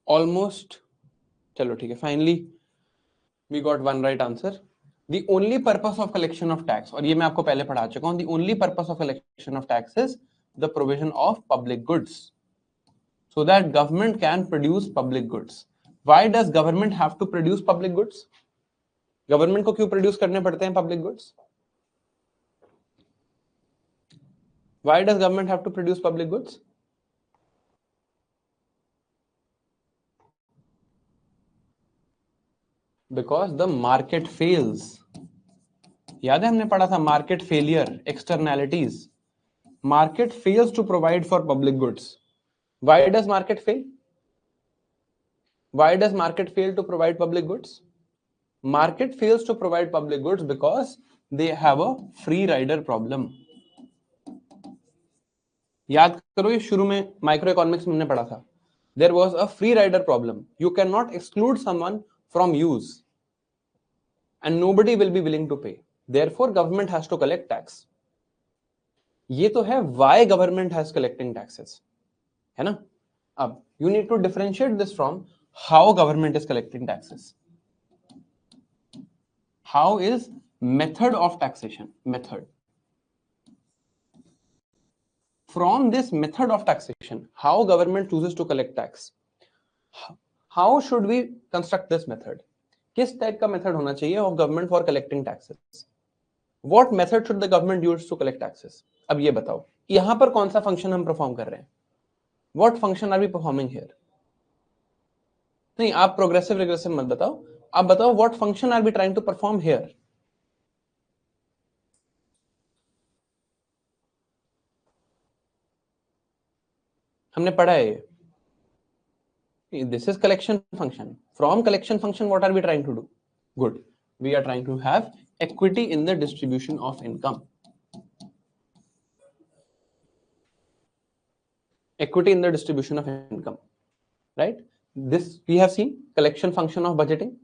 Almost, चलो ठीक है, finally we got one right answer. The only purpose of collection of tax, और ये मैं आपको पहले पढ़ा चुका हूं, the only purpose of collection of tax is the provision of public goods, so that government can produce public goods. Why does government have to produce public goods? Government को क्यों produce करने पड़ते हैं public goods? Why does government have to produce public goods? Because the market fails. याद है हमने पढ़ा था market failure, externalities. Market fails to provide for public goods. Why does market fail? Why does market fail to provide public goods? Market fails to provide public goods because they have a free rider problem. याद करो, ये शुरू में micro economics में हमने पढ़ा था. There was a free rider problem. You cannot exclude someone from use, and nobody will be willing to pay. Therefore, government has to collect tax. ये तो है why government has collecting taxes, है ना? अब you need to differentiate this from how government is collecting taxes. How is method of taxation? Method. From this method of taxation, how government chooses to collect tax. How should we construct this method? किस type का method होना चाहिए of government for collecting taxes? What method should the government use to collect taxes? अब ये बताओ, यहां पर कौन सा फंक्शन हम परफॉर्म कर रहे हैं? What function are we performing here? नहीं, आप प्रोग्रेसिव रिग्रेसिव मत बताओ, आप बताओ what function are we trying to perform here? हमने पढ़ा है this is collection function. From collection function, what are we trying to do? Good. We are trying to have equity in the distribution of income. Equity in the distribution of income, right? This we have seen collection function of budgeting.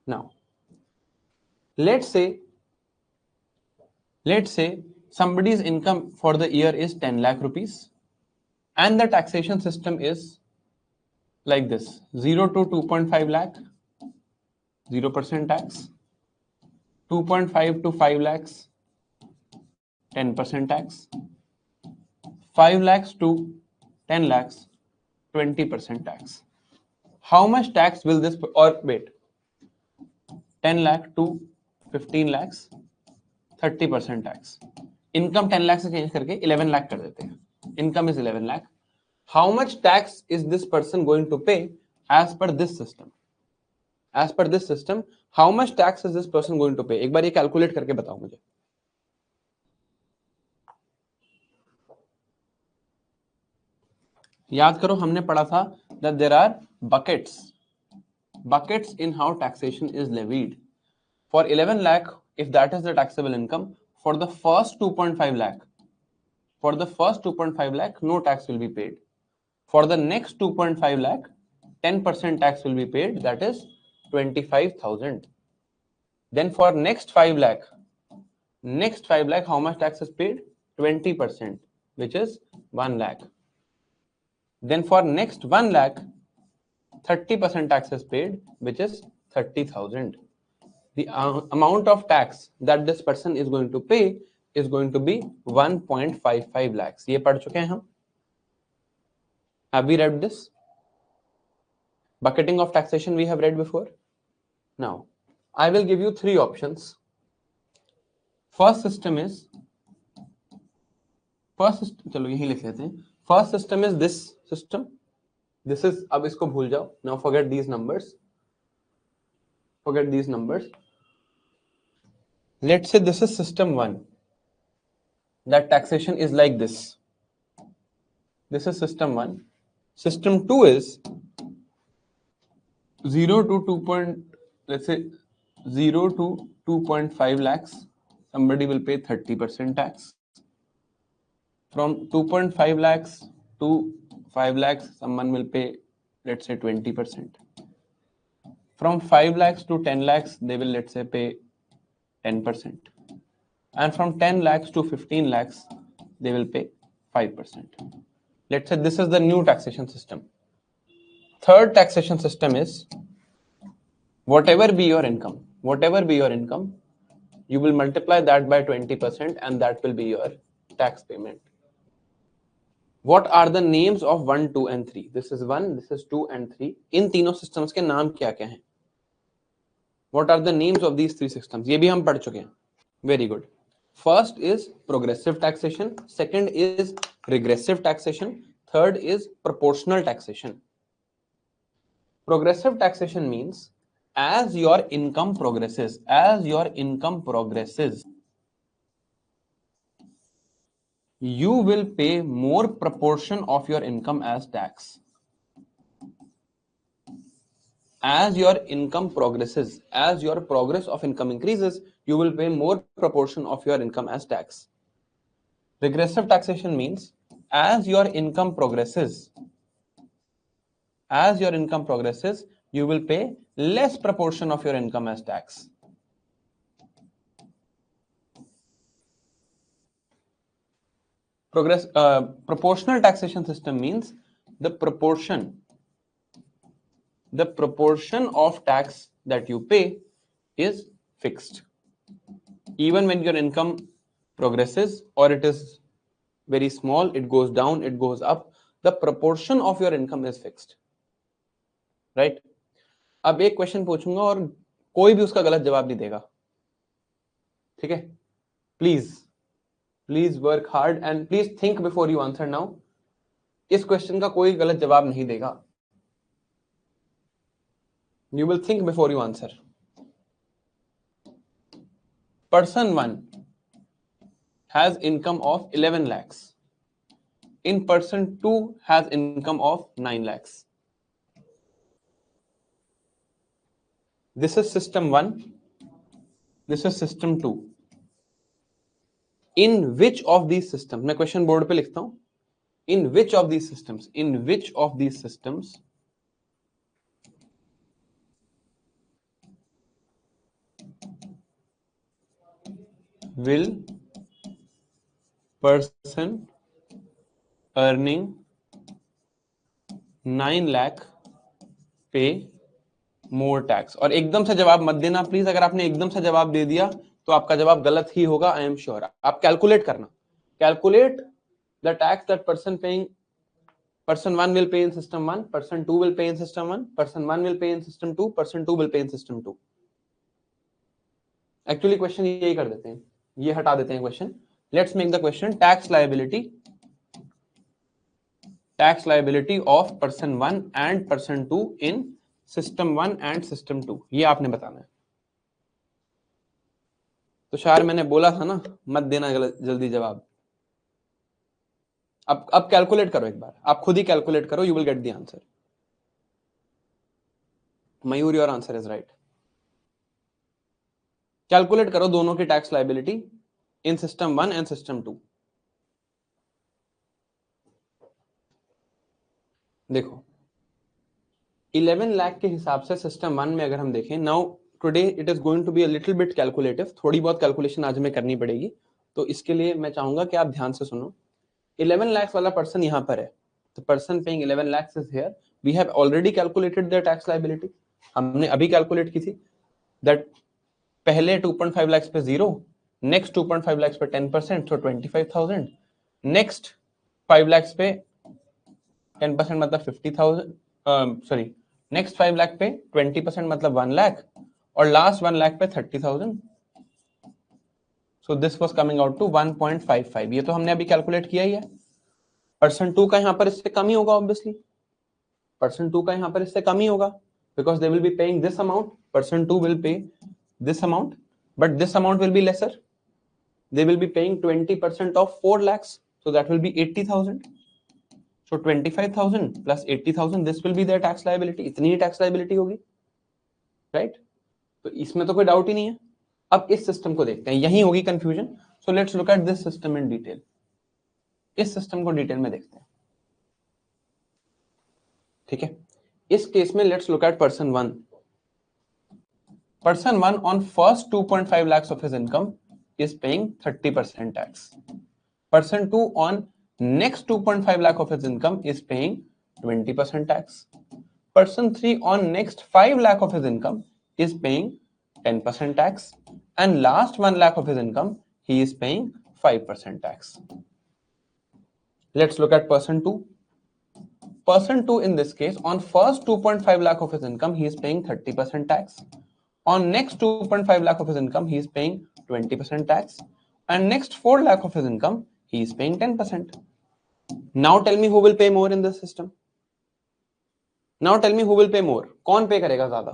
Now, let's say somebody's income for the year is 10 lakh rupees and the taxation system is like this: 0 to 2.5 lakh, 0% tax, 2.5 to 5 lakhs, 10% tax, 5 lakhs to 10 lakhs, 20% tax. How much tax will this, or wait, 10 lakh to 15 lakhs, 30% tax. Income 10 lakh से change करके 11 lakh कर देते हैं. Income is 11 lakh. How much tax is this person going to pay as per this system? As per this system, how much tax is this person going to pay? एक बार ये calculate करके बताओ मुझे. याद करो, हमने पढ़ा था that there are buckets in how taxation is levied. For 11 lakh, if that is the taxable income, for the first 2.5 lakh, no tax will be paid. For the next 2.5 lakh, 10% tax will be paid, that is 25,000. Then for next 5 lakh, how much tax is paid? 20%, which is 1 lakh. Then for next 1 lakh, 30% tax is paid, which is 30,000. The amount of tax that this person is going to pay is going to be 1.55 lakhs. ये पढ़ चुके हैं हम? Have we read this? Bucketing of taxation we have read before. Now, I will give you 3 options. First system is, चलो यही लिख लेते हैं. First system is this system. This is, अब इसको भूल जाओ. Now forget these numbers. Let's say this is system 1. That taxation is like this. This is system 1. System 2 is 0 to 2.5 lakhs. Somebody will pay 30% tax. From 2.5 lakhs to 5 lakhs, someone will pay, let's say, 20%. From 5 lakhs to 10 lakhs, they will, let's say, pay 10%. And from 10 lakhs to 15 lakhs, they will pay 5%. Let's say this is the new taxation system. Third taxation system is whatever be your income, you will multiply that by 20% and that will be your tax payment. What are the names of 1, 2 and 3? This is 1, this is 2 and 3. इन तीनों systems के नाम क्या क्या हैं? What are the names of these three systems? ये भी हम पढ़ चुके हैं. Very good. First is progressive taxation, second is regressive taxation, third is proportional taxation. Progressive taxation means as your income progresses, you will pay more proportion of your income as tax. As your income progresses, as your progress of income increases, you will pay more proportion of your income as tax. Regressive taxation means as your income progresses, you will pay less proportion of your income as tax. Proportional taxation system means the proportion of tax that you pay is fixed. Even when your income progresses or it is very small, it goes down, it goes up, the proportion of your income is fixed. Right? अब एक question पूछूंगा और कोई भी उसका गलत जवाब नहीं देगा. ठीक है? Please work hard and please think before you answer now. इस क्वेश्चन का कोई गलत जवाब नहीं देगा. You will think before you answer. Person 1 has income of 11 lakhs. In person 2 has income of 9 lakhs. This is system 1. This is system 2. In which of these systems? मैं question board पे लिखता हूं. In which of these systems will person earning 9 lakh pay more tax? और एकदम से जवाब मत देना प्लीज. अगर आपने एकदम से जवाब दे दिया तो आपका जवाब गलत ही होगा. I am sure. आप कैलकुलेट करना. Calculate the tax that person 1 will pay in system 1, person 2 will pay in system 1, person 1 will pay in system 2, person 2 will pay in system 2. Actually question यही कर देते हैं, ये हटा देते हैं question. Let's make the question tax liability of person 1 and person 2 in system 1 and system 2. ये आपने बताना है. तो शार मैंने बोला था ना, मत देना जल्दी जवाब. अब कैलकुलेट करो एक बार. आप खुद ही कैलकुलेट करो. You will get the answer. Mayur, your answer is right. Calculate करो दोनों की tax liability in system 1 and system 2. देखो 11 लाख के हिसाब से सिस्टम 1 में अगर हम देखें, now today it is going to be a little bit calculative. थोड़ी बहुत कैलकुलेशन आज हमें करनी पड़ेगी. तो इसके लिए मैं चाहूंगा कि आप ध्यान से सुनो. 11 lakhs वाला पर्सन यहां पर है. तो person paying 11 lakhs is here. We have already calculated their tax liability. हमने अभी कैलकुलेट की थी दैट पहले 2.5 lakhs पे 0, नेक्स्ट 2.5 lakhs पे 10%, so 25,000, नेक्स्ट 5 lakhs पे 10% मतलब 50,000, सॉरी नेक्स्ट 5 लाख पे 20% मतलब 1 लाख, और लास्ट 1 लाख पे 30,000. So this was coming out to 1.55. ये तो हमने अभी कैलकुलेट किया ही है. पर्सन 2 का यहां पर इससे कम ही होगा. ऑब्वियसली पर्सन 2 का यहां पर इससे कम ही होगा because they will be paying this amount. Person 2 will pay this amount, but this amount will be lesser. They will be paying 20% of 4 lakhs, so that will be 80,000. So 25,000 plus 80,000, this will be their tax liability. इतनी ही tax liability होगी, right? तो इसमें तो कोई doubt ही नहीं है. अब इस सिस्टम को देखते हैं, यही होगी confusion. So let's look at this system in detail. इस सिस्टम को डिटेल में देखते हैं. ठीक है. इस केस में let's look at person 1. Person 1 on first 2.5 lakhs of his income is paying 30% tax. Person 2 on next 2.5 lakh of his income is paying 20% tax. person 3 on next 5 lakh of his income is paying 10% tax, and last 1 lakh of his income he is paying 5% tax. Let's look at person 2. Person 2 in this case, on first 2.5 lakh of his income he is paying 30% tax. On next 2.5 lakh of his income he is paying 20% tax, and next 4 lakh of his income he is paying 10%. Now tell me who will pay more in this system. Now tell me who will pay more. कौन पे करेगा ज्यादा?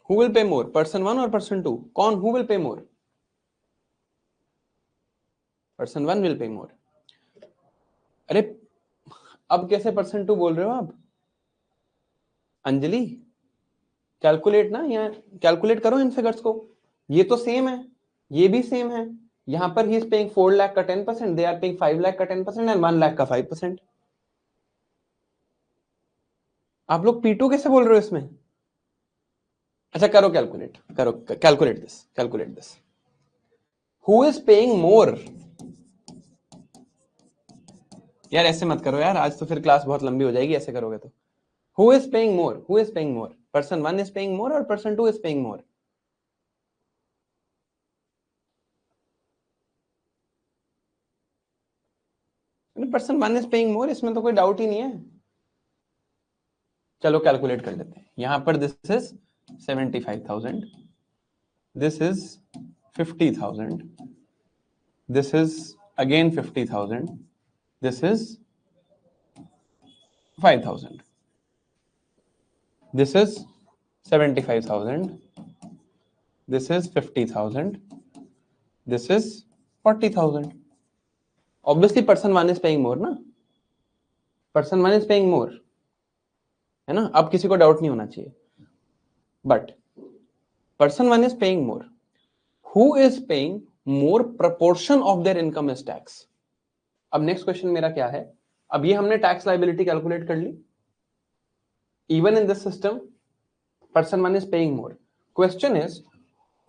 Who will pay more? Person 1 or person 2? कौन? Who will pay more? Person 1 will pay more. अरे अब कैसे person 2 बोल रहे हो आप? अंजलि कैलकुलेट ना, यहाँ कैलकुलेट करो इन फिगर्स को. ये तो सेम है, ये भी सेम है. यहां पर ही इज पेइंग 4 लाख का 10%, दे आर पेइंग 5 लाख का 10% एंड 1 लाख का 5%. आप लोग P2 कैसे बोल रहे हो इसमें? अच्छा करो कैलकुलेट, करो calculate this. Who is paying मोर? यार ऐसे मत करो यार, आज तो फिर क्लास बहुत लंबी हो जाएगी ऐसे करोगे तो. Who is paying more? Who is paying more? Person 1 is paying more और person 2 is paying more? Person 1 is paying more, इसमें तो कोई डाउट ही नहीं है. चलो कैलकुलेट कर लेते हैं. यहां पर this is 75,000, this is 50,000, this is again 50,000, this is 5,000, this is 75,000, this is 50,000, this is 40,000. Obviously person 1 is paying more ना, person 1 is paying more, है ना. अब किसी को डाउट नहीं होना चाहिए. But person 1 is paying more. Who is paying more proportion of their income is tax? अब नेक्स्ट क्वेश्चन मेरा क्या है? अब ये हमने टैक्स लायबिलिटी कैलकुलेट कर ली. Even in this system, person 1 is paying more. Question is,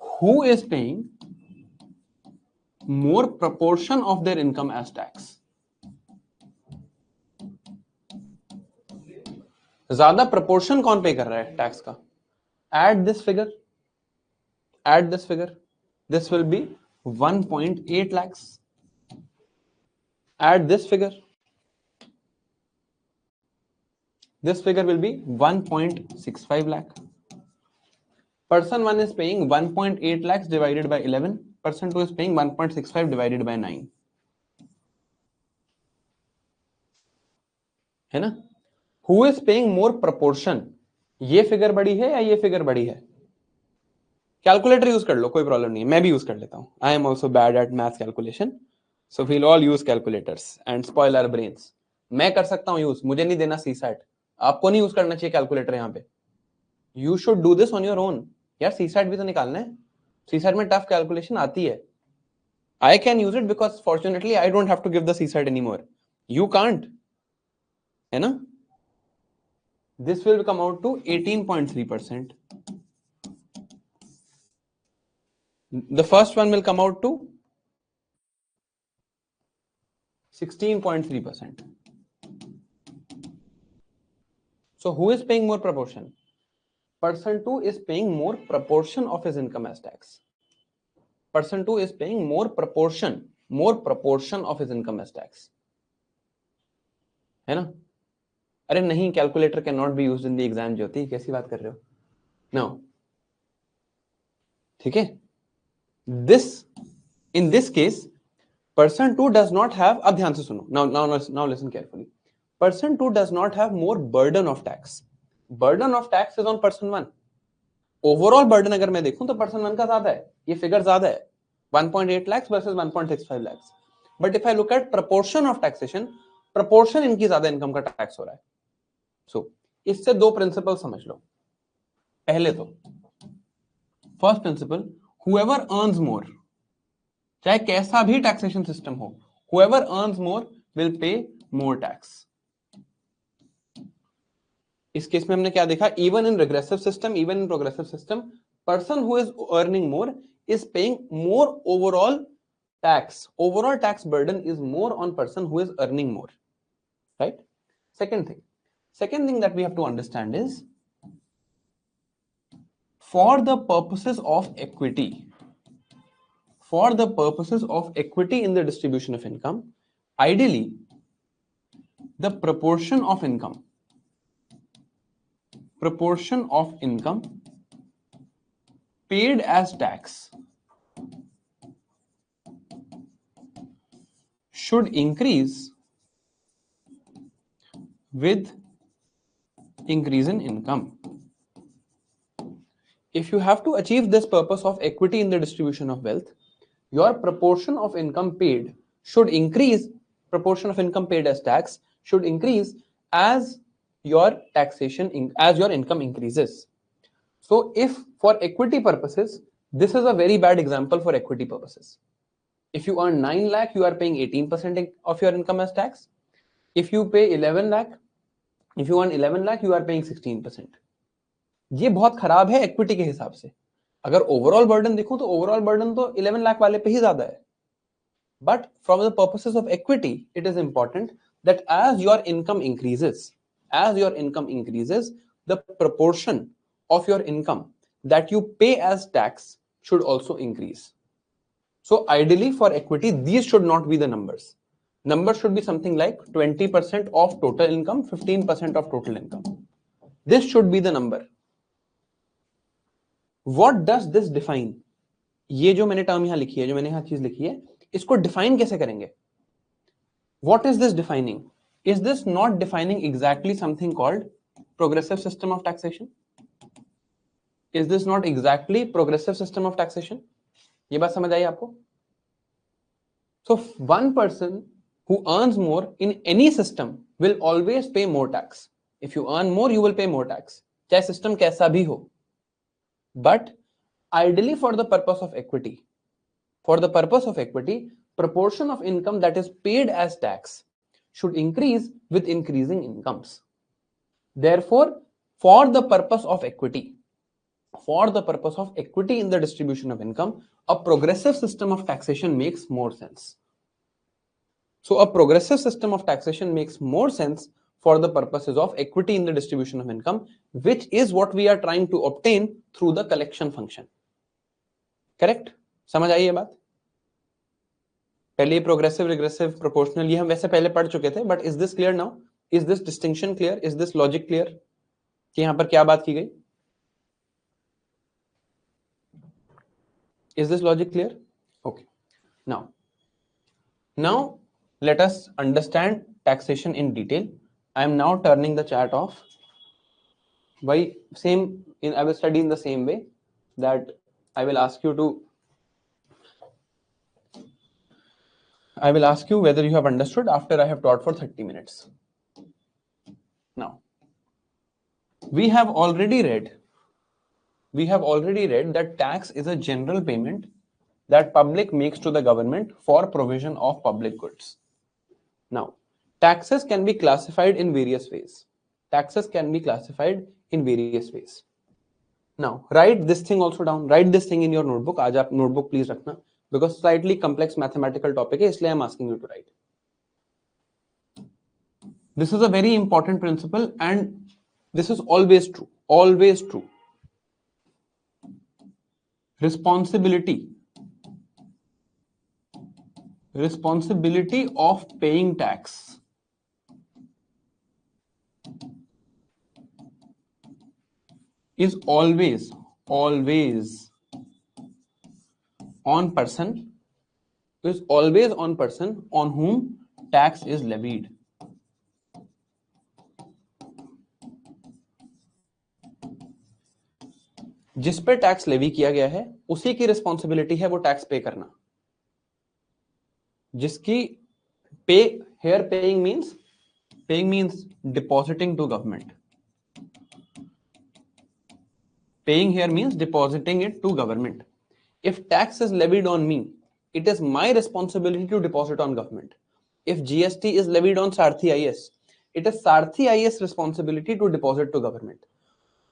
who is paying more proportion of their income as tax? ज्यादा proportion कौन पे कर रहा है टैक्स का? Add this figure. Add this figure. This will be 1.8 lakhs. Add this figure. This figure will be 1.65 lakh. Person 1 is paying 1.8 lakhs divided by 11. Person 2 is paying 1.65 divided by 9. है ना? Who is paying more proportion? ये figure बड़ी है या ये figure बड़ी है? Calculator use कर लो, कोई प्रॉब्लम नहीं है. मैं भी यूज कर लेता हूं. I am also bad at maths calculation, so we'll all use calculators and spoil our brains. मैं कर सकता हूं यूज, मुझे नहीं देना सीसैट. आपको नहीं यूज करना चाहिए कैलकुलेटर यहाँ पे. You should do this on your own. यार सीसैट भी तो निकालना है. सीसैट में टफ कैलकुलेशन आती है. I can use it because fortunately I don't have to give the CSAT anymore. You can't, है ना. This will come out to 18.3%. The first one will come out to 16.3%. So who is paying more proportion? Person 2 is paying more proportion of his income as tax. Person 2 is paying more proportion of his income as tax. है ना? अरे नहीं, calculator cannot be used in the exam. ज्योति कैसी बात कर रहे हो? No. ठीक है? This, in this case, person 2 does not have, अब ध्यान से सुनो, now listen carefully. Person 2 does not have more burden of tax. Burden of tax is on person 1. Overall burden अगर मैं देखूं तो person 1 का ज्यादा है. ये फिगर ज्यादा है, 1.8 lakhs versus 1.65 lakhs. But if I look at proportion of taxation, proportion इनकी ज्यादा इनकम का टैक्स हो रहा है. So इससे दो प्रिंसिपल समझ लो. पहले तो first principle, whoever earns more, चाहे कैसा भी टैक्सेशन सिस्टम हो, whoever earns more will pay more tax. इस केस में हमने क्या देखा? even in regressive system, even in progressive system, person who is earning more is paying more overall tax, overall tax burden is more on person who is earning more, right? Second thing that we have to understand is, for the purposes of equity, in the distribution of income, ideally the proportion of income paid as tax should increase with increase in income. If you have to achieve this purpose of equity in the distribution of wealth, your proportion of income paid should increase, proportion of income paid as tax should increase as your income increases. So if for equity purposes, this is a very bad example for equity purposes. If you earn 9 lakh, you are paying 18% of your income as tax. If you pay 11 lakh, if you earn 11 lakh, you are paying 16%. ये बहुत खराब है equity के हिसाब से. अगर overall burden देखो तो ओवरऑल बर्डन तो 11 लाख वाले पे ही ज्यादा है. But from the purposes of equity, it is important that as your income increases, the proportion of your income that you pay as tax should also increase. So ideally for equity, these should not be the numbers. Numbers should be something like 20% of total income, 15% of total income. This should be the number. What does this define? ये जो मैंने term यहां लिखी है, जो मैंने यहां चीज लिखी है, इसको डिफाइन कैसे करेंगे? What is this defining? Is this not defining exactly something called progressive system of taxation? Is this not exactly progressive system of taxation? ये बात समझ आई आपको? So one person who earns more in any system will always pay more tax. If you earn more, you will pay more tax. चाहे system कैसा भी हो. But ideally for the purpose of equity, proportion of income that is paid as tax should increase with increasing incomes. Therefore, for the purpose of equity in the distribution of income, a progressive system of taxation makes more sense. So a progressive system of taxation makes more sense for the purposes of equity in the distribution of income, which is what we are trying to obtain through the collection function. Correct? समझ आई ये बात? पहले progressive, regressive, proportional ये हम वैसे पहले पढ़ चुके थे, but is this clear now? Is this distinction clear? Is this logic clear कि यहां पर क्या बात की गई? Is this logic clear? Okay. Now let us understand taxation in detail. I am now turning the chat off. I will study in the same way that I will ask you whether you have understood after I have taught for 30 minutes. Now, we have already read that tax is a general payment that public makes to the government for provision of public goods. Now, taxes can be classified in various ways. Now, write this thing also down. Write this thing in your notebook. आज आप notebook please रखना, because slightly complex mathematical topic है, इसलिए I am asking you to write. This is a very important principle and this is always true. Always true. Responsibility of paying tax is always on person on whom tax is levied. जिस पे tax levy किया गया है उसी की responsibility है वो tax पे करना. जिसकी पे here paying means depositing to government. Paying here means depositing it to government. If tax is levied on me, it is my responsibility to deposit on government. If GST is levied on Sarrthi IAS, it is Sarrthi IAS responsibility to deposit to government.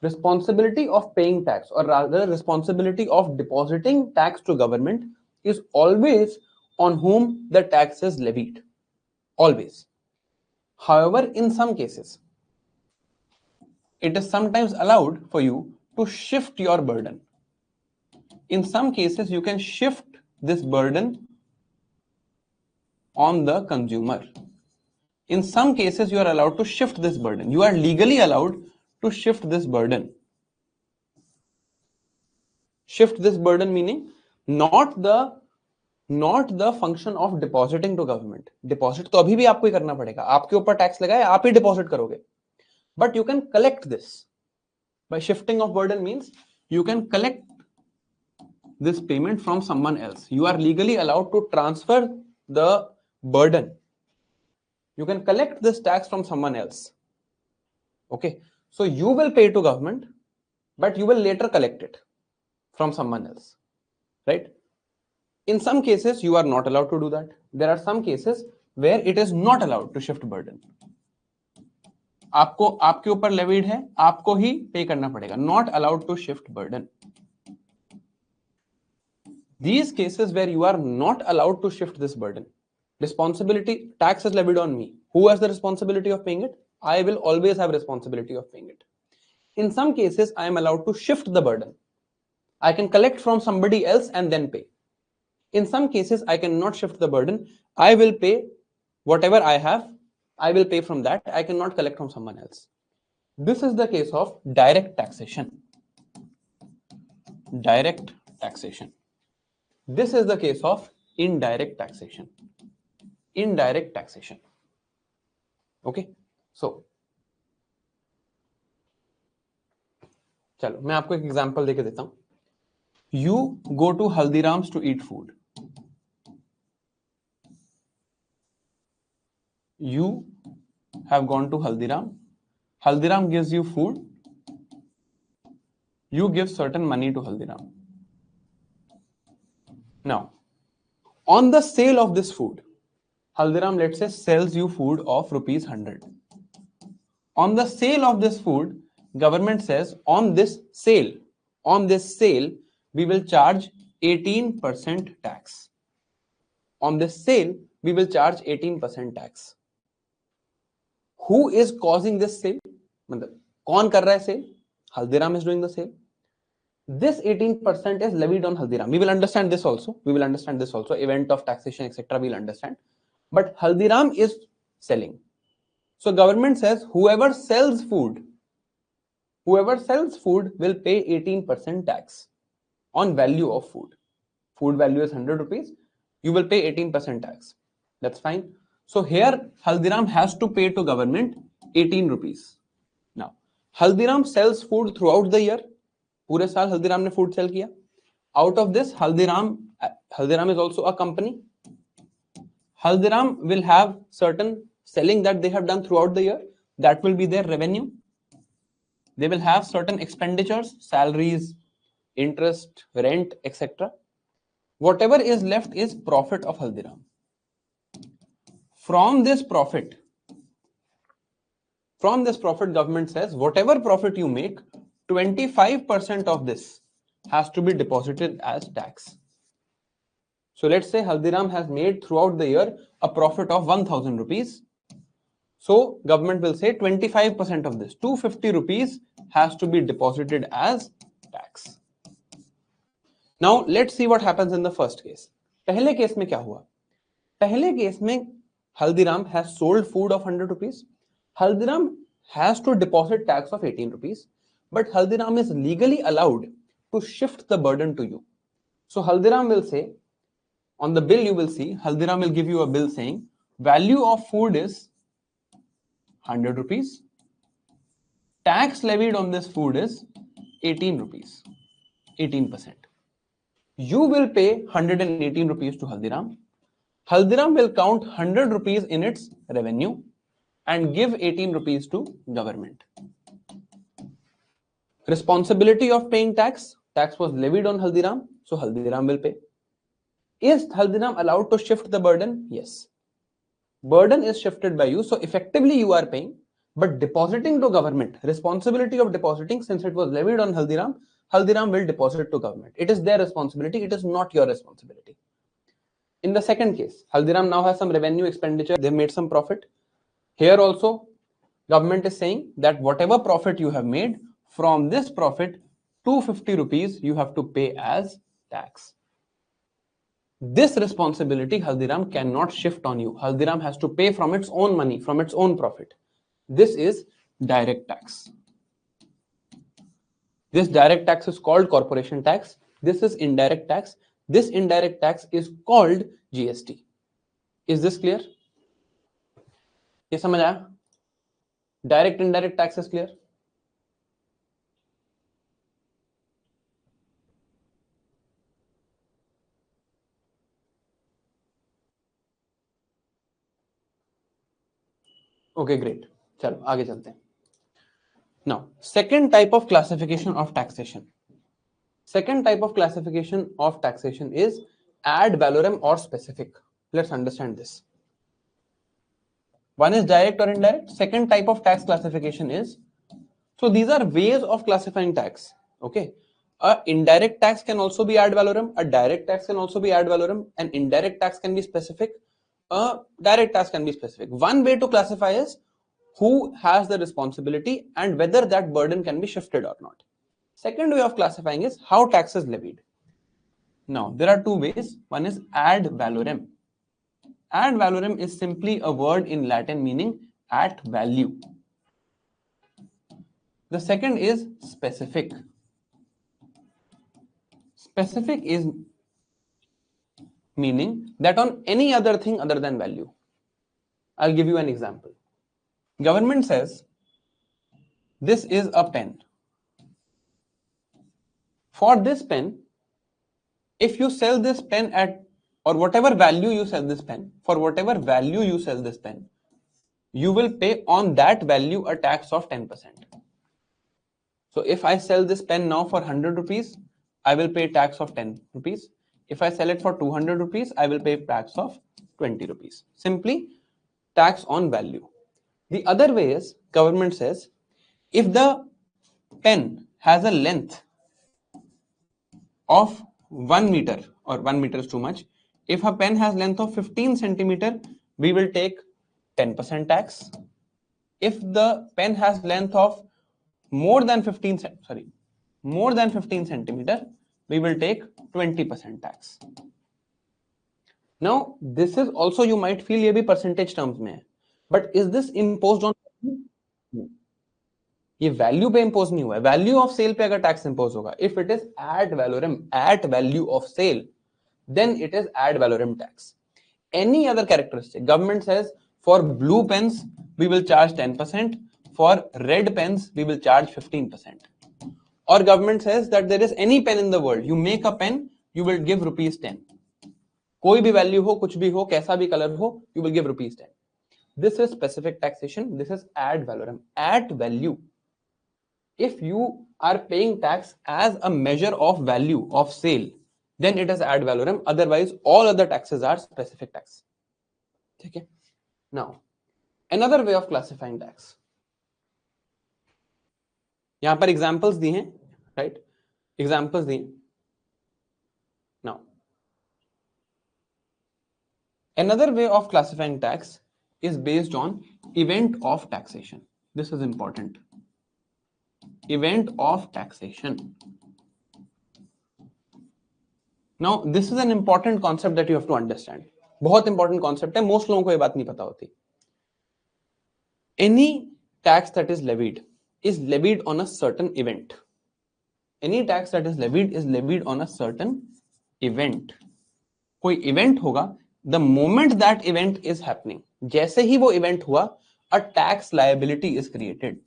Responsibility of paying tax, or rather responsibility of depositing tax to government, is always on whom the tax is levied, always. However, in some cases, it is sometimes allowed for you to shift your burden. In some cases, you can shift this burden on the consumer. In some cases, you are allowed to shift this burden. You are legally allowed to shift this burden. Shift this burden meaning not the function of depositing to government. Deposit तो अभी भी आपको ही करना पड़ेगा. आपके ऊपर tax लगाए, आप ही deposit करोगे. But you can collect this. By shifting of burden means you can collect this payment from someone else. You are legally allowed to transfer the burden. You can collect this tax from someone else. Okay, so you will pay to government, but you will later collect it from someone else, right? In some cases, you are not allowed to do that. There are some cases where it is not allowed to shift burden. आपको आपके ऊपर levied है, आपको ही pay करना पड़ेगा. Not allowed to shift burden. These cases where you are not allowed to shift this burden, responsibility, tax is levied on me. Who has the responsibility of paying it? I will always have responsibility of paying it. In some cases, I am allowed to shift the burden. I can collect from somebody else and then pay. In some cases, I cannot shift the burden. I will pay whatever I have. I will pay from that. I cannot collect from someone else. This is the case of direct taxation. Direct taxation. This is the case of indirect taxation. Indirect taxation. Okay. So, चलो मैं आपको एक example देके देता हूं. You go to Haldiram's to eat food. You have gone to Haldiram. Haldiram gives you food. You give certain money to Haldiram. Now, on the sale of this food, Haldiram, let's say, sells you food of rupees 100. On the sale of this food, government says on this sale, we will charge 18% tax. On this sale, we will charge 18% tax. Who is causing this sale? कौन कर रहा है sale? Haldiram is doing the sale. This 18% is levied on Haldiram. We will understand this also. Event of taxation, etc. We will understand. But Haldiram is selling. So government says whoever sells food will pay 18% tax on value of food. Food value is 100 rupees. You will pay 18% tax. That's fine. So here Haldiram has to pay to government 18 rupees. Now, Haldiram sells food throughout the year. पूरे साल हल्दीराम ने food cell किया. Out of this, Haldiram is also a company. Haldiram will have certain selling that they have done throughout the year. That will be their revenue. They will have certain expenditures, salaries, interest, rent, etc. Whatever is left is profit of Haldiram. From this profit, government says whatever profit you make, 25% of this has to be deposited as tax. So let's say Haldiram has made throughout the year a profit of 1000 rupees. So government will say 25% of this, 250 rupees has to be deposited as tax. Now let's see what happens in the first case. पहले case में क्या हुआ? पहले case में Haldiram has sold food of 100 rupees. Haldiram has to deposit tax of 18 rupees. But Haldiram is legally allowed to shift the burden to you. So Haldiram will say, on the bill you will see, Haldiram will give you a bill saying, value of food is 100 rupees. Tax levied on this food is 18 rupees, 18%. You will pay 118 rupees to Haldiram. Haldiram will count 100 rupees in its revenue and give 18 rupees to government. Responsibility of paying tax. Tax was levied on Haldiram, so Haldiram will pay. Is Haldiram allowed to shift the burden? Yes. Burden is shifted by you, so effectively you are paying, but depositing to government, responsibility of depositing, since it was levied on Haldiram, Haldiram will deposit to government. It is their responsibility, it is not your responsibility. In the second case, Haldiram now has some revenue expenditure, they've made some profit. Here also, government is saying that whatever profit you have made, from this profit, 250 rupees you have to pay as tax. This responsibility Haldiram cannot shift on you. Haldiram has to pay from its own money, from its own profit. This is direct tax. This direct tax is called corporation tax. This is indirect tax. This indirect tax is called GST. Is this clear? ये समझ आया? Direct indirect tax is clear? Okay, great. चलो आगे चलते हैं. Now, second type of classification of taxation. Second type of classification of taxation is ad valorem or specific. Let's understand this. One is direct or indirect. Second type of tax classification is, so these are ways of classifying tax. Okay. A indirect tax can also be ad valorem. A direct tax can also be ad valorem. An indirect tax can be specific. A direct tax can be specific. One way to classify is who has the responsibility and whether that burden can be shifted or not. Second way of classifying is how tax is levied. Now, there are two ways. One is ad valorem. Ad valorem is simply a word in Latin meaning at value. The second is specific. Specific is meaning that on any other thing other than value. I'll give you an example. Government says this is a pen. For this pen, if you sell this pen at, or whatever value you sell this pen, for whatever value you sell this pen, you will pay on that value a tax of 10%. So if I sell this pen now for 100 rupees, I will pay tax of 10 rupees. If I sell it for 200 rupees, I will pay tax of 20 rupees. Simply tax on value. The other way is government says if the pen has a length of 1 meter, or 1 meter is too much. If a pen has length of 15 centimeter, we will take 10% tax. If the pen has length of more than 15 centimeter, we will take 20% tax. Now, this is also, you might feel ये भी percentage terms में है, but is this imposed on? ये value पे impose नहीं हुआ है. Value of sale पे अगर टैक्स इंपोज होगा, if it is ad valorem at value of sale, then it is ad valorem tax. Any other characteristic, government says for blue pens we will charge 10%, for red pens we will charge 15%, or government says that there is any pen in the world, you make a pen, you will give rupees 10. कोई भी value हो, कुछ भी हो, कैसा भी colour हो, you will give rupees 10. This is specific taxation. This is ad valorem, at value. If you are paying tax as a measure of value of sale, then it is ad valorem. Otherwise, all other taxes are specific tax. Okay. Now, another way of classifying tax. यहाँ पर examples दिए हैं, right? Examples दिए. Now, another way of classifying tax is based on event of taxation. This is important. Event of taxation. Now, this is an important concept that you have to understand. बहुत important concept है, most लोगों को ये बात नहीं पता होती. Any tax that is levied on a certain event. Any tax that is levied on a certain event. कोई event होगा, the moment that event is happening, जैसे ही वो event हुआ, a tax liability is created.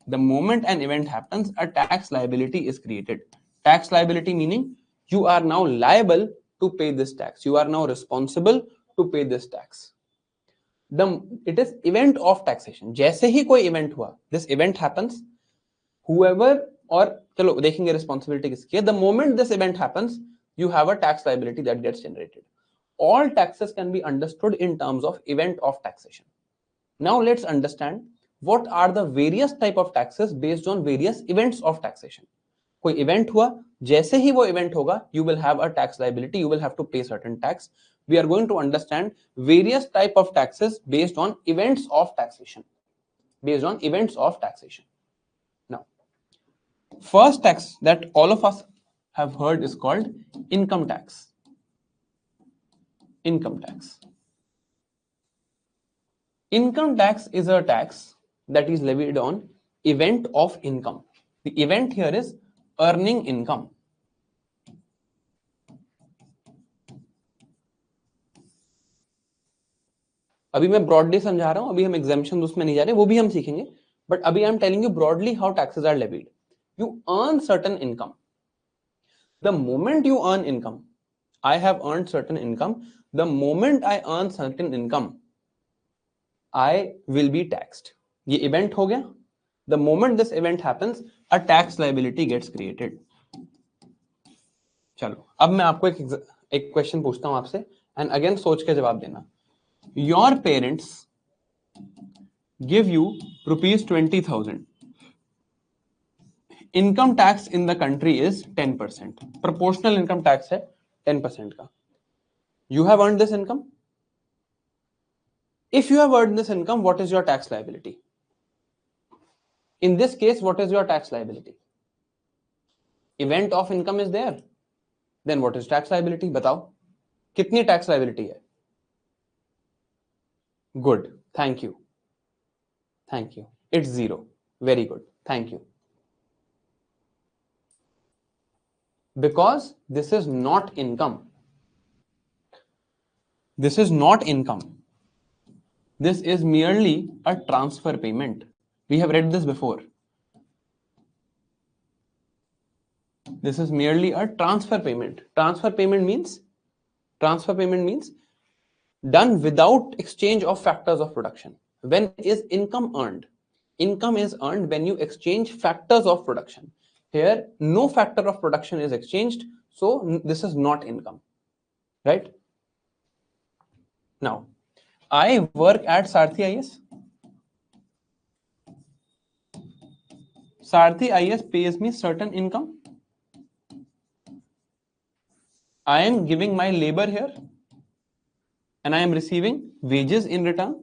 The moment an event happens, a tax liability is created. Tax liability meaning you are now liable to pay this tax. You are now responsible to pay this tax. It is event of taxation. जैसे ही कोई event हुआ, this event happens, whoever, और चलो देखेंगे responsibility किसकी है. The moment this event happens, you have a tax liability that gets generated. All taxes can be understood in terms of event of taxation. Now let's understand what are the various type of taxes based on various events of taxation. कोई event हुआ, जैसे ही वो event होगा you will have a tax liability, you will have to pay certain tax. We are going to understand various type of taxes based on events of taxation. Now, first tax that all of us have heard is called income tax. Income tax is a tax that is levied on event of income. The event here is earning income. अभी मैं broadly समझा रहा हूं, अभी हम examination उसमें नहीं जा रहे, वो भी हम सीखेंगे, बट अभी I am telling you broadly how taxes are levied. You earn certain income. The moment you earn income, I have earned certain income. The moment I earn certain income, I will be taxed. ये event हो गया. The moment this event happens, a tax liability gets created. चलो, अब मैं आपको एक question पूछता हूं आपसे, एंड अगेन सोच के जवाब देना. Your parents give you ₹20,000. Income tax in the country is 10%. Proportional income tax है 10% का. You have earned this income. If you have earned this income, what is your tax liability? In this case, what is your tax liability? Event of income is there, then what is tax liability? बताओ कितनी tax liability है? Good, thank you, it's 0. Very good, thank you. Because this is not income. This is merely a transfer payment. We have read this before. This is merely a transfer payment. Transfer payment means done without exchange of factors of production. When is income earned? Income is earned when you exchange factors of production. Here, no factor of production is exchanged, so this is not income, right? Now, I work at Sarrthi IAS. Sarrthi IAS pays me certain income. I am giving my labor here, and I am receiving wages in return.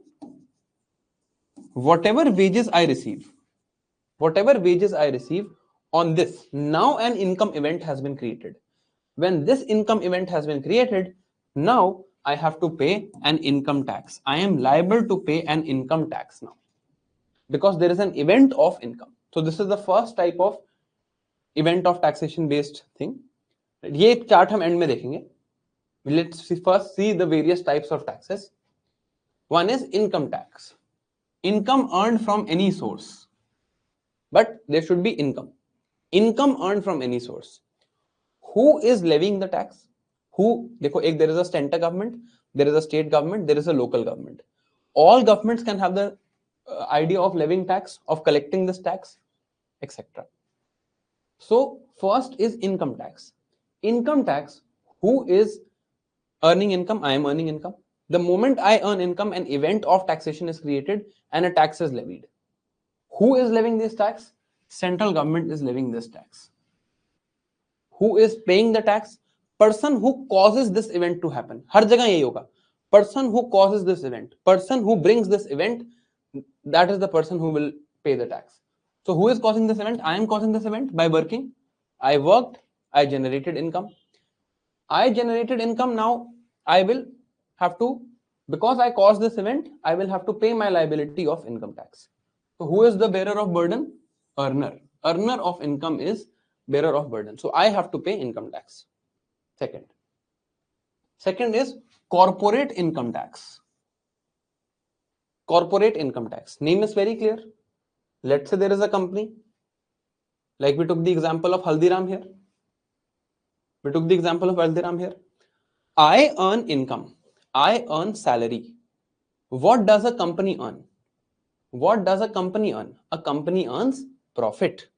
Whatever wages I receive, on this, now an income event has been created. When this income event has been created, now I have to pay an income tax. I am liable to pay an income tax now because there is an event of income. So this is the first type of event of taxation based thing. ये chart हम and में देखेंगे. Let's first see the various types of taxes. One is income tax. Income earned from any source, but there should be income. Income earned from any source. Who is levying the tax? Who? देखो, एक there is a center government, there is a state government, there is a local government. All governments can have the idea of levying tax, of collecting this tax, etc. So first is income tax. Income tax. Who is earning income? I am earning income. The moment I earn income, an event of taxation is created and a tax is levied. Who is levying this tax? Central government is levying this tax. Who is paying the tax? Person who causes this event to happen. हर जगह यही होगा. Person who causes this event, person who brings this event, that is the person who will pay the tax. So who is causing this event? I am causing this event by working. I worked, I generated income. Now I will have to, because I caused this event, I will have to pay my liability of income tax. So who is the bearer of burden? Earner. Earner of income is bearer of burden. So I have to pay income tax. Second is corporate income tax. Corporate income tax. Name is very clear. Let's say there is a company, like we took the example of Haldiram here. I earn income. I earn salary. What does a company earn? A company earns profit.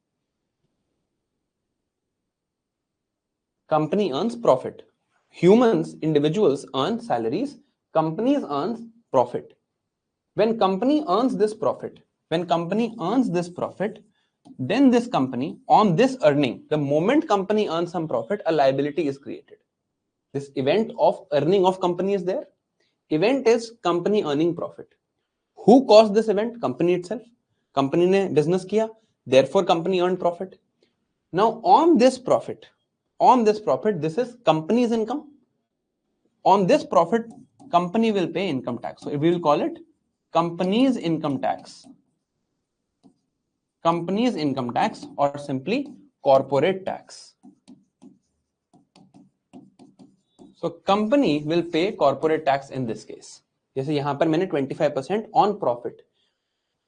Humans, individuals earn salaries. Companies earns profit. When company earns this profit, then this company, on this earning, the moment company earns some profit, a liability is created. This event of earning of company is there. Event is company earning profit. Who caused this event? Company itself. Company ने business किया, therefore company earned profit. Now on this profit, this is company's income. On this profit, company will pay income tax. So we will call it company's income tax. Company's income tax or simply corporate tax. So company will pay corporate tax in this case. जैसे यहाँ पर मैंने 25% on profit.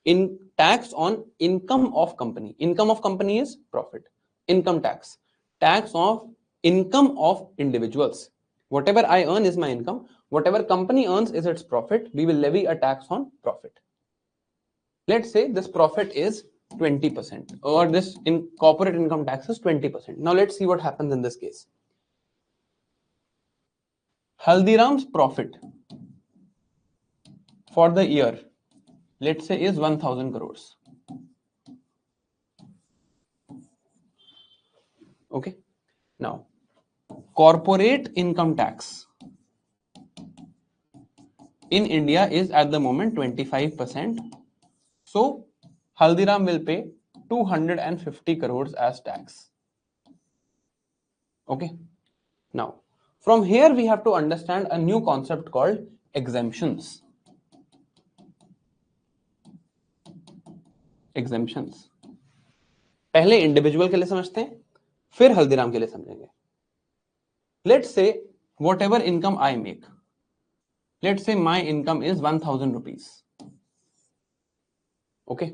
In tax on income of company. Income of company is profit. Income tax. Tax of income of individuals. Whatever I earn is my income. Whatever company earns is its profit. We will levy a tax on profit. Let's say this profit is 20% or this in corporate income tax is 20%. Now let's see what happens in this case. Haldiram's profit for the year, let's say, is 1000 crores. Okay. Now, corporate income tax in India is at the moment 25%. So, Haldiram will pay 250 crores as tax. Okay. Now, from here we have to understand a new concept called exemptions. Exemptions. पहले individual के लिए समझते हैं, फिर हल्दीराम के लिए समझेंगे. Let's say whatever income I make, let's say my income is 1000 rupees. Okay.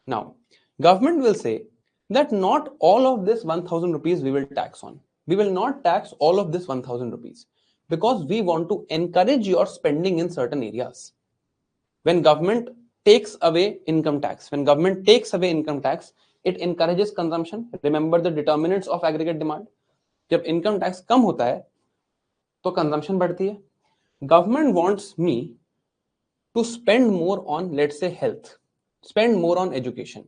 Now, government will say that not all of this 1000 rupees we will tax on. We will not tax all of this 1000 rupees because we want to encourage your spending in certain areas. When government takes away income tax, it encourages consumption. Remember the determinants of aggregate demand. जब income tax कम होता है, तो consumption बढ़ती है. Government wants me to spend more on, let's say, health, spend more on education.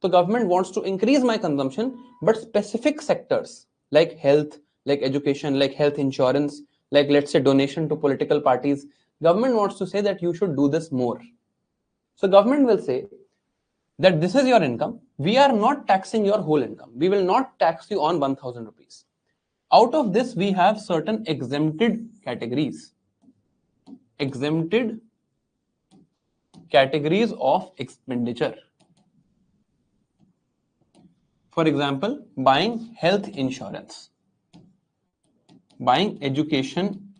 So government wants to increase my consumption, but specific sectors like health, like education, like health insurance, like let's say donation to political parties, government wants to say that you should do this more. So government will say that this is your income. We are not taxing your whole income. We will not tax you on 1000 rupees. Out of this, we have certain exempted categories. Exempted categories of expenditure. For example, buying health insurance, buying education,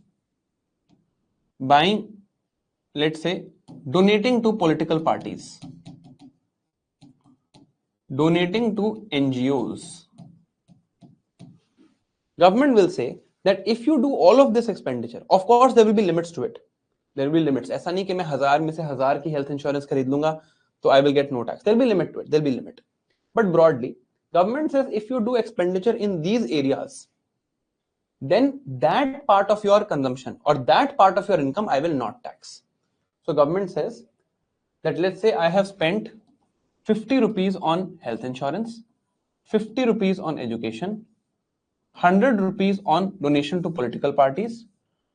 buying, let's say, donating to political parties, donating to NGOs. Government will say that if you do all of this expenditure, of course there will be limits to it. There will be limits. ऐसा नहीं कि मैं 1000 में से 1000 की health insurance खरीद लूंगा तो I will get no tax. There will be limit to it. There will be limit. But broadly, government says if you do expenditure in these areas, then that part of your consumption or that part of your income I will not tax. So government says that let's say I have spent 50 rupees on health insurance, 50 rupees on education, 100 rupees on donation to political parties,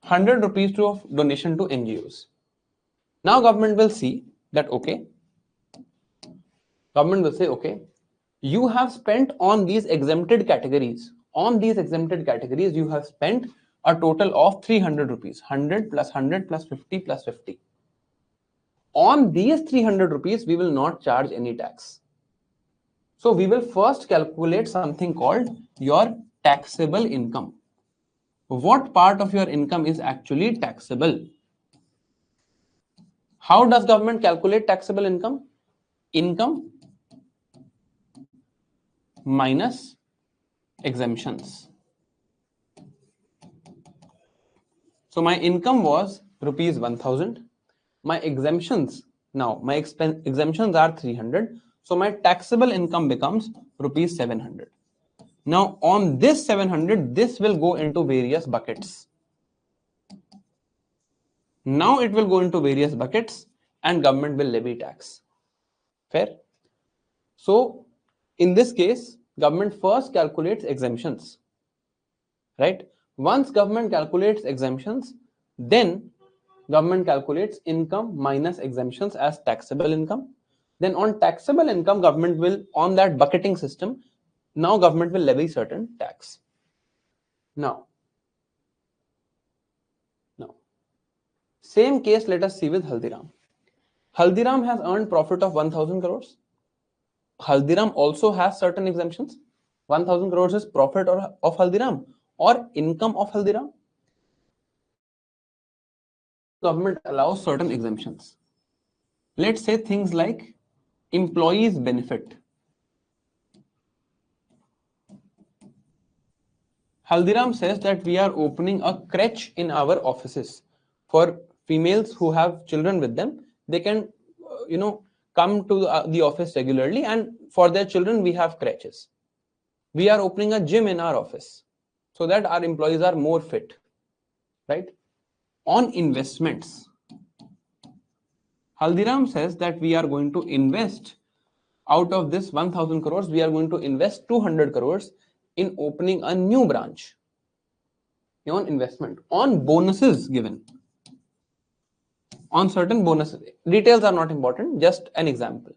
100 rupees to donation to NGOs. Now government will see that, okay, government will say, okay, you have spent on these exempted categories. On these exempted categories, you have spent a total of 300 rupees, 100 plus 100 plus 50 plus 50. On these 300 rupees, we will not charge any tax. So we will first calculate something called your taxable income. What part of your income is actually taxable? How does government calculate taxable income? Income minus exemptions. So my income was rupees 1000. My exemptions, now my exemptions are 300. So my taxable income becomes rupees 700. Now on this 700, this will go into various buckets. Now it will go into various buckets and government will levy tax. Fair? So In this case, government first calculates exemptions, right? Once government calculates exemptions, then government calculates income minus exemptions as taxable income. Then on taxable income, government will, on that bucketing system, now government will levy certain tax. Now, same case let us see with Haldiram. Haldiram has earned profit of 1000 crores. Haldiram also has certain exemptions. 1000 crores is profit of Haldiram or income of Haldiram. Government allows certain exemptions. Let's say things like employees benefit. Haldiram says that we are opening a crèche in our offices for females who have children with them. They can, come to the office regularly, and for their children we have crèches. We are opening a gym in our office so that our employees are more fit, right? On investments, Haldiram says that we are going to invest out of this 1000 crores, we are going to invest 200 crores in opening a new branch. On investment, on bonuses given, on certain bonuses. Details are not important, just an example.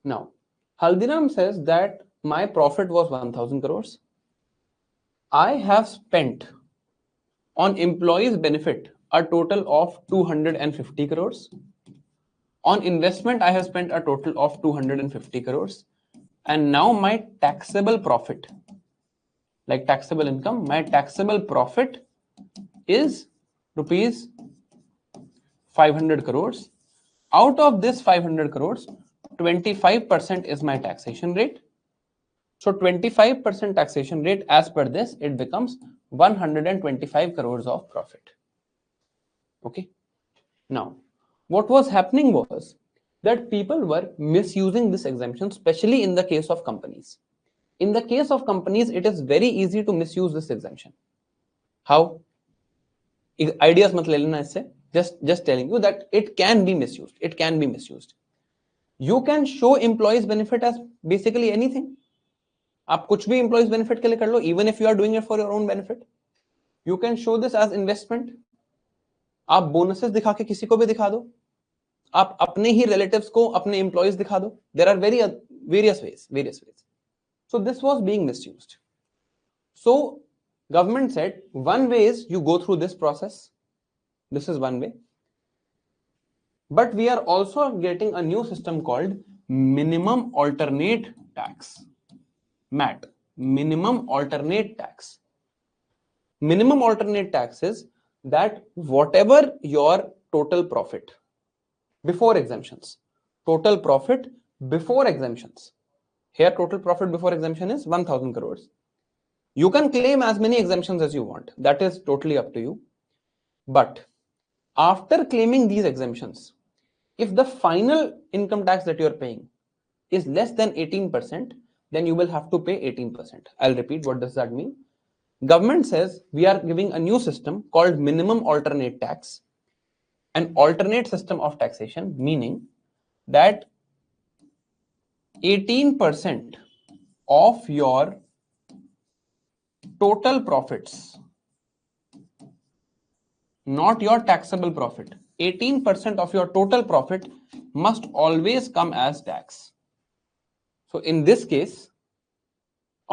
Now, Haldiram says that my profit was 1000 crores. I have spent on employees benefit a total of 250 crores. On investment, I have spent a total of 250 crores. And now my taxable profit, like taxable income, my taxable profit is rupees 500 crores. Out of this 500 crores, 25% is my taxation rate. So 25% taxation rate, as per this, it becomes 125 crores of profit. Okay. Now, what was happening was that people were misusing this exemption, especially in the case of companies. In the case of companies, it is very easy to misuse this exemption. How? Ideas mat le lena isse. Just telling you that it can be misused. It can be misused. You can show employees benefit as basically anything. आप कुछ भी employees benefit के लिए कर लो, even if you are doing it for your own benefit. You can show this as investment. आप bonuses दिखा के किसी को भी दिखा दो. आप अपने ही relatives को अपने employees दिखा दो. There are various ways. So this was being misused. So government said one way is you go through this process. This is one way. But we are also getting a new system called minimum alternate tax. MAT, minimum alternate tax. Minimum alternate tax is that whatever your total profit before exemptions, total profit before exemptions. Here total profit before exemption is 1000 crores. You can claim as many exemptions as you want. That is totally up to you. But after claiming these exemptions, if the final income tax that you are paying is less than 18%, then you will have to pay 18%. I'll repeat, what does that mean? Government says we are giving a new system called minimum alternate tax, an alternate system of taxation, meaning that 18% of your total profits, not your taxable profit, 18% of your total profit must always come as tax. So in this case,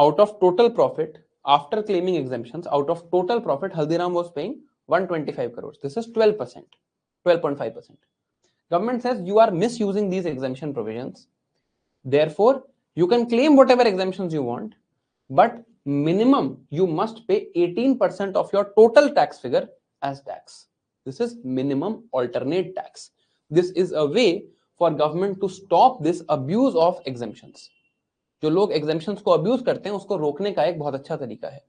out of total profit, after claiming exemptions, out of total profit, Haldiram was paying 125 crores. This is 12%, 12.5%. Government says you are misusing these exemption provisions. Therefore, you can claim whatever exemptions you want, but minimum you must pay 18% of your total tax figure as tax. This is minimum alternate tax. This is a way for government to stop this abuse of exemptions. जो लोग exemptions को abuse करते हैं उसको रोकने का एक बहुत अच्छा तरीका है.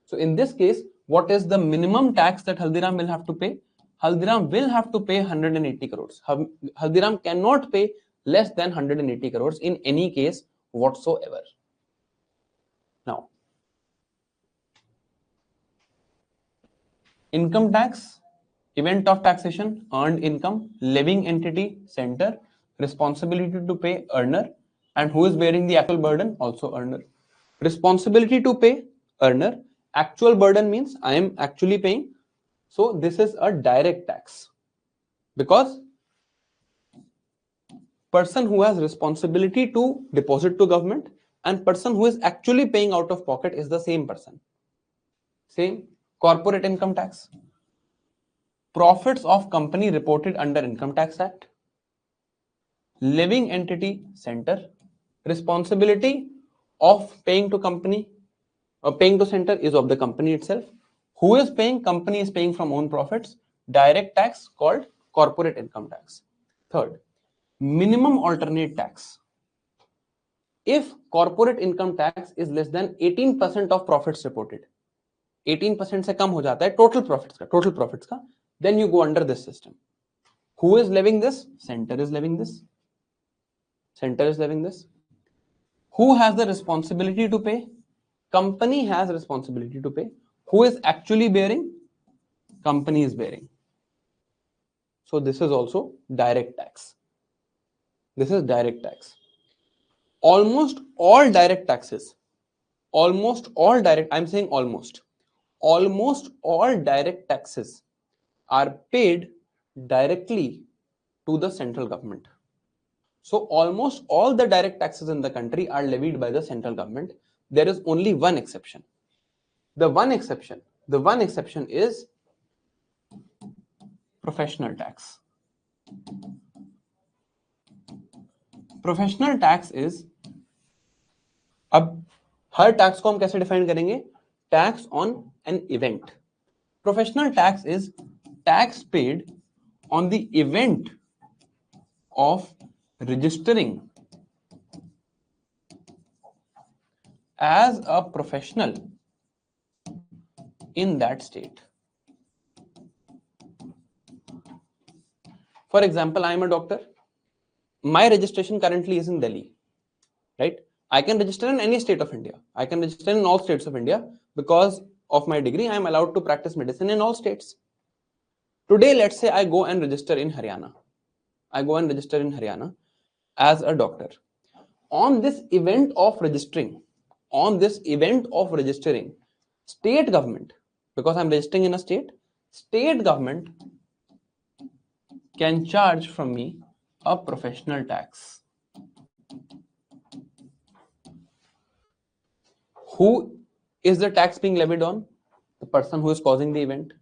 So in this case, what is the minimum tax that Haldiram will have to pay? Haldiram will have to pay 180 crores. Haldiram cannot pay less than 180 crores in any case whatsoever. Now, income tax, event of taxation, earned income, levying entity, center, responsibility to pay earner, And who is bearing the actual burden? Also earner. Responsibility to pay, earner. Actual burden means I am actually paying. So this is a direct tax, because person who has responsibility to deposit to government and person who is actually paying out of pocket is the same person. Same. Corporate income tax. Profits of company reported under Income Tax Act. Living entity center. Responsibility of paying to company or paying to center is of the company itself. Who is paying? Company is paying from own profits. Direct tax called corporate income tax. Third, minimum alternate tax. If corporate income tax is less than 18% of profits reported, 18% से कम हो जाता है total profits का, then you go under this system. Who is levying this? Center is levying this. Center is levying this. Who has the responsibility to pay? Company has responsibility to pay. Who is actually bearing? Company is bearing. So this is also direct tax. This is direct tax. Almost all direct taxes, almost all direct, I'm saying almost all direct taxes are paid directly to the central government. So almost all the direct taxes in the country are levied by the central government. There is only one exception. The one exception is professional tax. Professional tax is, अब हर tax को हम कैसे define करेंगे? Tax on an event. Professional tax is tax paid on the event of registering as a professional in that state. For example, I am a doctor. My registration currently is in Delhi, right? I can register in any state of India. I can register in all states of India. Because of my degree, I am allowed to practice medicine in all states. Today, let's say I go and register in Haryana. I go and register in Haryana as a doctor. On this event of registering, state government, because I'm registering in a state government can charge from me a professional tax. Who is the tax being levied on? The person who is causing the event.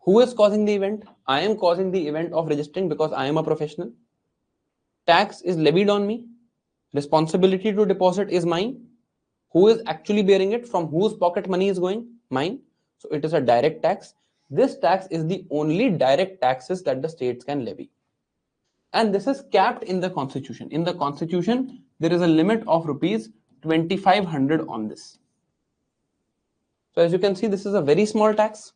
Who is causing the event? I am causing the event of registering because I am a professional. Tax is levied on me. Responsibility to deposit is mine. Who is actually bearing it? From whose pocket money is going? Mine. So it is a direct tax. This tax is the only direct taxes that the states can levy. And this is capped in the constitution. In the constitution, there is a limit of rupees 2500 on this. So as you can see, this is a very small tax.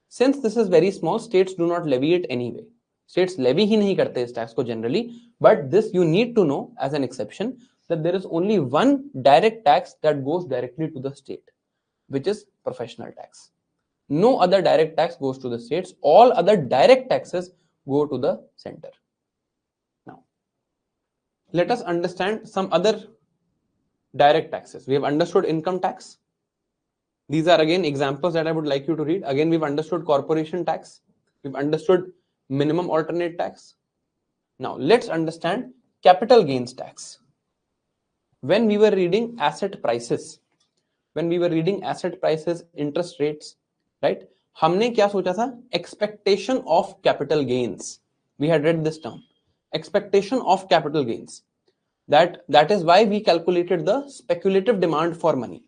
Since this is very small, states do not levy it anyway. States levy ही नहीं करते इस tax को generally, but this you need to know as an exception that there is only one direct tax that goes directly to the state, which is professional tax. No other direct tax goes to the states. All other direct taxes go to the center. Now, let us understand some other direct taxes. We have understood income tax. These are again examples that I would like you to read. Again, we've understood corporation tax. We've understood minimum alternate tax. Now, let's understand capital gains tax. When we were reading asset prices, interest rates, right? हमने क्या सोचा था? Expectation of capital gains. We had read this term. Expectation of capital gains. That is why we calculated the speculative demand for money.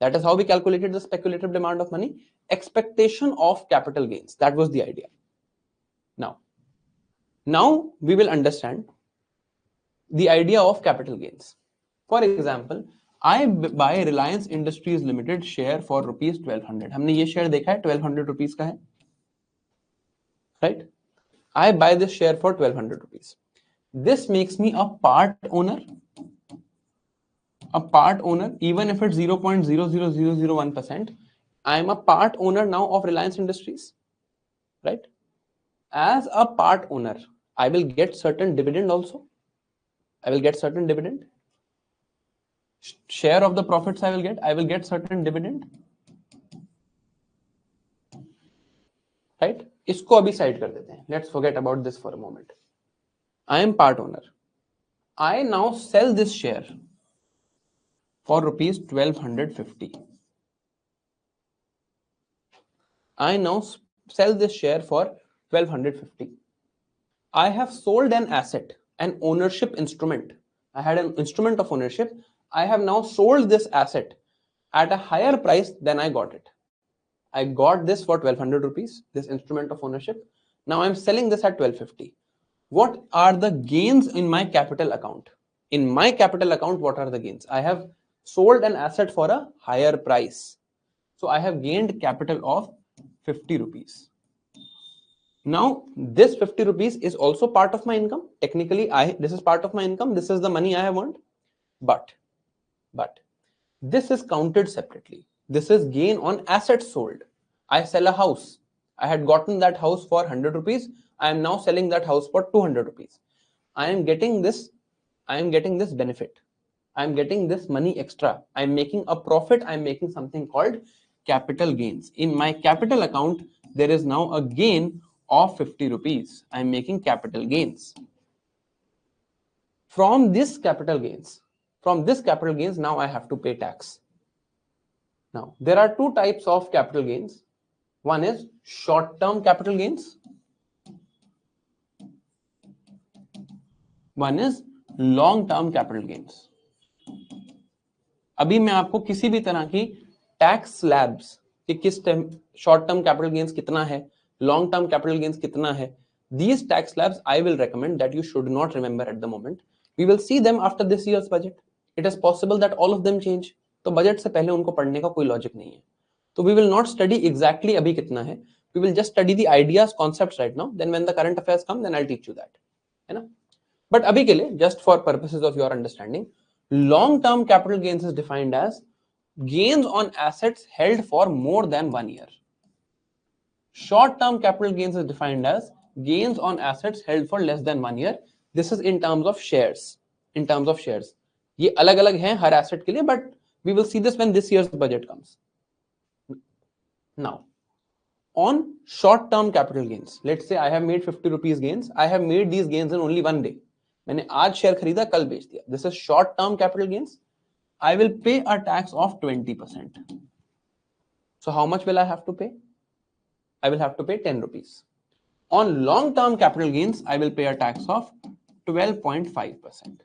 That is how we calculated the speculative demand of money. Expectation of capital gains. That was the idea. Now we will understand the idea of capital gains. For example, I buy Reliance Industries Limited share for rupees 1200. हमने ये share देखा है 1200 rupees का है, right? I buy this share for 1200 rupees. This makes me a part owner. A part owner, even if it's 0.00001%, I am a part owner now of Reliance Industries, right? As a part owner, I will get certain dividend also. I will get certain dividend. share of the profits I will get certain dividend, right? इसको अभी side कर देते हैं. Let's forget about this for a moment. I am part owner. I now sell this share for rupees 1250. I now sell this share for 1250. I have sold an asset, an ownership instrument. I had an instrument of ownership. I have now sold this asset at a higher price than I got it. I got this for 1200 rupees, this instrument of ownership. Now I'm selling this at 1250. What are the gains in my capital account? In my capital account, what are the gains? I have sold an asset for a higher price. So I have gained capital of 50 rupees. Now this 50 rupees is also part of my income. Technically, this is part of my income. This is the money I have earned. But this is counted separately. This is gain on assets sold. I sell a house. I had gotten that house for 100 rupees. I am now selling that house for 200 rupees. I am getting this benefit. I am getting this money extra. I am making a profit. I am making something called capital gains. In my capital account, there is now a gain of 50 rupees. I am making capital gains. From this capital gains, now I have to pay tax. Now, there are two types of capital gains. One is short-term capital gains. One is long-term capital gains. अभी मैं आपको किसी भी तरह की tax slabs कि किस short term capital gains कितना है, लॉन्ग टर्म कैपिटल गेन्स कितना है, these tax slabs I will recommend that you should not remember at the moment. We will see them after this year's budget. It is possible that all of them change. तो budget से पहले उनको पढ़ने का कोई logic नहीं है. तो we will not study exactly अभी कितना है. We will just study the ideas, concepts right now. Then when the current affairs come, then I'll teach you that. है ना? But अभी के लिए, just for purposes of your understanding, long-term capital gains is defined as gains on assets held for more than 1 year. Short-term capital gains is defined as gains on assets held for less than 1 year. This is in terms of shares. In terms of shares, ये अलग-अलग हैं हर asset के लिए, but we will see this when this year's budget comes. Now, on short-term capital gains, let's say I have made 50 rupees gains. I have made these gains in only 1 day. मैंने आज share खरीदा, कल बेच दिया. This is short-term capital gains. I will pay a tax of 20%. So how much will I have to pay? I will have to pay 10 rupees. On long-term capital gains, I will pay a tax of 12.5%.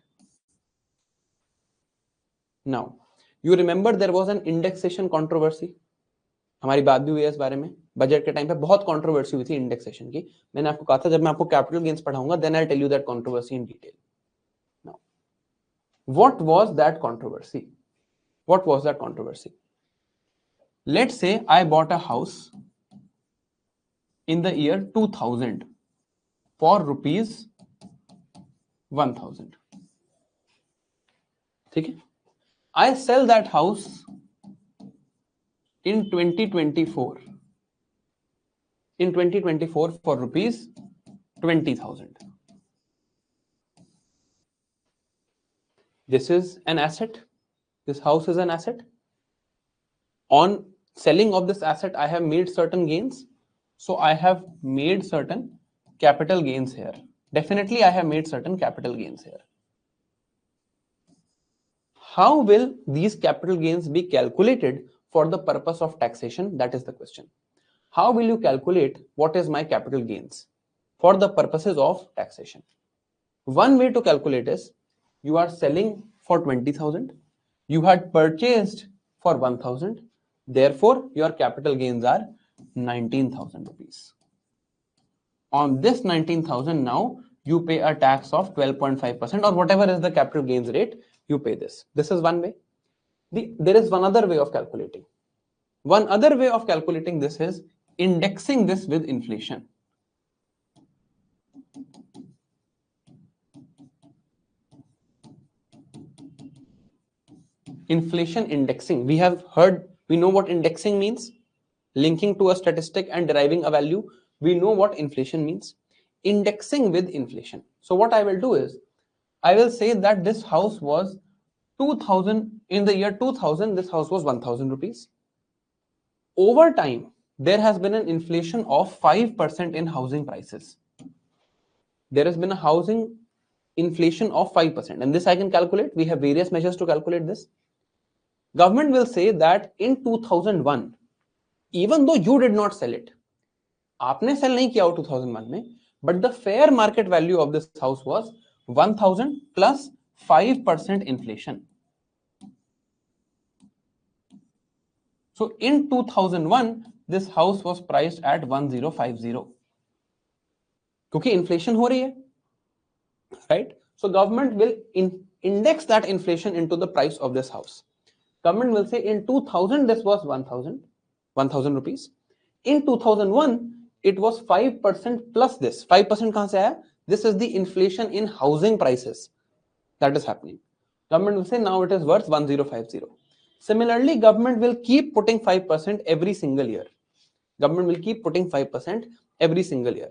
Now, you remember there was an indexation controversy. हमारी बात भी हुई है इस बारे में. Budget के time पे बहुत कंट्रोवर्सी हुई थी इंडेक्सेशन की. मैंने आपको कहा था जब मैं आपको कैपिटल गेन्स पढ़ाऊंगा, then I'll tell you that controversy in detail. Now, what was that controversy? What was that controversy? Let's say I bought a house in the year 2000 for rupees 1000. ठीक है? I sell that house in 2024. In 2024 for rupees 20,000. This is an asset. This house is an asset. On selling of this asset, I have made certain gains. So I have made certain capital gains here. Definitely, I have made certain capital gains here. How will these capital gains be calculated for the purpose of taxation? That is the question. How will you calculate what is my capital gains for the purposes of taxation? One way to calculate is you are selling for 20,000. You had purchased for 1,000. Therefore, your capital gains are 19,000 rupees. On this 19,000 now, you pay a tax of 12.5% or whatever is the capital gains rate, you pay this. This is one way. There is one other way of calculating. One other way of calculating this is indexing this with inflation. Inflation indexing. We know what indexing means. Linking to a statistic and deriving a value. We know what inflation means. Indexing with inflation. So what I will do is, I will say that this house was 2000, in the year 2000, this house was 1000 rupees. Over time, there has been an inflation of 5% in housing prices. There has been a housing inflation of 5%, and this I can calculate. We have various measures to calculate this. Government will say that in 2001, even though you did not sell it, आपने sell नहीं किया हो 2001 में, but the fair market value of this house was 1000 plus 5% inflation. So in 2001, this house was priced at 1050. क्योंकि inflation हो रही है, right? So government will index that inflation into the price of this house. Government will say in 2000 this was 1000 rupees. In 2001 it was 5% plus this. 5% कहां से आया? This is the inflation in housing prices that is happening. Government will say now it is worth 1050. Similarly, government will keep putting 5% every single year. Government will keep putting 5% every single year.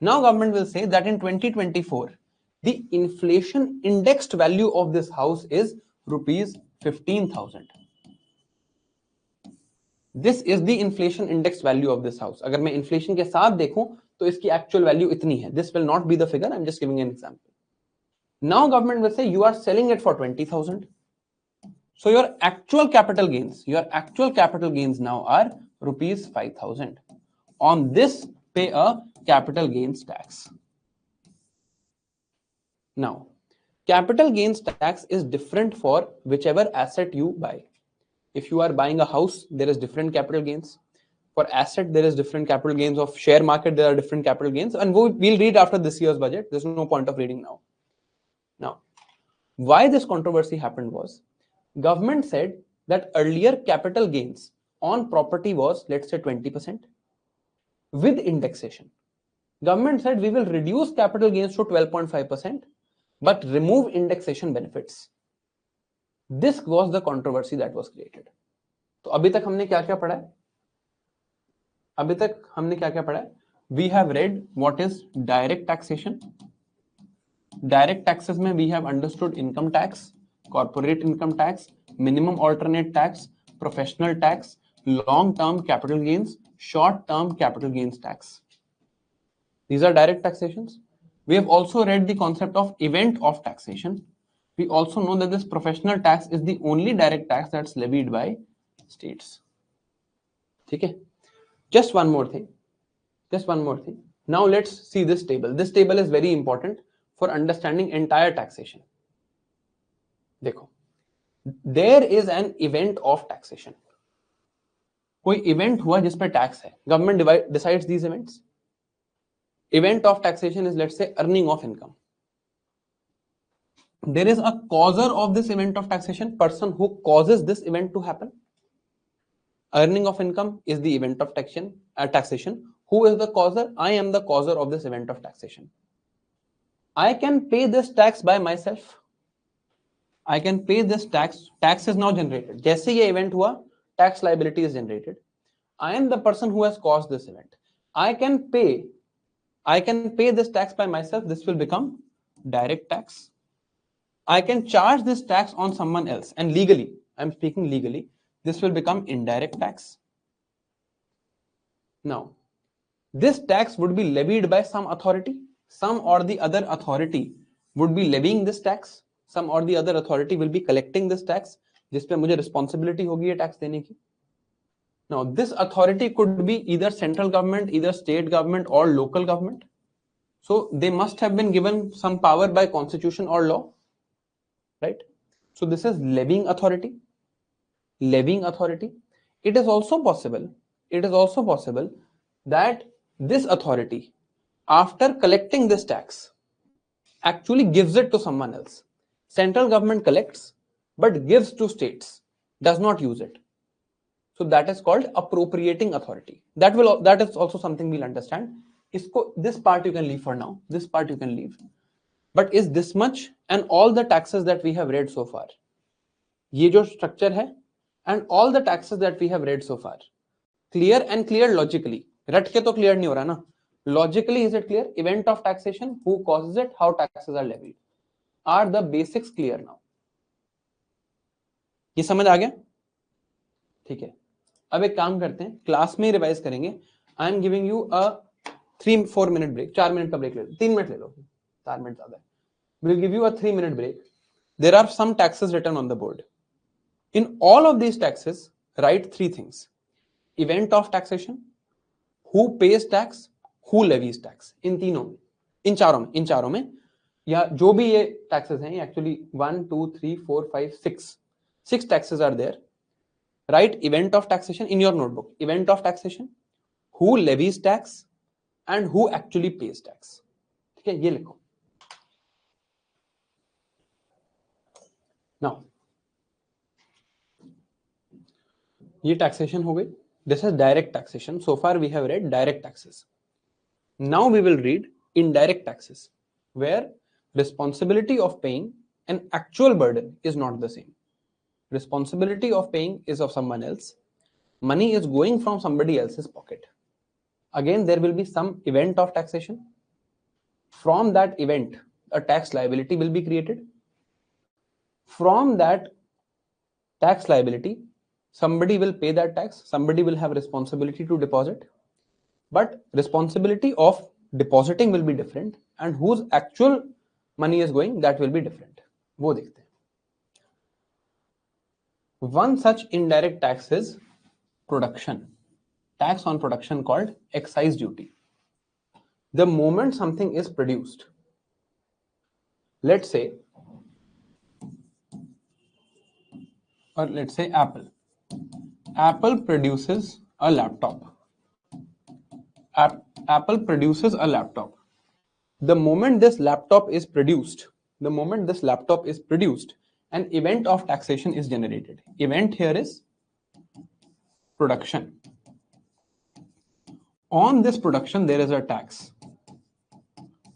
Now government will say that in 2024, the inflation indexed value of this house is rupees 15,000. This is the inflation indexed value of this house. अगर मैं inflation के साथ देखूं तो इसकी actual value इतनी है. This will not be the figure. I'm just giving an example. Now government will say you are selling it for 20,000. So your actual capital gains now are rupees 5,000. On this, pay a capital gains tax. Now, capital gains tax is different for whichever asset you buy. If you are buying a house, there is different capital gains. For asset, there is different capital gains. Of share market, there are different capital gains. And we'll read after this year's budget. There's no point of reading now. Now, why this controversy happened was, government said that earlier capital gains on property was, let's say, 20% with indexation. Government said we will reduce capital gains to 12.5% but remove indexation benefits. This was the controversy that was created. तो अभी तक हमने क्या-क्या पढ़ा है? We have read what is direct taxation. Direct taxes में we have understood income tax, corporate income tax, minimum alternate tax, professional tax, long-term capital gains, short-term capital gains tax. These are direct taxations. We have also read the concept of event of taxation. We also know that this professional tax is the only direct tax that's levied by states. Okay? Just one more thing. Now let's see this table. This table is very important for understanding entire taxation. देखो, there is an event of taxation. कोई event हुआ जिस पे tax है. Government decides these events. Event of taxation is, let's say, earning of income. There is a causer of this event of taxation, person who causes this event to happen. Earning of income is the event of taxation. Who is the causer? I am the causer of this event of taxation. I can pay this tax by myself. I can pay this tax. Tax is now generated. जैसे ये event हुआ, tax liability is generated. I am the person who has caused this event. I can pay this tax by myself. This will become direct tax. I can charge this tax on someone else, and legally, I'm speaking legally, this will become indirect tax. Now, this tax would be levied by some authority. Some or the other authority would be levying this tax. Some or the other authority will be collecting this tax, जिस पे मुझे responsibility होगी ये tax देने की. Now, this authority could be either central government, either state government, or local government. So they must have been given some power by constitution or law, right? So this is levying authority. It is also possible that this authority, after collecting this tax, actually gives it to someone else. Central government collects but gives to states, does not use it. So that is called appropriating authority. That is also something we'll understand. This part you can leave for now. This part you can leave. But is this much and all the taxes that we have read so far? ये जो structure है and all the taxes that we have read so far, clear and clear logically. रट के तो clear नहीं हो रहा ना. Logically, is it clear? Event of taxation, who causes it, how taxes are levied. Are the basics clear now? ये समझ आ गया? ठीक है, अब एक काम करते हैं, क्लास में रिवाइज करेंगे. I am giving you a 3-4 minute break. 4 minute का ब्रेक ले लो, 3 मिनट ले लो, 4 मिनट ज्यादा है. We'll give you a 3 minute break. There are some taxes written on the board. In all of these taxes, write 3 things: event of taxation, who pays tax, who levies tax. इन तीनों में, इन चारों में या जो भी ये taxes हैं, actually 1 2 3 4 5 6 taxes are there. Write event of taxation in your notebook. Event of taxation, who levies tax, and who actually pays tax. ठीक है, ये लिखो. Now, ये taxation हो गई. This is direct taxation. So far we have read direct taxes. Now we will read indirect taxes, where responsibility of paying an actual burden is not the same. Responsibility of paying is of someone else. Money is going from somebody else's pocket. Again, there will be some event of taxation. From that event, a tax liability will be created. From that tax liability, somebody will pay that tax, somebody will have responsibility to deposit, but responsibility of depositing will be different, and whose actual money is going, that will be different. वो देखते हैं. One such indirect tax is production. Tax on production called excise duty. The moment something is produced, let's say Apple produces a laptop. Apple produces a laptop. The moment this laptop is produced, an event of taxation is generated. Event here is production. On this production, there is a tax.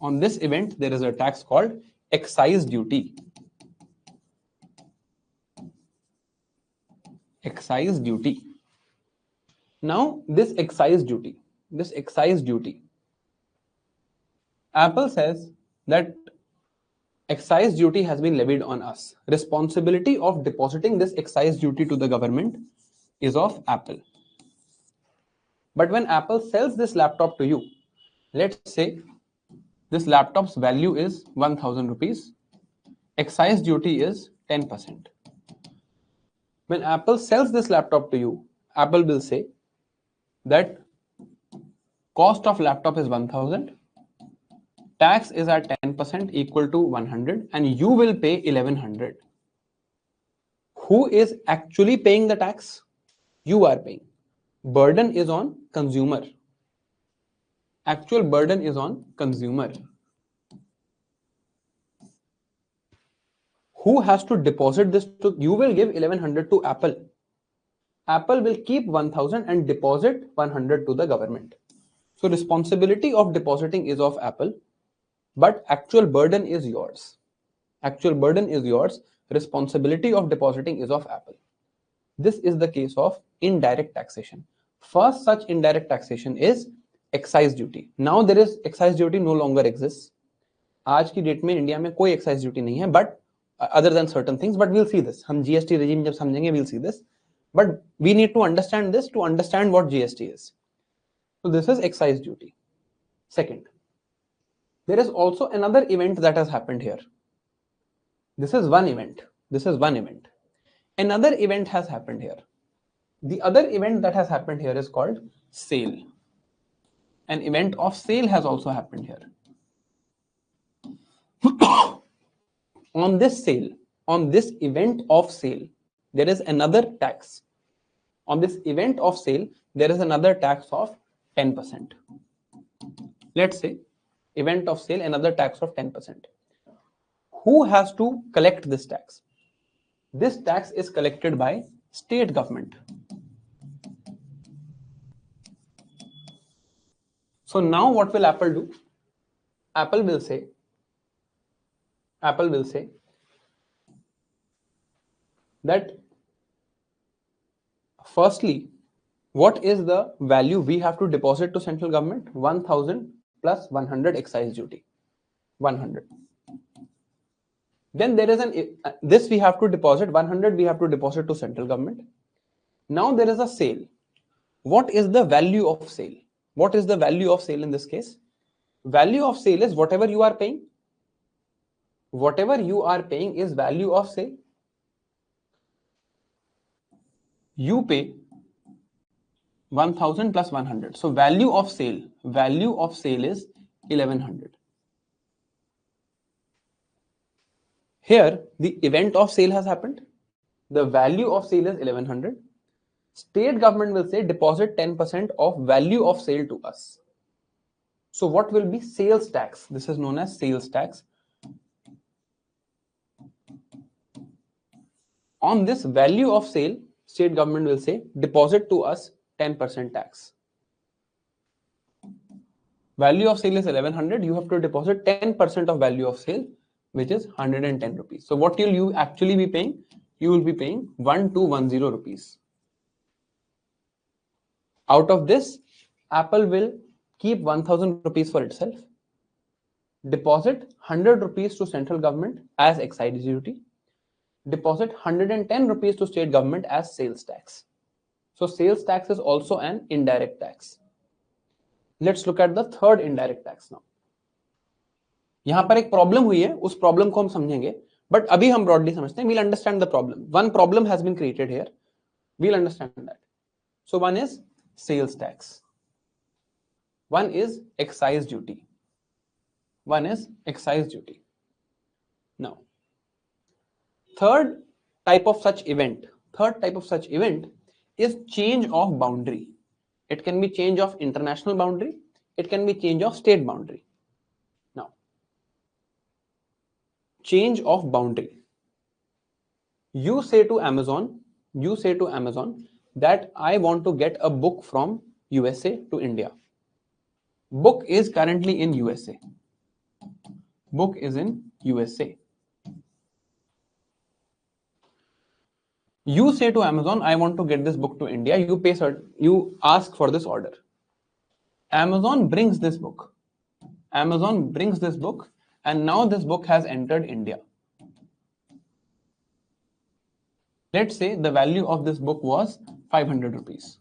On this event, there is a tax called excise duty. Excise duty. Now, this excise duty, Apple says that excise duty has been levied on us. Responsibility of depositing this excise duty to the government is of Apple. But when Apple sells this laptop to you, let's say this laptop's value is 1,000 rupees. Excise duty is 10%. When Apple sells this laptop to you, Apple will say that cost of laptop is 1,000. Tax is at 10% equal to 100, and you will pay 1,100. Who is actually paying the tax? You are paying. Burden is on consumer. Actual burden is on consumer. Who has to deposit this to? You will give 1,100 to Apple. Apple will keep 1,000 and deposit 100 to the government. So responsibility of depositing is of Apple, but actual burden is yours. Responsibility of depositing is of Apple. This is the case of indirect taxation. First such indirect taxation is excise duty. Now there is excise duty no longer exists. आज की date में India में कोई excise duty नहीं है, but other than certain things, but we'll see this. हम GST regime जब समझेंगे, we'll see this. But we need to understand this to understand what GST is. So this is excise duty. Second, there is also another event that has happened here. This is one event. Another event has happened here. The other event that has happened here is called sale. An event of sale has also happened here. On this event of sale, there is another tax. On this event of sale, there is another tax of 10%. Let's say event of sale, another tax of 10%. Who has to collect this tax? This tax is collected by state government. So now what will Apple do? Apple will say that firstly, what is the value we have to deposit to central government? 1,000 plus 100 excise duty. 100. Then there is this we have to deposit 100, we have to deposit to central government. Now there is a sale. What is the value of sale? What is the value of sale in this case? Value of sale is whatever you are paying. Whatever you are paying is value of sale. You pay 1000 plus 100. So value of sale is 1100. Here the event of sale has happened. The value of sale is 1100. State government will say deposit 10% of value of sale to us. So what will be sales tax? This is known as sales tax. On this value of sale, state government will say deposit to us 10% tax. Value of sale is 1100. You have to deposit 10% of value of sale, which is 110 rupees. So what will you actually be paying? You will be paying 1210 rupees. Out of this, Apple will keep 1000 rupees for itself, deposit 100 rupees to central government as excise duty, deposit 110 rupees to state government as sales tax. So sales tax is also an indirect tax. Let's look at the third indirect tax now. यहां पर एक problem हुई है, उस problem को हम समझेंगे, but अभी हम ब्रॉडली समझते हैं. We'll understand the problem. One problem has been created here. We'll understand that. So one is sales tax. One is excise duty. One is excise duty. Now, third type of such event is change of boundary. It can be change of international boundary. It can be change of state boundary. Now, change of boundary. You say to Amazon that I want to get a book from USA to India. Book is currently in USA. Book is in USA. You say to Amazon, I want to get this book to India. You ask for this order. Amazon brings this book. And now this book has entered India. Let's say the value of this book was 500 rupees.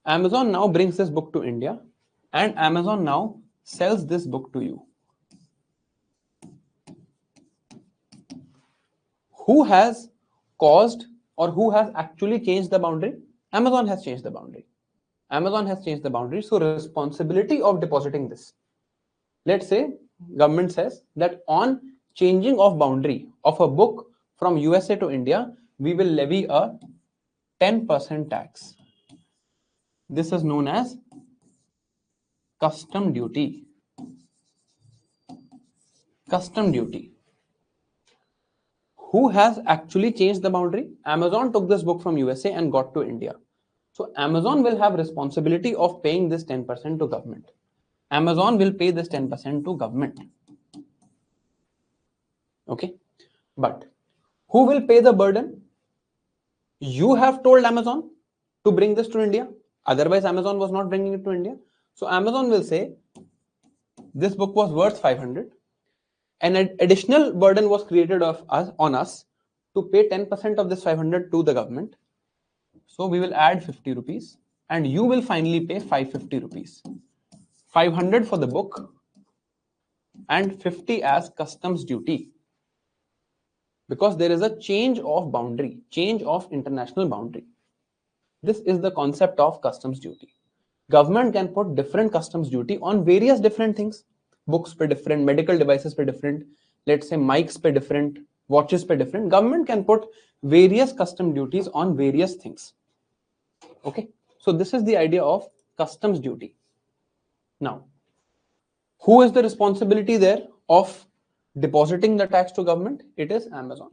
Amazon now brings this book to India, and Amazon now sells this book to you. Who has caused or who has actually changed the boundary? Amazon has changed the boundary. So responsibility of depositing this. Let's say government says that on changing of boundary of a book from USA to India, we will levy a 10% tax. This is known as custom duty. Who has actually changed the boundary? Amazon took this book from USA and got to India. So Amazon will have responsibility of paying this 10% to government. Amazon will pay this 10% to government. Okay. But who will pay the burden? You have told Amazon to bring this to India. Otherwise, Amazon was not bringing it to India. So Amazon will say, this book was worth 500. An additional burden was created on us to pay 10% of this 500 to the government. So we will add 50 rupees and you will finally pay 550 rupees. 500 for the book and 50 as customs duty. Because there is a change of boundary, change of international boundary. This is the concept of customs duty. Government can put different customs duty on various different things. Books per different, medical devices per different, let's say mics per different, watches per different. Government can put various custom duties on various things. Okay, so this is the idea of customs duty. Now, who is the responsibility there of depositing the tax to government? It is Amazon.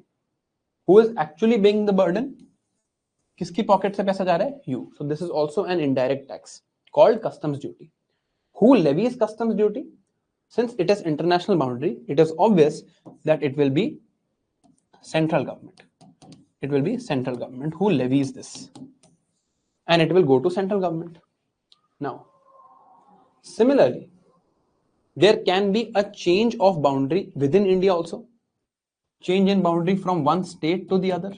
Who is actually bearing the burden? किसकी pocket से पैसा जा रहा है? You. So this is also an indirect tax called customs duty. Who levies customs duty? Since it is international boundary, it is obvious that it will be central government. It will be central government who levies this, and it will go to central government. Now, similarly, There can be a change of boundary within India also. Change in boundary from one state to the other.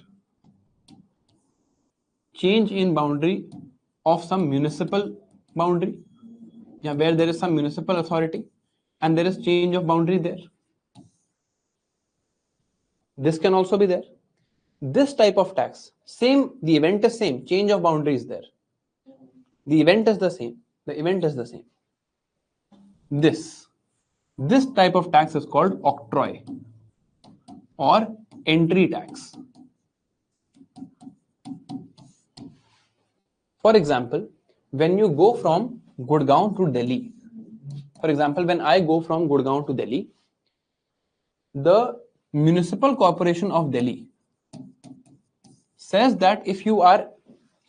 Change in boundary of some municipal boundary, yeah, where there is some municipal authority and there is change of boundary there. This can also be there. This type of tax, same, the event is same, change of boundary is there. The event is the same. The event is the same. This type of tax is called octroi or entry tax. For example, when you go from Gurgaon to Delhi, for example, when I go from Gurgaon to Delhi, the Municipal Corporation of Delhi says that if you are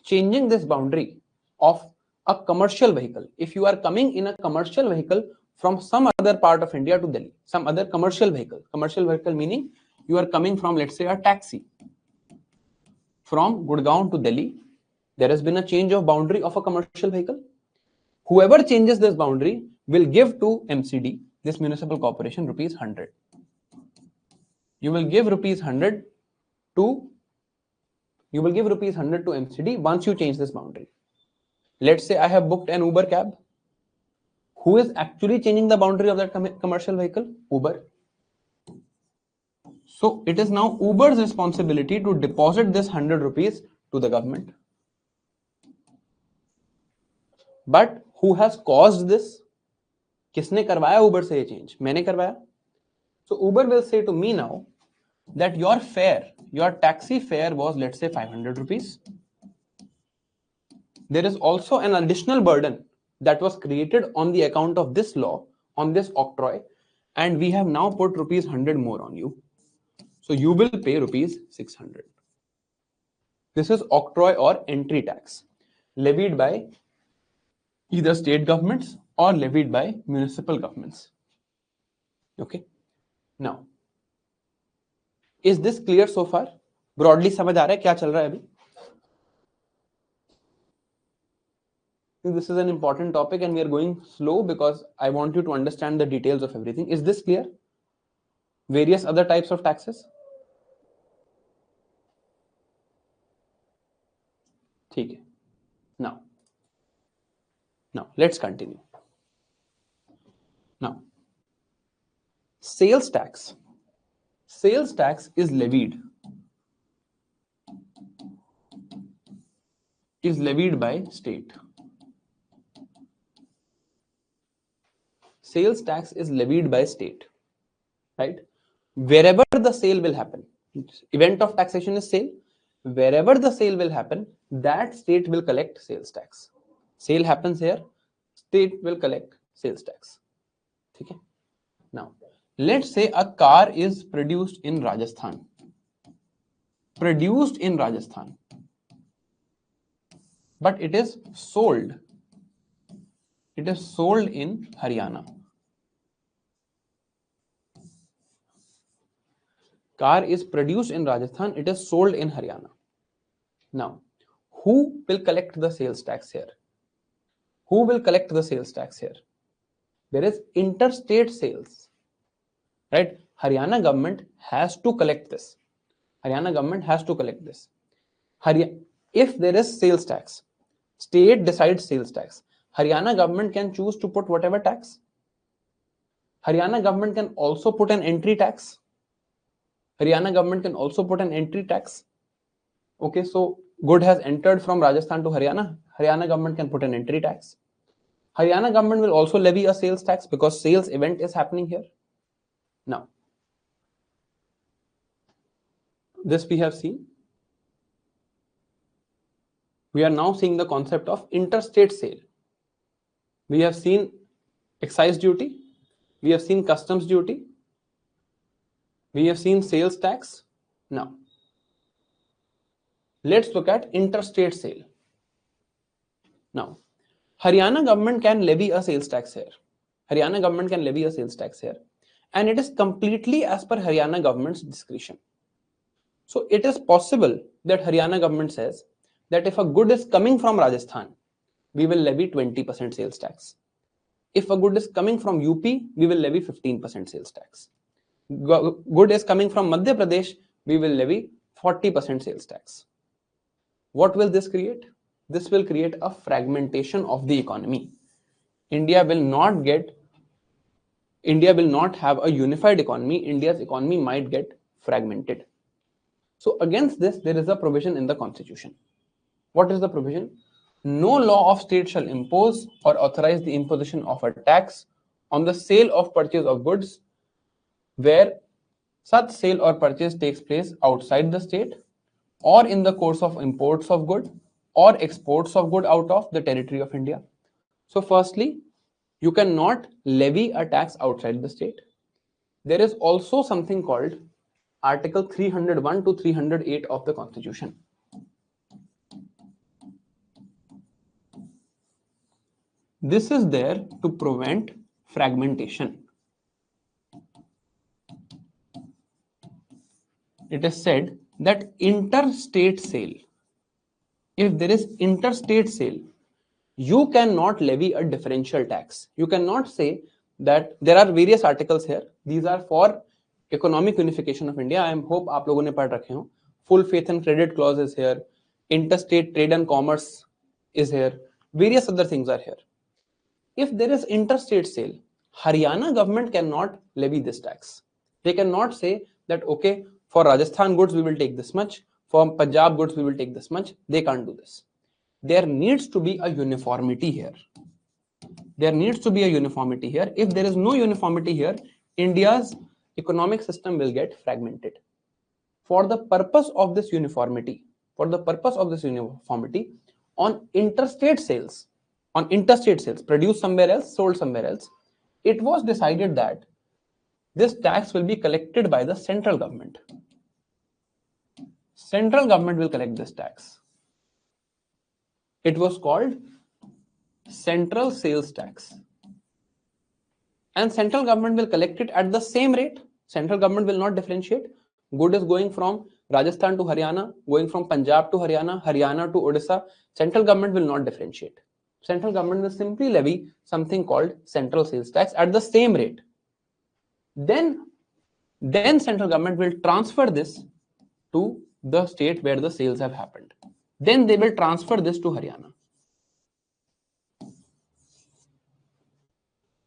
changing this boundary of a commercial vehicle, if you are coming in a commercial vehicle from some other part of India to Delhi, some other commercial vehicle meaning you are coming from, let's say, a taxi from Gurgaon to Delhi, there has been a change of boundary of a commercial vehicle. Whoever changes this boundary will give to MCD, this municipal corporation, rupees 100. You will give rupees 100 to MCD once you change this boundary. Let's say I have booked an Uber cab. Who is actually changing the boundary of that commercial vehicle? Uber. So it is now Uber's responsibility to deposit this 100 rupees to the government. But who has caused this? किसने करवाया Uber से ये change? मैंने करवाया. So Uber will say to me now that your fare, your taxi fare was, let's say, 500 rupees. There is also an additional burden that was created on the account of this law, on this octroi, and we have now put rupees 100 more on you. So you will pay rupees 600. This is octroi or entry tax, levied by either state governments or levied by municipal governments. Okay. Now, is this clear so far? Broadly समझ आ रहा है क्या चल रहा है अभी? This is an important topic and we are going slow because I want you to understand the details of everything. Is this clear? Various other types of taxes? ठीक है. Now let's continue. Now, sales tax. Sales tax is levied by state. Sales tax is levied by state, right? Wherever the sale will happen, event of taxation is sale. Wherever the sale will happen, that state will collect sales tax. Sale happens here, state will collect sales tax. Okay. Now, let's say a car is produced in Rajasthan. But it is sold. It is sold in Haryana. Car is produced in Rajasthan. It is sold in Haryana. Now, who will collect the sales tax here? Who will collect the sales tax here? There is interstate sales, right? Haryana government has to collect this. Haryana government has to collect this. If there is sales tax, state decides sales tax. Haryana government can choose to put whatever tax. Haryana government can also put an entry tax. Haryana government can also put an entry tax. Okay, so good has entered from Rajasthan to Haryana. Haryana government can put an entry tax. Haryana government will also levy a sales tax because sales event is happening here. Now, this we have seen. We are now seeing the concept of interstate sale. We have seen excise duty. We have seen customs duty. We have seen sales tax. Now, let's look at interstate sale. Now, Haryana government can levy a sales tax here. Haryana government can levy a sales tax here. And it is completely as per Haryana government's discretion. So it is possible that Haryana government says that if a good is coming from Rajasthan, we will levy 20% sales tax. If a good is coming from UP, we will levy 15% sales tax. Good is coming from Madhya Pradesh, we will levy 40% sales tax. What will this create? This will create a fragmentation of the economy. India will not have a unified economy. India's economy might get fragmented. So against this, there is a provision in the constitution. What is the provision? No law of state shall impose or authorize the imposition of a tax on the sale or purchase of goods where such sale or purchase takes place outside the state or in the course of imports of good or exports of good out of the territory of India. So firstly, you cannot levy a tax outside the state. There is also something called Article 301 to 308 of the Constitution. This is there to prevent fragmentation. It is said that interstate sale, if there is interstate sale, you cannot levy a differential tax. You cannot say that there are various articles here. These are for economic unification of India. I hope आप लोगों ने पढ़ रखे हो. Full faith and credit clause is here. Interstate trade and commerce is here. Various other things are here. If there is interstate sale, Haryana government cannot levy this tax. They cannot say that, okay, for Rajasthan goods we will take this much, for Punjab goods we will take this much. They can't do this. There needs to be a uniformity here. There needs to be a uniformity here. If there is no uniformity here, India's economic system will get fragmented. For the purpose of this uniformity, on interstate sales, produced somewhere else, sold somewhere else, it was decided that this tax will be collected by the central government. Central government will collect this tax. It was called central sales tax. And central government will collect it at the same rate. Central government will not differentiate. Good is going from Rajasthan to Haryana, going from Punjab to Haryana, Haryana to Odisha. Central government will not differentiate. Central government will simply levy something called central sales tax at the same rate. Then central government will transfer this to the state where the sales have happened. Then they will transfer this to Haryana.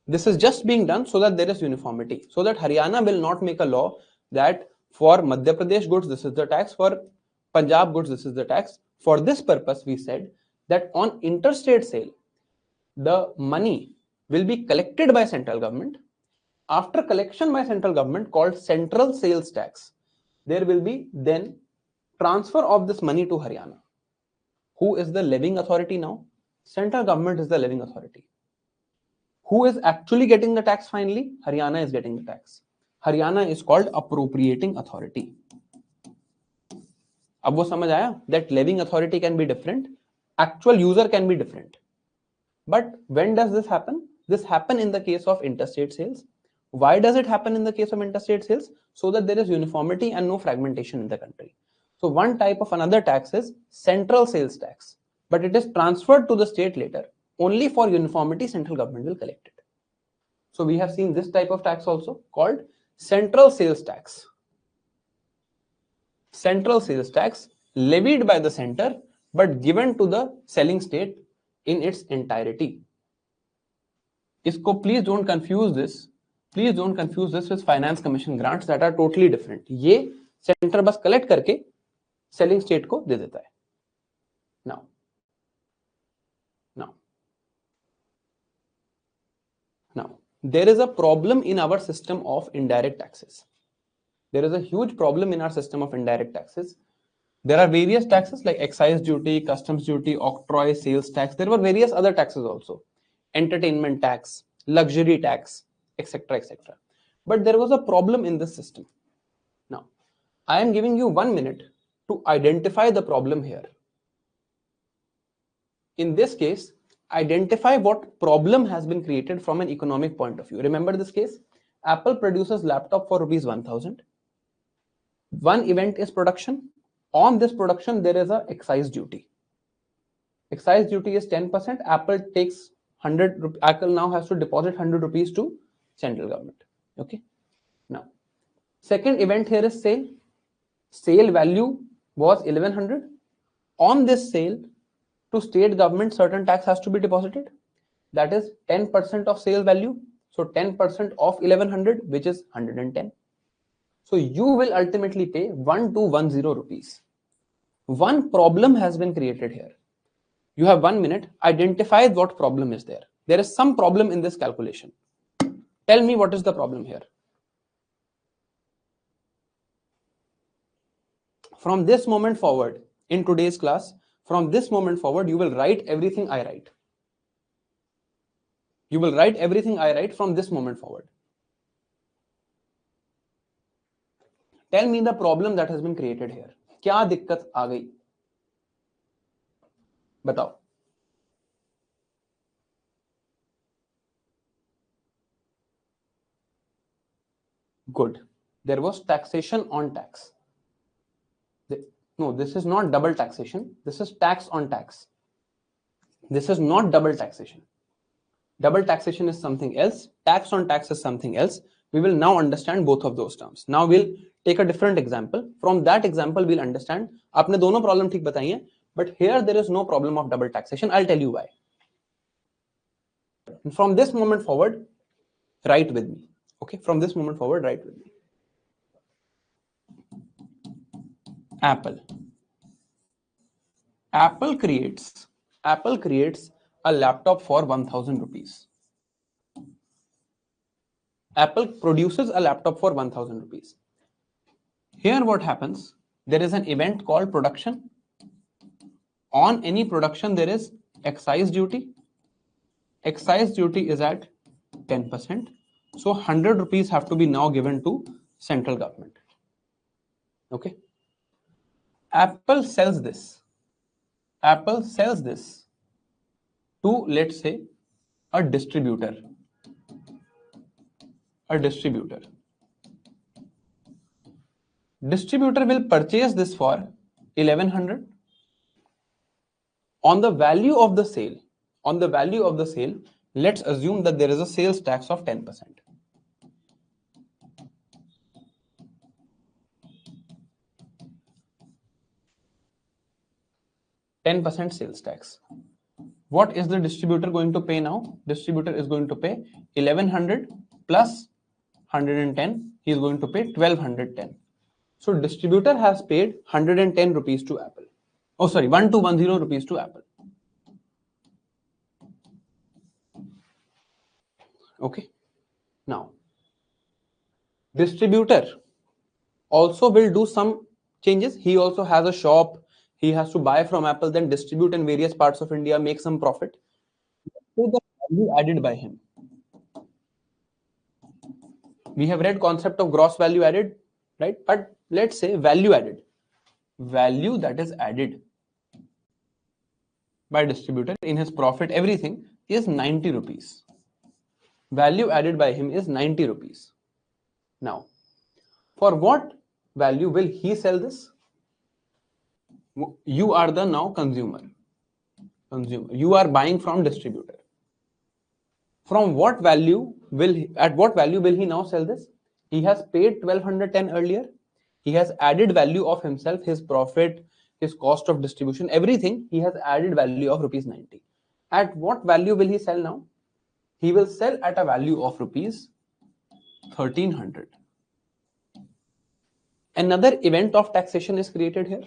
This is just being done so that there is uniformity, so that Haryana will not make a law that for Madhya Pradesh goods this is the tax, for Punjab goods this is the tax. For this purpose, we said that on interstate sale, the money will be collected by central government. After collection by central government, called central sales tax, there will be then transfer of this money to Haryana. Who is the levying authority now? Central government is the levying authority. Who is actually getting the tax finally? Haryana is getting the tax. Haryana is called appropriating authority. अब वो समझ आया that levying authority can be different, actual user can be different. But when does this happen? This happen in the case of interstate sales. Why does it happen in the case of interstate sales? So that there is uniformity and no fragmentation in the country. So one type of another tax is central sales tax, but it is transferred to the state later. Only for uniformity, central government will collect it. So we have seen this type of tax also called central sales tax. Central sales tax levied by the center but given to the selling state in its entirety. Isko please don't confuse this. Please don't confuse this with finance commission grants that are totally different. ये center बस collect करके selling state को दे देता है. Now, there is a problem in our system of indirect taxes. There is a huge problem in our system of indirect taxes. There are various taxes like excise duty, customs duty, octroi, sales tax. There were various other taxes also. Entertainment tax, luxury tax, etc., etc. But there was a problem in this system. Now, I am giving you 1 minute to identify the problem here. In this case, identify what problem has been created from an economic point of view. Remember this case? Apple produces laptop for rupees 1000. One event is production. On this production, there is a excise duty. Excise duty is 10%. Apple takes Apple now has to deposit 100 rupees to central government. Okay. Now, second event here is sale. Sale value was 1100. On this sale, to state government, certain tax has to be deposited. That is 10% of sale value. So 10% of 1100, which is 110. So you will ultimately pay 1210 rupees. One problem has been created here. You have 1 minute. Identify what problem is there. There is some problem in this calculation. Tell me what is the problem here. From this moment forward, in today's class, from this moment forward, you will write everything I write. You will write everything I write from this moment forward. Tell me the problem that has been created here. क्या दिक्कत आ गई? बताओ. Good. There was taxation on tax. No, this is not double taxation. This is tax on tax. This is not double taxation. Double taxation is something else. Tax on tax is something else. We will now understand both of those terms. Now we'll take a different example. From that example, we'll understand. आपने दोनों problem ठीक बताई हैं, but here there is no problem of double taxation. I'll tell you why. And from this moment forward, write with me. Okay, from this moment forward, write with me. Apple. Apple creates a laptop for 1000 rupees. Apple produces a laptop for 1000 rupees. Here what happens? There is an event called production. On any production, there is excise duty. Excise duty is at 10%. So 100 rupees have to be now given to central government. Okay. Apple sells this. Apple sells this to, let's say, a distributor. A distributor. Distributor will purchase this for 1100. On the value of the sale, let's assume that there is a sales tax of 10%. Sales tax. What is the distributor going to pay now? Distributor is going to pay 1100 plus 110. He is going to pay 1210. So distributor has paid 110 rupees to Apple. Oh, sorry, 1210 rupees to Apple. Okay. Now, distributor also will do some changes. He also has a shop. He has to buy from Apple, then distribute in various parts of India, make some profit. So the value added by him. We have read concept of gross value added, right? But let's say value added. Value that is added by distributor in his profit, everything is 90 rupees. Value added by him is 90 rupees. Now, for what value will he sell this? You are the now consumer. You are buying from distributor. From what value at what value will he now sell this? He has paid 1210 earlier. He has added value of himself, his profit, his cost of distribution, everything. He has added value of rupees 90. At what value will he sell now? He will sell at a value of rupees 1300. Another event of taxation is created here.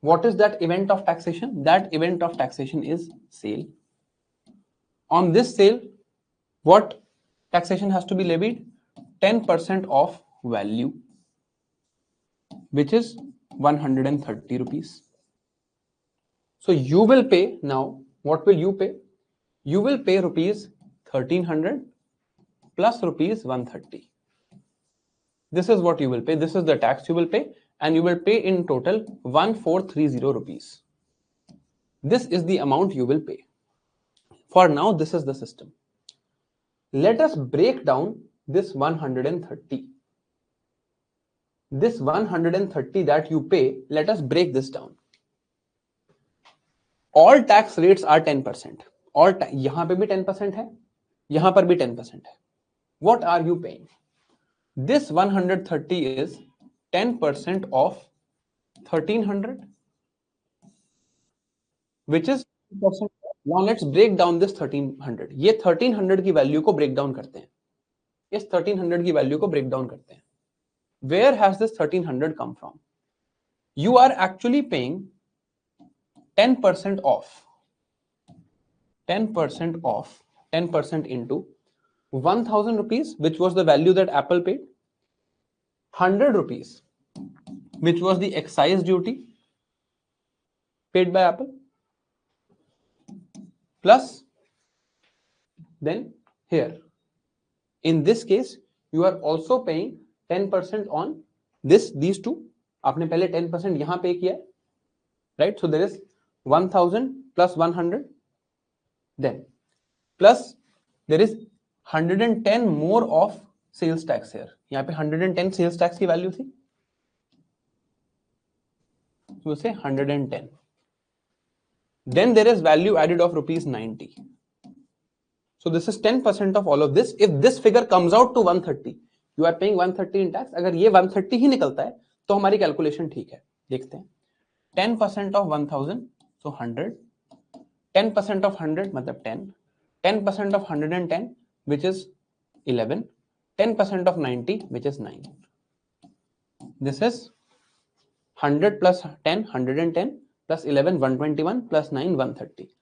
What is that event of taxation? That event of taxation is sale. On this sale, what taxation has to be levied? 10% of value, which is 130 rupees. So you will pay now, what will you pay? You will pay rupees 1300 plus rupees 130. This is what you will pay. This is the tax you will pay, and you will pay in total 1430 rupees. This is the amount you will pay. For now, this is the system. Let us break down this 130. This 130 that you pay, let us break this down. All tax rates are 10%. और यहां पे भी 10% है, यहां पर भी 10% है. What are you paying? This 130 is 10% of 1300, which is 10%. Now let's break down this 1300. ये 1300 की वैल्यू को ब्रेक डाउन करते हैं, इस 1300 की वैल्यू को ब्रेक डाउन करते हैं. Where has this 1300 come from? You are actually paying 10% off. 10% off, 10% into 1000 rupees, which was the value that Apple paid, 100 rupees, which was the excise duty paid by Apple, plus then here in this case you are also paying 10% on these two. आपने पहले 10% यहां पे किया है, right? So there is 1000 plus 100, then plus there is 110 more of sales tax here. यहाँ पे 110 sales tax की value थी, so say 110. Then there is value added of rupees 90. So this is 10% of all of this. If this figure comes out to 130, you are paying 130 in tax. अगर ये 130 ही निकलता है तो हमारी कैलकुलेशन ठीक है. देखते हैं. 10% of 1000, so 100. 10% of 100 मतलब 10. 10% of 110, which is 11. 10% of 90, which is 9. This is 100 plus 10, 110 plus 11, 121 plus 9, 130.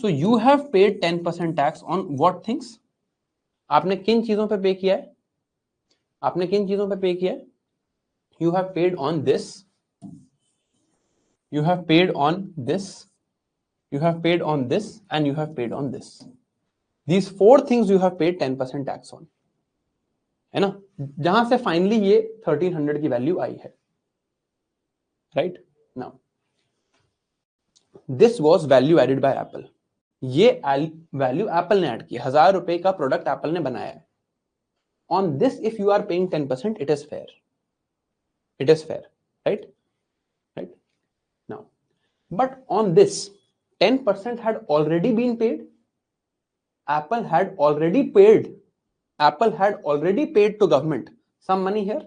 So you have paid 10% tax on what things? आपने किन चीजों पे पे किया है? आपने किन चीजों पे पे किया है? You have paid on this. You have paid on this. You have paid on this, and you have paid on this. These four things you have paid 10% tax on. है ना? जहां से फाइनली ये 1300 की वैल्यू आई है. Right? Now, this was value added by Apple. ये value Apple ने add की. 1000 रुपए का प्रोडक्ट एप्पल ने बनाया है. On this, if you are paying 10%, it is fair. It is fair, right? Right? Now, but on this, 10% had already been paid. Apple had already paid. Apple had already paid to government some money here.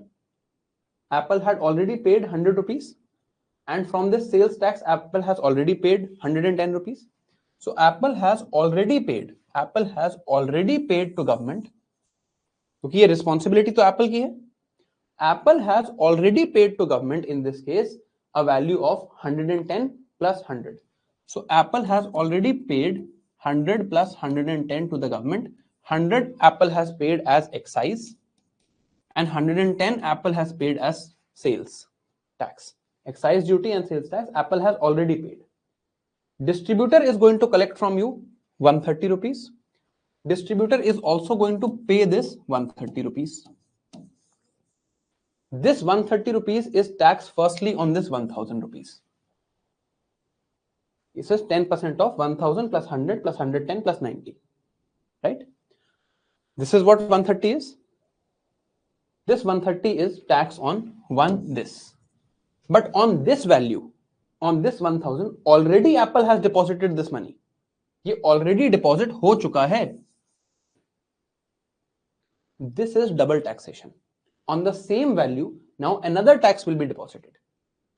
Apple had already paid 100 rupees. And from this sales tax, Apple has already paid 110 rupees. So Apple has already paid. Apple has already paid to government. क्योंकि ये responsibility तो Apple की है. Apple has already paid to government in this case a value of 110 plus 100. So Apple has already paid 100 plus 110 to the government. 100 Apple has paid as excise, and 110 Apple has paid as sales tax. Excise duty and sales tax Apple has already paid. Distributor is going to collect from you 130 rupees. Distributor is also going to pay this 130 rupees. This 130 rupees is taxed firstly on this 1000 rupees. This is 10% of 1000 plus 100 plus 110 plus 90. Right? This is what 130 is. This 130 is tax on this. But on this value, on this 1000, already Apple has deposited this money. ये already deposit हो चुका है. This is double taxation. On the same value, now another tax will be deposited.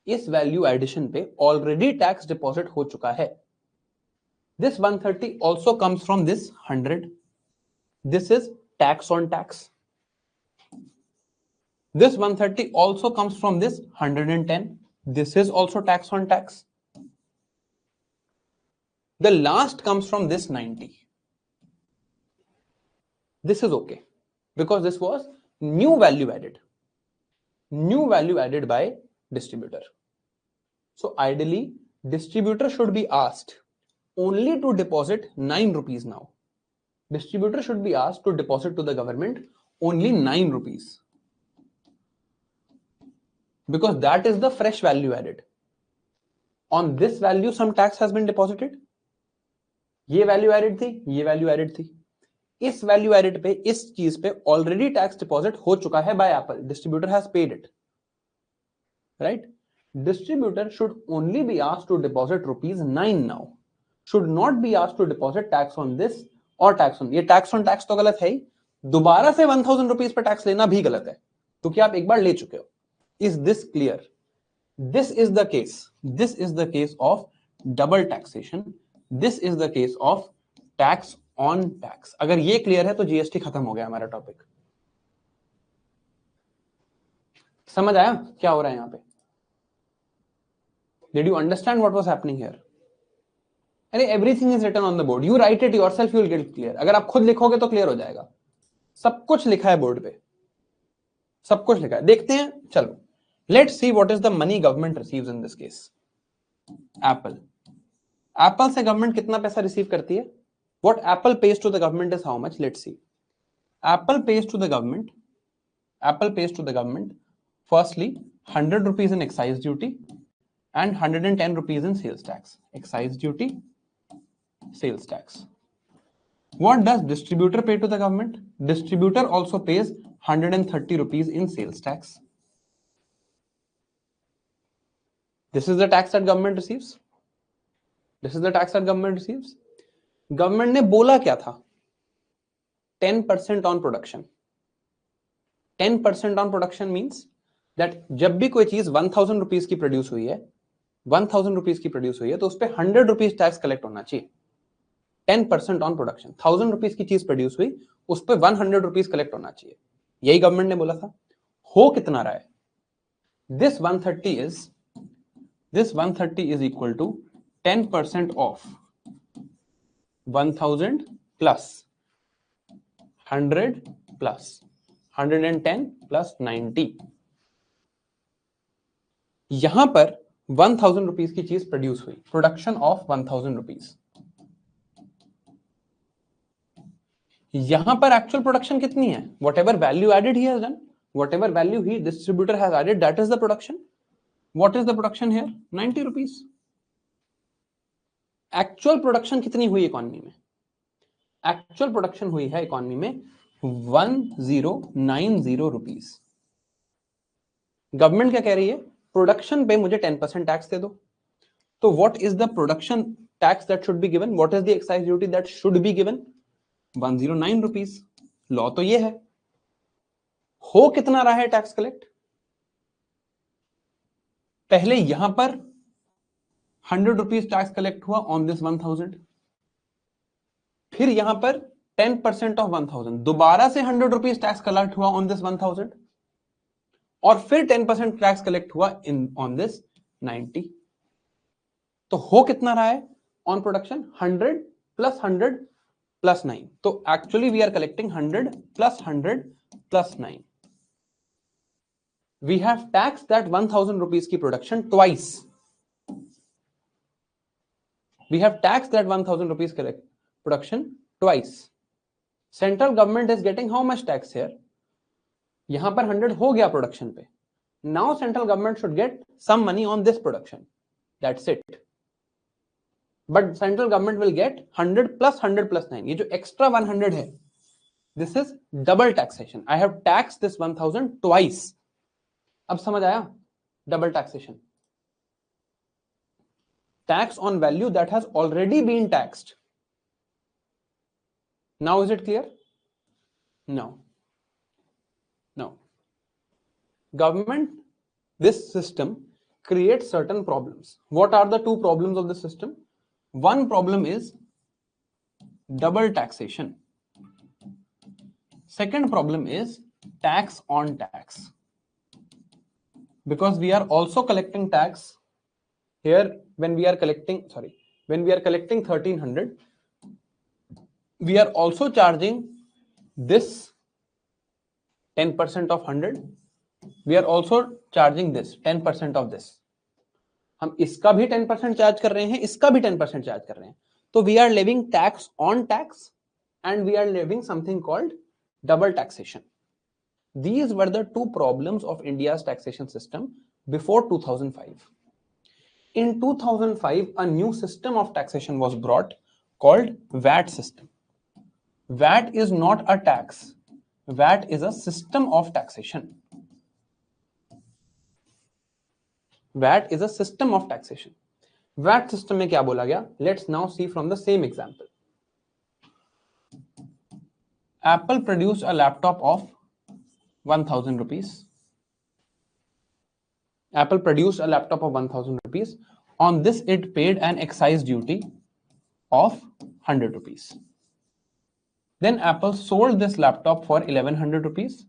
इस value addition पे already tax deposit हो चुका है. This 130 also comes from this 100. This is tax on tax. This 130 also comes from this 110. This is also tax on tax. The last comes from this 90. This is okay because this was new value added. New value added by distributor. So ideally, distributor should be asked only to deposit 9 rupees now. Distributor should be asked to deposit to the government only 9 rupees. Because that is the fresh value added. On this value, some tax has been deposited. ये value added थी, ये value added थी. इस value added पे, इस चीज पे already tax deposit हो चुका है by Apple. Distributor has paid it. Right? Distributor should only be asked to deposit rupees 9 now. should not be asked to deposit tax on this or tax on, ये tax on tax तो गलत है ही, दोबारा से 1000 rupees per tax लेना भी गलत है, क्योंकि आप एक बार ले चुके हो. Is this clear? This is the case. This is the case of double taxation. This is the case of tax on tax. अगर ये क्लियर है तो जीएसटी खत्म हो गया हमारा टॉपिक. समझ आया क्या हो रहा है यहां पे? Did you understand what was happening here? अरे everything is written on the board. You write it yourself, you will get clear. अगर आप खुद लिखोगे तो क्लियर हो जाएगा. सब कुछ लिखा है बोर्ड पे, सब कुछ लिखा है. देखते हैं, चलो. Let's see what is the money government receives in this case. Apple. Apple से गवर्नमेंट कितना पैसा रिसीव करती है? What Apple pays to the government is how much? Let's see. Apple pays to the government. Apple pays to the government. Firstly, 100 rupees in excise duty and 110 rupees in sales tax. Excise duty, sales tax. What does distributor pay to the government? Distributor also pays 130 rupees in sales tax. This is the tax that government receives. This is the tax that government receives. Government ने बोला क्या था? 10% on production. 10% on production means that जब भी कोई चीज 1000 rupees की produce हुई है, 1000 रुपीज की प्रोड्यूस हुई है, तो उस पर 100 रुपीज टैक्स कलेक्ट होना चाहिए. 10% ऑन प्रोडक्शन. 1000 रुपीज की चीज प्रोड्यूस हुई, उस पर 100 रुपीज कलेक्ट होना चाहिए. यही गवर्नमेंट ने बोला था. हो कितना रहा है? This 130 is equal to 10% of 1000 plus 100 plus 110 plus 90. यहां पर 1000 रुपीज की चीज प्रोड्यूस हुई, प्रोडक्शन ऑफ 1000 रुपीज. यहां पर एक्चुअल प्रोडक्शन कितनी है? Whatever value added he has done, whatever value he distributor has added, that is the production. What is the production here? 90 rupees. Actual production कितनी हुई economy में? Actual production हुई है economy में 1090 रुपीज. गवर्नमेंट क्या कह रही है? प्रोडक्शन पे मुझे 10% टैक्स दे दो. तो what is the production tax that should be given? What is the excise duty that should be given? 109 rupees. Law तो ये है. हो कितना रहा है टैक्स कलेक्ट? पहले यहां पर 100 रुपीज टैक्स कलेक्ट हुआ ऑन दिस 1000. फिर यहां पर 10% ऑफ 1000, दोबारा से 100 रुपीज टैक्स कलेक्ट हुआ ऑन दिस 1000, और फिर 10% टैक्स कलेक्ट हुआ इन ऑन दिस 90. तो हो कितना रहा है ऑन प्रोडक्शन? 100 plus 100 plus 9. तो actually we are collecting 100 plus 100 plus 9. We have taxed that 1000 rupees की production twice. We have taxed that 1000 rupees production twice. Central government is getting how much tax here? यहां पर 100 हो गया production पे. Now central government should get some money on this production. That's it. But central government will get 100 plus 100 plus 9. ये जो extra 100 है, this is double taxation. I have taxed this 1000 twice. अब समझ आया? Double taxation. Tax on value that has already been taxed. Now is it clear? No. Government, this system creates certain problems. What are the two problems of the system? One problem is double taxation. Second problem is tax on tax. Because we are also collecting tax here when we are collecting 1300, we are also charging this 10% of 100. We are also charging this 10% of this. हम इसका भी 10% charge कर रहे हैं, इसका भी 10% charge कर रहे हैं. तो we are levying tax on tax and we are levying something called double taxation. These were the two problems of India's taxation system before 2005. In 2005, a new system of taxation was brought called VAT system. VAT is not a tax. VAT is a system of taxation. VAT is a system of taxation. VAT system में क्या बोला गया, let's now see from the same example. Apple produced a laptop of 1000 rupees. Apple produced a laptop of 1000 rupees. On this, it paid an excise duty of 100 rupees. Then Apple sold this laptop for 1100 rupees.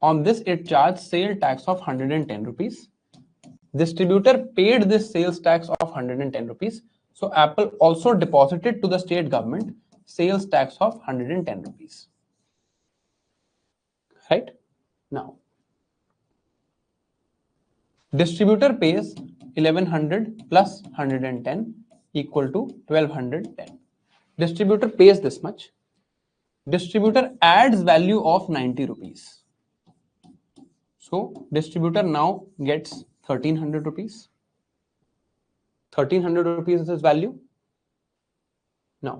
On this, it charged sale tax of 110 rupees. Distributor paid this sales tax of 110 rupees. So Apple also deposited to the state government sales tax of 110 rupees. Right? Now, distributor pays 1100 plus 110 equal to 1210. Distributor pays this much. Distributor adds value of 90 rupees. So distributor now gets 1300 rupees. 1300 rupees is his value. Now,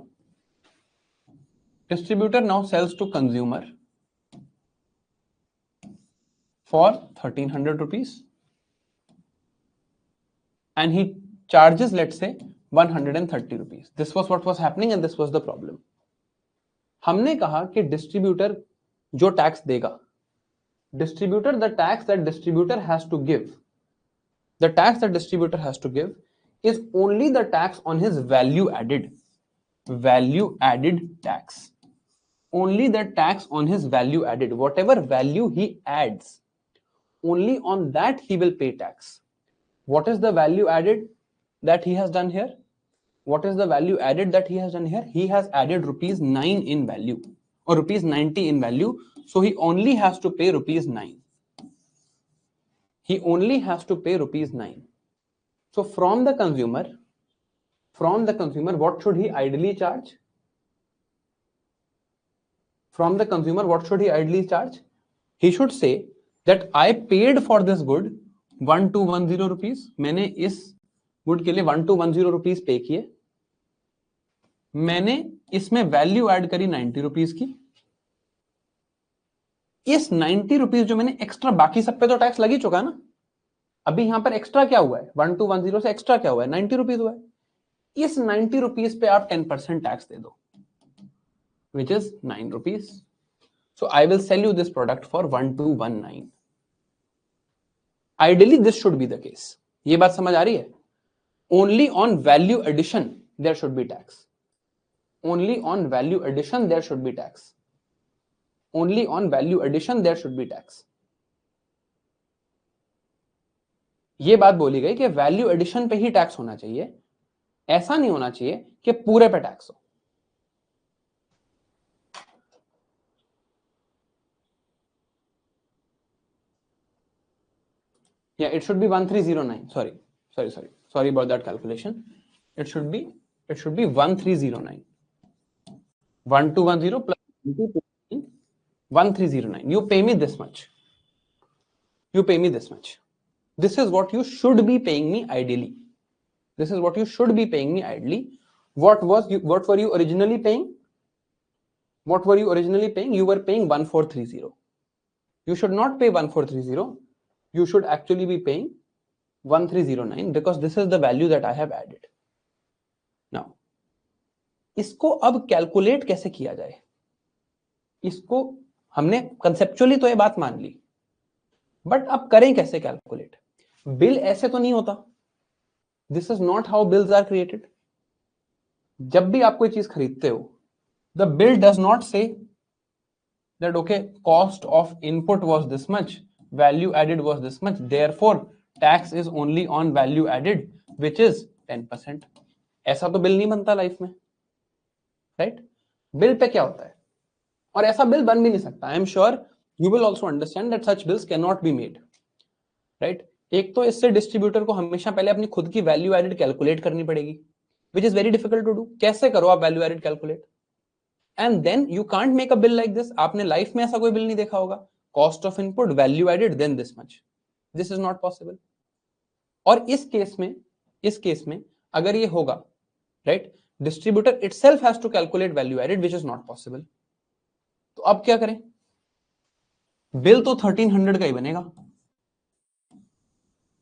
distributor now sells to consumer for 1300 rupees. And he charges, let's say, 130 rupees. This was what was happening and this was the problem. हमने कहा कि distributor जो tax देगा, distributor the tax that distributor has to give, the tax that distributor has to give is only the tax on his value added tax, only the tax on his value added, whatever value he adds, only on that he will pay tax. What is the value added that he has done here? What is the value added that he has done here? He has added rupees 9 in value or rupees 90 in value. So he only has to pay rupees 9. He only has to pay rupees 9. So from the consumer, what should he ideally charge? From the consumer, what should he ideally charge? He should say that I paid for this good 1210 rupees. मैंने इस good के लिए 1210 rupees पे किए, मैंने इसमें value add करी 90 rupees की. इस 90 रुपीज जो मैंने एक्स्ट्रा, बाकी सब पे तो टैक्स लग ही चुका है ना, अभी यहां पर एक्स्ट्रा क्या हुआ है, 1210 से एक्स्ट्रा क्या हुआ है, 90 रुपीज हुआ है. इस 90 रुपीज पे आप 10% टैक्स दे दो, which is 9 rupees. So I will sell you this product for 1219. Ideally this should be the case. ये बात समझ आ रही है? Only on value addition there should be tax. Only on value addition there should be tax. Only on value addition there should be tax. ये बात बोली गई कि वैल्यू एडिशन पे ही टैक्स होना चाहिए, ऐसा नहीं होना चाहिए कि पूरे पे टैक्स हो. Yeah, it should be 1309. Sorry about that calculation. It should be 1309. 1210 plus 1309. You pay me this much. You pay me this much. This is what you should be paying me ideally. This is what you should be paying me ideally. What were you originally paying? What were you originally paying? You were paying 1430. You should not pay 1430. You should actually be paying 1309 because this is the value that I have added. Now, इसको अब calculate कैसे किया जाए? इसको हमने conceptually तो ये बात मान ली, बट अब करें कैसे कैलकुलेट? बिल ऐसे तो नहीं होता. This is not how bills are created. जब भी आप कोई चीज खरीदते हो, the bill does not say that okay cost of input was this much, value added was this much, therefore tax is only on value added which is 10%. ऐसा तो bill नहीं बनता लाइफ में, राइट? बिल पे क्या होता है, और ऐसा बिल बन भी नहीं सकता. I am sure you will also understand that such bills can not be made, right? एक तो इससे डिस्ट्रीब्यूटर को हमेशा पहले अपनी खुद की वैल्यू एडेड कैलकुलेट करनी पड़ेगी, which is very difficult to do. कैसे करो आप value added calculate? And then you can't make a bill like this. आपने लाइफ में ऐसा कोई बिल नहीं देखा होगा, cost of input, value added, then this much. This is not possible. और इस केस में अगर ये होगा, right, distributor itself has to calculate value added, which is not possible. तो अब क्या करें? बिल तो 1300 का ही बनेगा.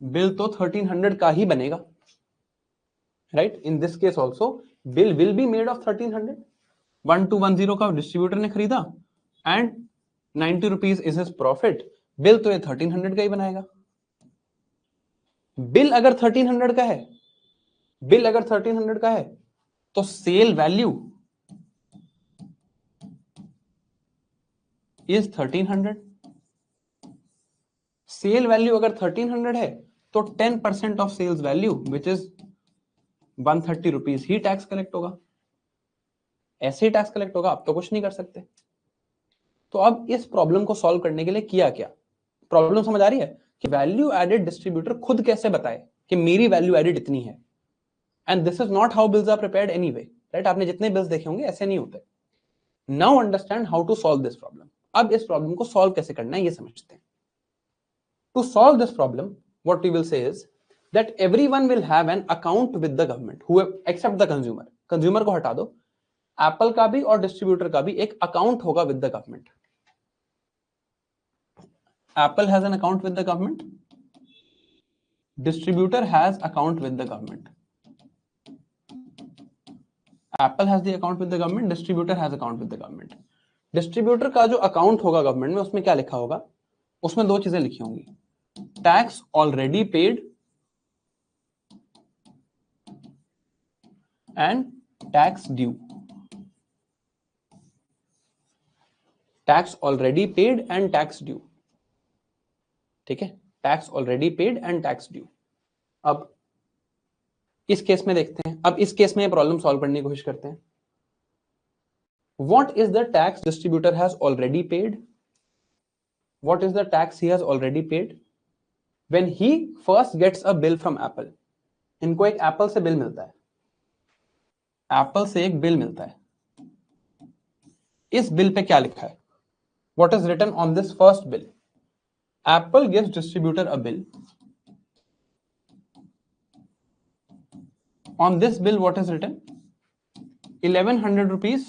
बिल तो 1300 का ही बनेगा. right? In this case also bill will be made of 1300. 1210 का डिस्ट्रीब्यूटर ने खरीदा and 90 rupees is his profit, bill तो ये 1300 का ही बनाएगा। बिल अगर 1300 का है, बिल अगर 1300 का है तो sale value is 1300। Sale value अगर 1300 है तो 10% of sales value which is 130 rupees ही टैक्स कलेक्ट होगा। ऐसे ही टैक्स कलेक्ट होगा, आप तो कुछ नहीं कर सकते। तो अब इस प्रॉब्लम को सॉल्व करने के लिए किया क्या, प्रॉब्लम समझ आ रही है कि वैल्यू एडेड डिस्ट्रीब्यूटर खुद कैसे बताए कि मेरी वैल्यू एडेड इतनी है। And this is not how bills are prepared anyway, right? आपने जितने बिल्स देखे होंगे ऐसे नहीं होते। Now understand how to solve this problem. अब इस प्रॉब्लम को सॉल्व कैसे करना है ये समझते हैं। To solve this problem what we will say is that everyone will have an account with the government who except the consumer। Consumer को हटा दो, एप्पल का भी और डिस्ट्रीब्यूटर का भी एक अकाउंट होगा with the government. Apple has an account with the government, distributor has account with the government. Apple has the account with the government, distributor has account with the government. Distributor का जो account होगा government में, उसमें क्या लिखा होगा? उसमें दो चीजें लिखी होंगी, tax already paid and tax due. Tax already paid and tax due, ठीक है? Tax already paid and tax due. अब इस केस में देखते हैं, अब इस केस में प्रॉब्लम सॉल्व करने की कोशिश करते हैं। What is the tax distributor has already paid? What is the tax he has already paid? When he first gets a bill from Apple, इनको एक एप्पल से बिल मिलता है, एप्पल से एक बिल मिलता है। इस बिल पे क्या लिखा है? What is written on this first bill? Apple gives distributor a bill. On this bill what is written? 1100 rupees,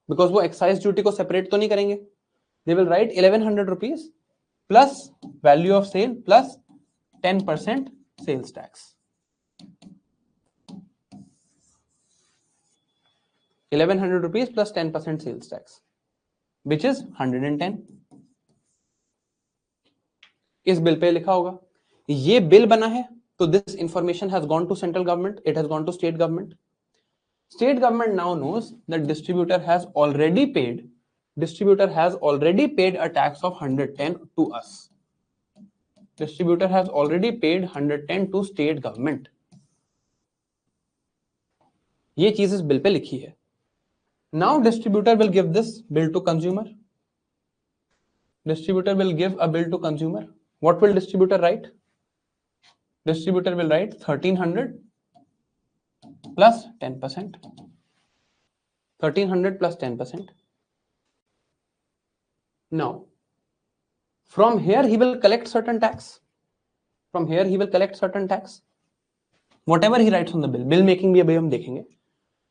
because वो एक्साइज ड्यूटी को सेपरेट तो नहीं करेंगे। They will write 1100 rupees plus value of sale plus 10% sales tax। 1100 rupees plus 10% sales tax, which is 110। इस bill pay लिखा होगा, ये bill बना है तो this information has gone to central government, it has gone to state government। State government now knows that distributor has already paid a tax of 110 to us। Distributor has already paid 110 to state government। ये चीज इस bill pay लिखी है। Now distributor will give this bill to consumer। Distributor will give a bill to consumer। What will distributor write? Distributor will write 1300 plus 10%। 1300 plus 10%। Now, from here he will collect certain tax। From here he will collect certain tax। Whatever he writes on the bill, bill making भी अभी हम देखेंगे।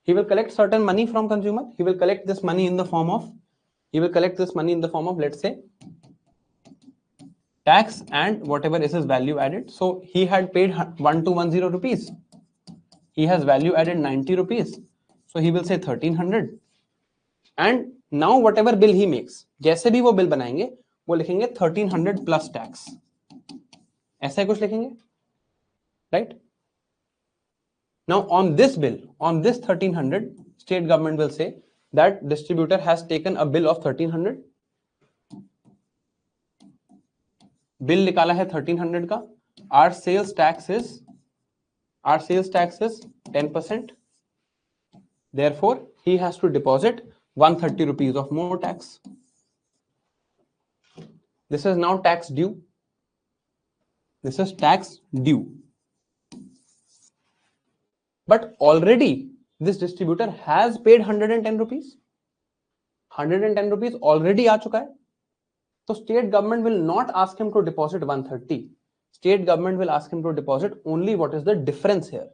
He will collect certain money from consumer। He will collect this money in the form of, let's say, tax and whatever is his value added। So he had paid 1210 rupees, he has value added 90 rupees, so he will say 1300। and now whatever bill he makes, जैसे भी वो bill बनाएंगे वो लिखेंगे 1300 plus tax, ऐसा कुछ लिखेंगे, right? Now on this bill, on this 1300, state government will say that distributor has taken a bill of 1300। Bill निकाला है 1300 का। Our sales tax is 10%। Therefore, he has to deposit 130 rupees of more tax। This is now tax due। This is tax due। But already this distributor has paid 110 rupees। 110 rupees already आ चुका है। So state government will not ask him to deposit 130। State government will ask him to deposit only what is the difference here।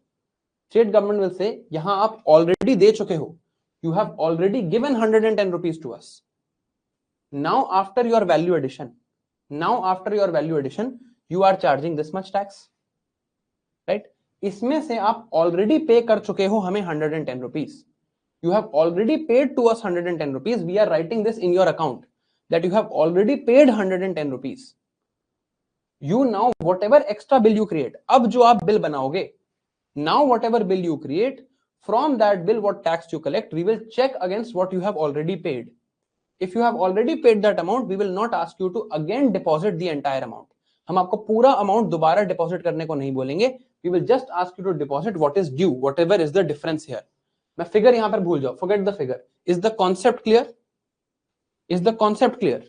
State government will say, यहां आप already दे चुके हो, you have already given 110 rupees to us। Now after your value addition, you are charging this much tax, right? इसमें से आप already पे कर चुके हो हमें 110 rupees. You have already paid to us 110 rupees. We are writing this in your account that you have already paid 110 rupees. You now whatever extra bill you create, अब जो आप bill बनाओगे, now whatever bill you create, from that bill what tax you collect, we will check against what you have already paid. If you have already paid that amount, we will not ask you to again deposit the entire amount. हम आपको पूरा amount दोबारा deposit करने को नहीं बोलेंगे. We will just ask you to deposit what is due, whatever is the difference here. मैं figure यहां पर भूल जाओ, forget the figure. Is the concept clear? Is the concept clear?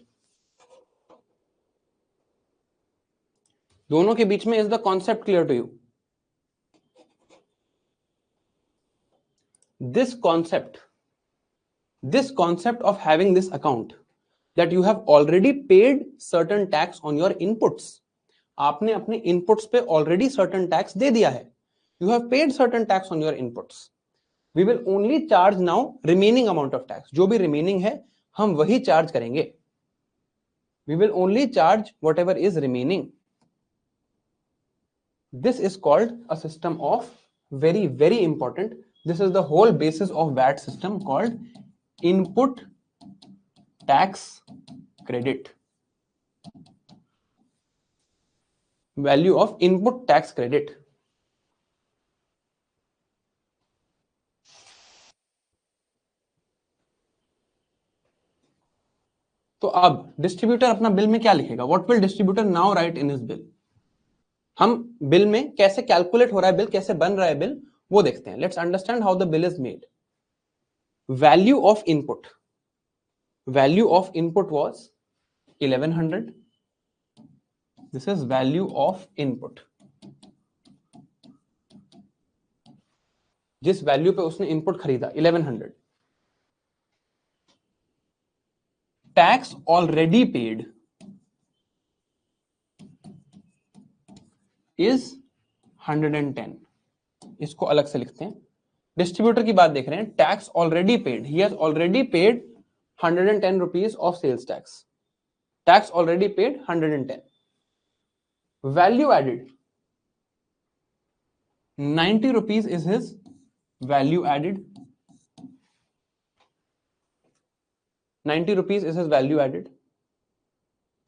दोनों के बीच में is the concept clear to you? This concept of having this account that you have already paid certain tax on your inputs. आपने अपने inputs पे already certain tax दे दिया है. You have paid certain tax on your inputs. We will only charge now remaining amount of tax. जो भी remaining है हम वही charge करेंगे. We will only charge whatever is remaining. This is called a system of very, very important. This is the whole basis of VAT system called input tax credit. Value of input tax credit. तो अब distributor अपना bill में क्या लिखेगा? What will distributor now right in his bill? हम bill में कैसे calculate हो रहा है बिल, कैसे बन रहा है बिल, वो देखते हैं. Let's understand how the bill is made. Value of input. Value of input was 1100. This is value of input. जिस वैल्यू पे उसने इनपुट खरीदा 1100. Tax already paid is 110. इसको अलग से लिखते हैं. डिस्ट्रीब्यूटर की बात देख रहे हैं. Tax already paid, he has already paid 110 rupees of sales tax. Tax already paid 110. Value added 90 rupees is his value added. 90 rupees is his value added.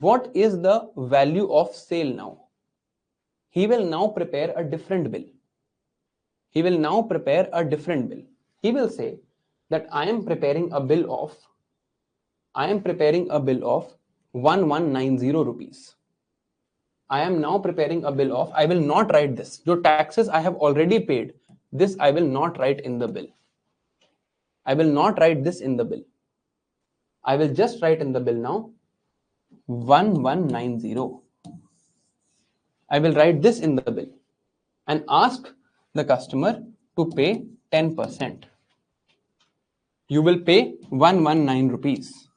What is the value of sale now? He will now prepare a different bill. He will now prepare a different bill. He will say that I am preparing a bill of 1190 rupees. I am now preparing a bill of, I will not write this. जो taxes I have already paid, this I will not write in the bill. I will not write this in the bill. I will just write in the bill now 1190. I will write this in the bill and ask the customer to pay 10%. You will pay 119 rupees.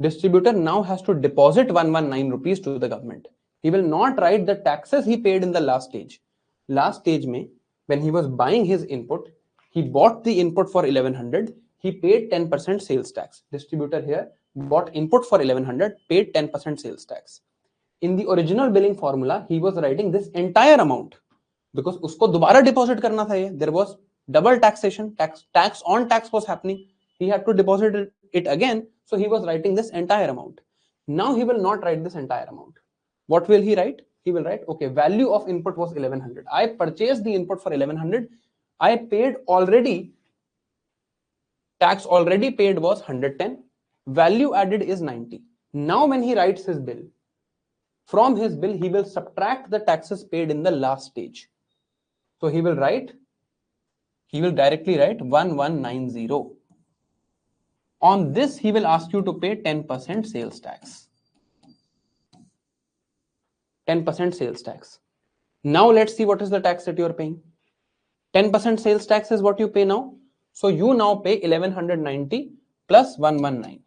Distributor now has to deposit 119 rupees to the government. He will not write the taxes he paid in the last stage. Last stage mein, when he was buying his input, he bought the input for 1100. He paid 10% sales tax. Distributor here bought input for 1100, paid 10% sales tax. In the original billing formula, he was writing this entire amount because उसको दोबारा deposit करना था ये. There was double taxation. Tax on tax was happening. He had to deposit it again. So he was writing this entire amount. Now he will not write this entire amount. What will he write? He will write, okay, value of input was 1100. I purchased the input for 1100. I paid already. Tax already paid was 110. Value added is 90. Now when he writes his bill, from his bill, he will subtract the taxes paid in the last stage. So he will directly write 1190. On this, he will ask you to pay 10% sales tax. 10% sales tax. Now let's see what is the tax that you are paying. 10% sales tax is what you pay now. So you now pay 1190 plus 119.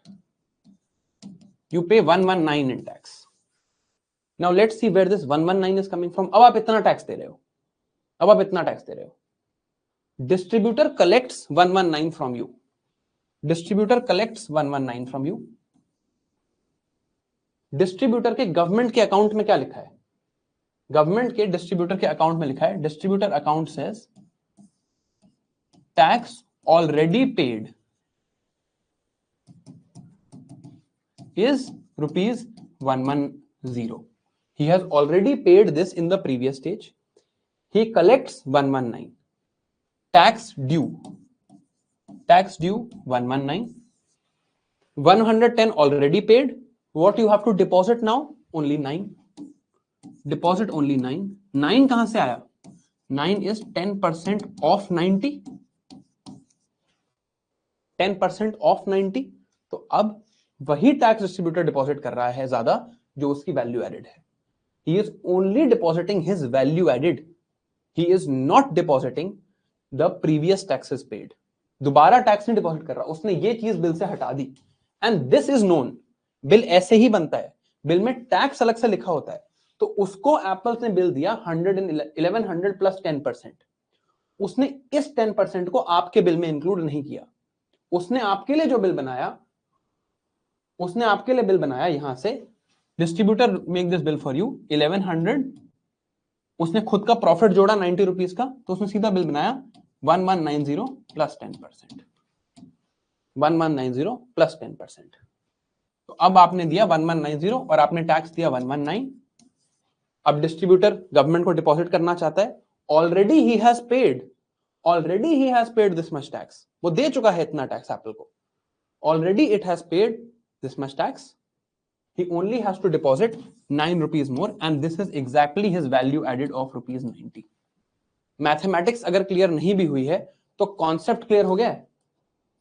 You pay 119 in tax. Now let's see where this 119 is coming from. अब आप इतना tax दे रहे हो. अब आप इतना tax दे रहे हो. Distributor collects 119 from you. Distributor collects 119 from you. Distributor के गवर्नमेंट के अकाउंट में क्या लिखा है? गवर्नमेंट के डिस्ट्रीब्यूटर के अकाउंट में लिखा है, distributor account says tax already paid is rupees 110. He has already paid this in the previous stage. He collects 119. Tax due 119. 110 already paid. What you have to deposit now? Only 9. Deposit only 9. 9 कहां से आया? 9 is 10% of 90. 10% of 90. तो अब वही tax distributor deposit कर रहा है ज्यादा जो उसकी वैल्यू एडेड है. He is only depositing his value added. He is not depositing the previous taxes paid. दोबारा टैक्स नहीं डिपॉजिट कर रहा, उसने ये चीज बिल से हटा दी. And this is known. Bill ऐसे ही बनता है, बिल में टैक्स अलग से लिखा होता है. तो उसको एप्पल्स ने बिल दिया 1100 प्लस 10%. उसने इस 10% को आपके बिल में इंक्लूड नहीं किया. उसने आपके लिए जो बिल बनाया, उसने आपके लिए बिल बनाया यहां से, distributor make this bill for you 1100. उसने खुद का प्रॉफिट जोड़ा 90 रुपीज का, तो उसने सीधा बिल बनाया 1190 प्लस 10%. 1190 प्लस 10%. तो अब आपने दिया 1190 और आपने टैक्स दिया 119. अब डिस्ट्रीब्यूटर गवर्नमेंट को डिपॉजिट करना चाहता है. Already he has paid this much tax. वो दे चुका है इतना टैक्स एप्पल को. Already it has paid this much tax. He only has to deposit 9 rupees more and this is exactly his value added of rupees 90. Mathematics अगर clear नहीं भी हुई है तो कॉन्सेप्ट क्लियर हो गया है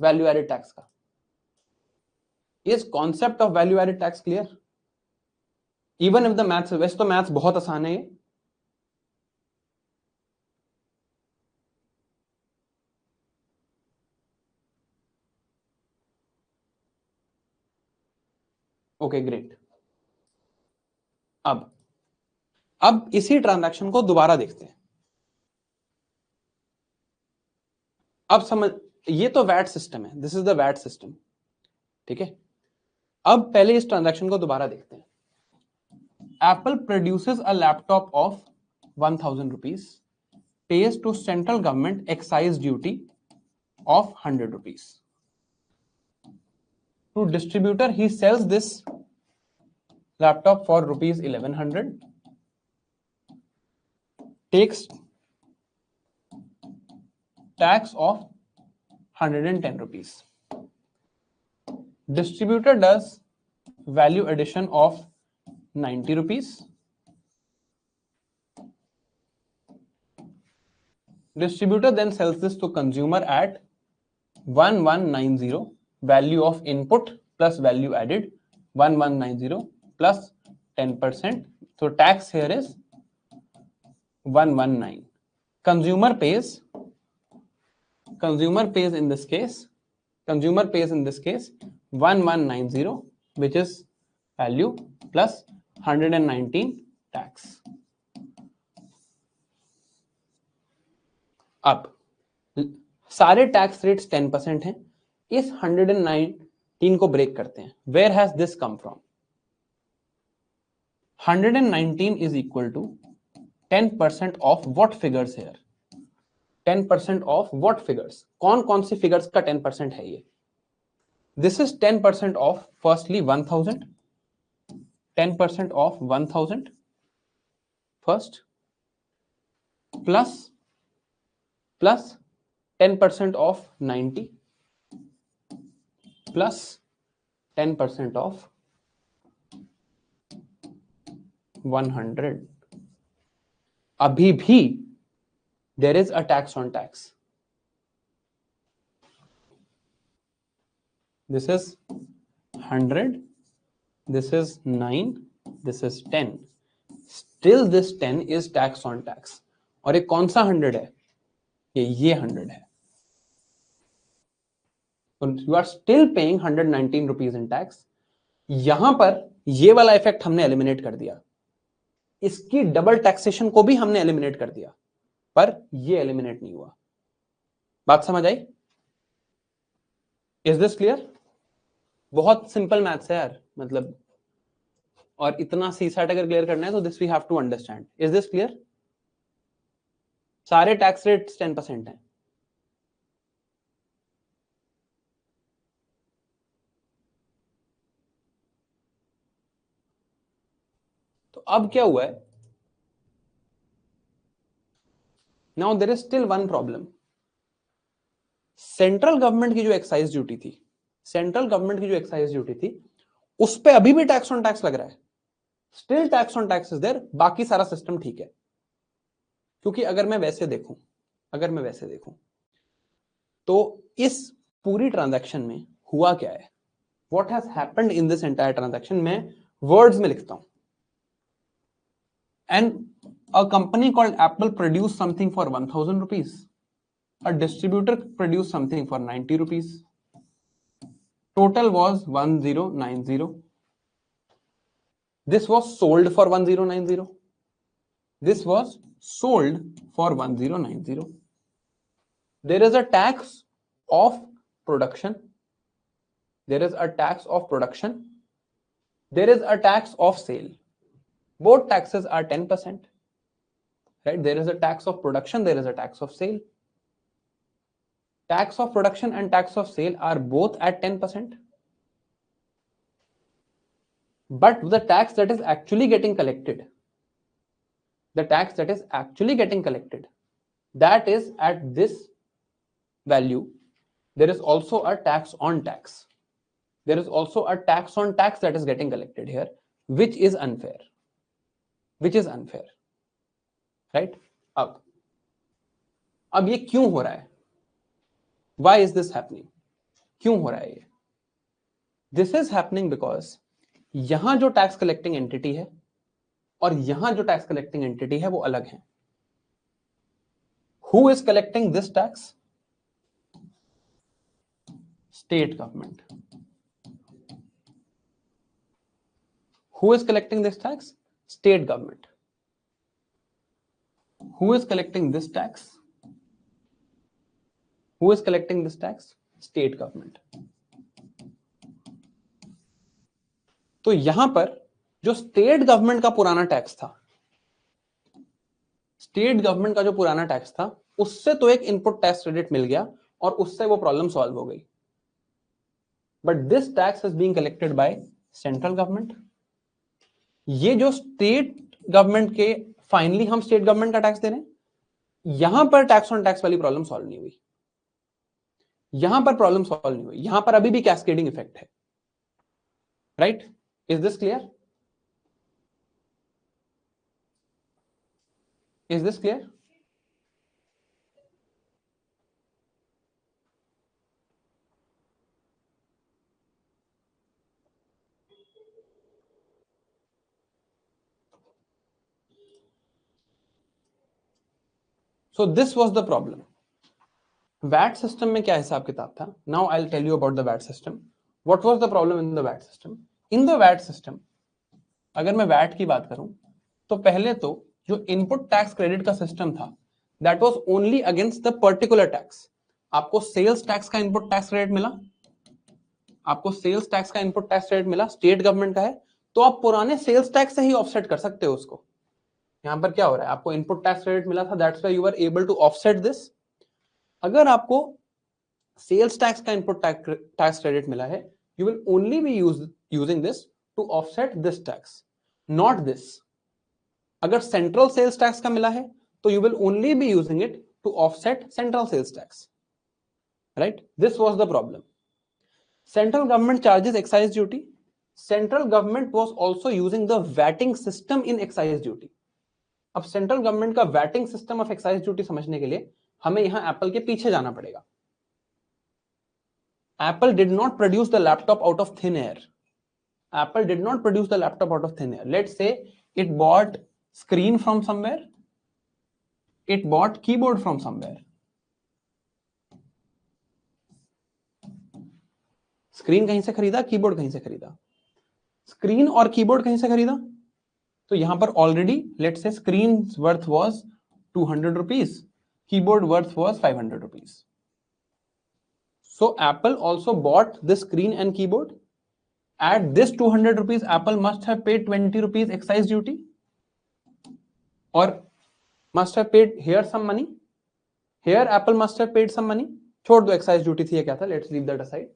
वैल्यू एडेड टैक्स का. Is concept of value added tax clear? Even if the maths, वैसे तो मैथ्स बहुत आसान है ये. Okay great. अब इसी ट्रांजैक्शन को दोबारा देखते हैं. अब समझ, ये तो वैट सिस्टम है, this is the VAT system. ठीक है. अब पहले इस ट्रांजैक्शन को दोबारा देखते हैं. Apple produces a laptop of 1000 rupees, pays to central government excise duty of 100 rupees. To distributor, he sells this laptop for rupees 1100, takes tax of 110 rupees. Distributor does value addition of 90 rupees. Distributor then sells this to consumer at 1190. Value of input plus value added 1190 plus 10%. So tax here is 119. Consumer pays in this case 1190, which is value plus 119 tax. अब सारे tax rates 10% हैं. इस 119 को break करते हैं. Where has this come from? 119 is equal to 10% of what figures here? 10% of what figures? कौन कौन सी फिगर्स का 10% है ये? This is 10% of firstly 1000. 10% of 1000 first plus 10% of 90 plus 10% of 100. अभी भी there is a tax on tax. This is 100, this is 9, this is 10. Still this 10 is tax on tax. और ये कौन सा 100 है? ये 100 है. You are still paying 119 rupees in tax. यहां पर ये वाला इफेक्ट हमने एलिमिनेट कर दिया. इसकी डबल टैक्सेशन को भी हमने एलिमिनेट कर दिया, पर ये एलिमिनेट नहीं हुआ. बात समझ आई? Is this clear? बहुत सिंपल मैथ्स है यार. मतलब और इतना सीसैट अगर क्लियर करना है तो this we have to understand. Is this clear? सारे टैक्स रेट्स 10% हैं. तो अब क्या हुआ है? Now there is still one problem. Central government की जो एक्साइज ड्यूटी थी, सेंट्रल गवर्नमेंट की जो एक्साइज ड्यूटी थी, उस पे अभी भी टैक्स ऑन टैक्स लग रहा है. Still tax on tax is there. बाकी सारा सिस्टम ठीक है. क्योंकि अगर मैं वैसे देखूं तो इस पूरी ट्रांजैक्शन में हुआ क्या है, what has happened in this entire transaction, मैं वर्ड्स में लिखता हूं. And a company called Apple produce something for 1000 rupees. A distributor produced something for 90 rupees. Total was 1090. This was sold for 1090. This was sold for 1090. There is a tax of production. There is a tax of production. There is a tax of sale. Both taxes are 10%. Right? There is a tax of production. There is a tax of sale. Tax of production and tax of sale are both at 10%. But the tax that is actually getting collected, that is at this value. There is also a tax on tax. There is also a tax on tax that is getting collected here, which is unfair. Right? अब ये क्यों हो रहा है? Why is this happening? क्यों हो रहा है ये? This is happening because यहां जो टैक्स कलेक्टिंग एंटिटी है और यहां जो टैक्स कलेक्टिंग एंटिटी है वो अलग है. Who is collecting this tax? State government. Who is collecting this tax? State government. Who is collecting this tax? Who is collecting this tax? State government. तो यहां पर जो स्टेट गवर्नमेंट का पुराना टैक्स था, उससे तो एक इनपुट टैक्स क्रेडिट मिल गया और उससे वो प्रॉब्लम सॉल्व हो गई. But this tax is being collected by central government. ये जो स्टेट गवर्नमेंट के, फाइनली हम स्टेट गवर्नमेंट का टैक्स दे रहे हैं. यहां पर टैक्स ऑन टैक्स वाली प्रॉब्लम सॉल्व नहीं हुई. यहां पर अभी भी कैस्केडिंग इफेक्ट है. Right? Is this clear? So this was the problem. VAT system में क्या हिसाब किताब था? Now I will tell you about the VAT system. What was the problem in the VAT system? In the VAT system, अगर मैं VAT की बात करूं तो पहले तो जो इनपुट टैक्स क्रेडिट का सिस्टम था, that was only against the particular tax. आपको सेल्स टैक्स का इनपुट टैक्स क्रेडिट मिला, स्टेट गवर्नमेंट का है, तो आप पुराने सेल्स टैक्स से ही ऑफसेट कर सकते हो उसको. यहां पर क्या हो रहा है? आपको इनपुट टैक्स क्रेडिट मिला था, that's why you are able to offset this. अगर आपको सेल्स टैक्स का इनपुट टैक्स क्रेडिट मिला है, you will only be using this to offset this tax, not this. अगर सेंट्रल सेल्स टैक्स का मिला है तो you will only be using it to offset central sales tax. Right? This was the problem. Central government charges excise duty. Central government was also using the waiting system in excise duty. अब central government का waiting system of excise duty समझने के लिए हमें यहां Apple के पीछे जाना पड़ेगा. Apple did not produce the laptop out of thin air. Let's say it bought screen from somewhere. It bought keyboard from somewhere. Screen कहीं से खरीदा, कीबोर्ड कहीं से खरीदा. स्क्रीन और कीबोर्ड कहीं से खरीदा, तो यहां पर already let's say screen worth was 200 rupees, keyboard worth was 500 rupees. So Apple also bought the screen and keyboard. At this 200 rupees, Apple must have paid 20 rupees excise duty, or must have paid here some money. Here Apple must have paid some money. छोड़ दो excise duty थी, क्या था? Let's leave that aside.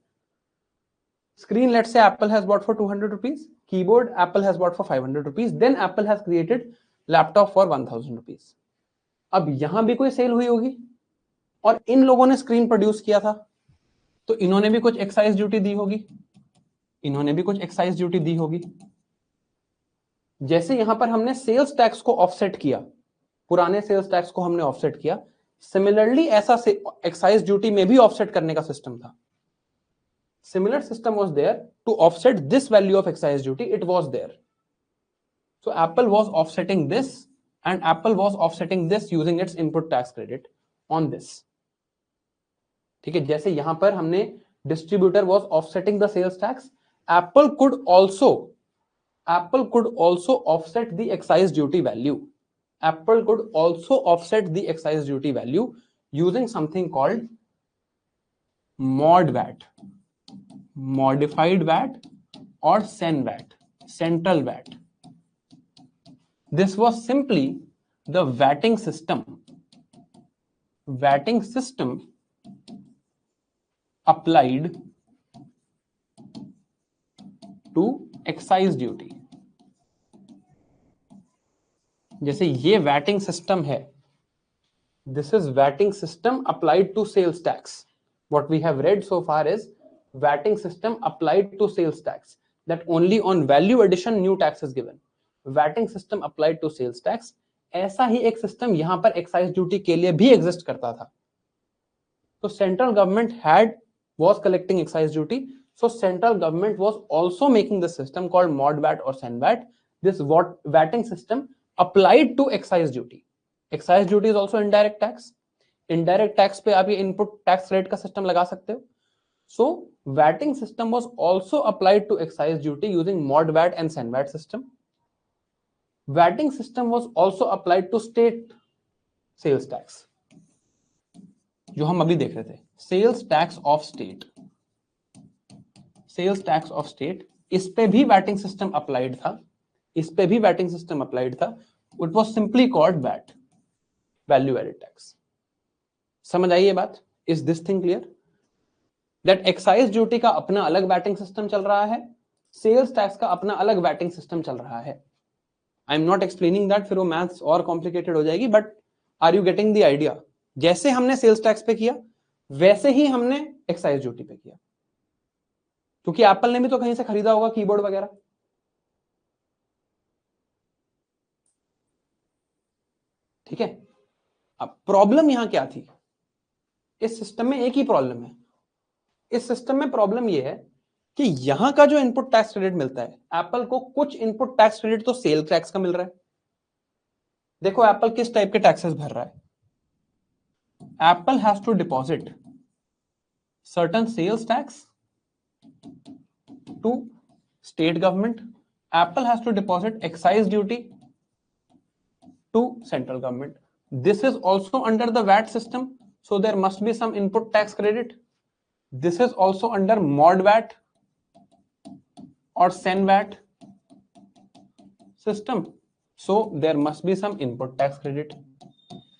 Screen, let's say Apple has bought for 200 rupees. Keyboard, Apple has bought for 500 rupees. Then Apple has created laptop for 1000 rupees. अब यहां भी कोई cell हुई होगी और इन लोगों ने स्क्रीन प्रोड्यूस किया था, तो इन्होंने भी कुछ एक्साइज ड्यूटी दी होगी, इन्होंने भी कुछ एक्साइज ड्यूटी दी होगी. जैसे यहां पर हमने सेल्स टैक्स को ऑफसेट किया, पुराने सेल्स टैक्स को हमने ऑफसेट किया, सिमिलरली ऐसा एक्साइज ड्यूटी में भी ऑफसेट करने का सिस्टम था. Similar system was there to offset this value of excise duty. It was there. So Apple was offsetting this, and Apple was offsetting this using its input tax credit on this. ठीक है, जैसे यहां पर हमने distributor was offsetting the sales tax, Apple could also offset the excise duty value. Apple could also offset the excise duty value using something called mod VAT, modified VAT, or sen VAT, central VAT. This was simply the VATing system applied to excise duty. जैसे ये VATing system है, this is VATing system applied to sales tax. What we have read so far is VATing system applied to sales tax, that only on value addition new tax is given. VATing system applied to sales tax. ऐसा ही एक system यहां पर excise duty के लिए भी exist करता था. तो central government was collecting excise duty, so central government was also making the system called mod VAT or sen VAT. This VATing system applied to excise duty. Excise duty is also indirect tax. Indirect tax पे आप ये input tax rate का system लगा सकते हो. So VATing system was also applied to excise duty using mod VAT and sen VAT system. VATing system was also applied to state sales tax, जो हम अभी देख रहे थे. Sales tax of state, sales tax of state, इस पे भी VATing system applied था, इस पे भी VATing system applied था. It was simply called VAT, value added tax. समझ आई ये बात? Is this thing clear? That excise duty का अपना अलग VATing system चल रहा है, sales tax का अपना अलग VATing system चल रहा है. I am not explaining that, फिर वो मैथ्स और कॉम्प्लिकेटेड हो जाएगी, but are you getting the idea? जैसे हमने सेल्स टैक्स पे किया वैसे ही हमने एक्साइज ड्यूटी पे किया, क्योंकि एप्पल ने भी तो कहीं से खरीदा होगा कीबोर्ड वगैरह. ठीक है, अब प्रॉब्लम यहां क्या थी? इस सिस्टम में एक ही प्रॉब्लम है. इस सिस्टम में प्रॉब्लम यह है कि यहां का जो इनपुट टैक्स क्रेडिट मिलता है, एप्पल को कुछ इनपुट टैक्स क्रेडिट तो सेल टैक्स का मिल रहा है. देखो एप्पल किस टाइप के टैक्सेस भर रहा है. Apple has to deposit certain sales tax to state government. Apple has to deposit excise duty to central government. This is also under the VAT system, so there must be some input tax credit. This is also under mod VAT or sen VAT system, so there must be some input tax credit.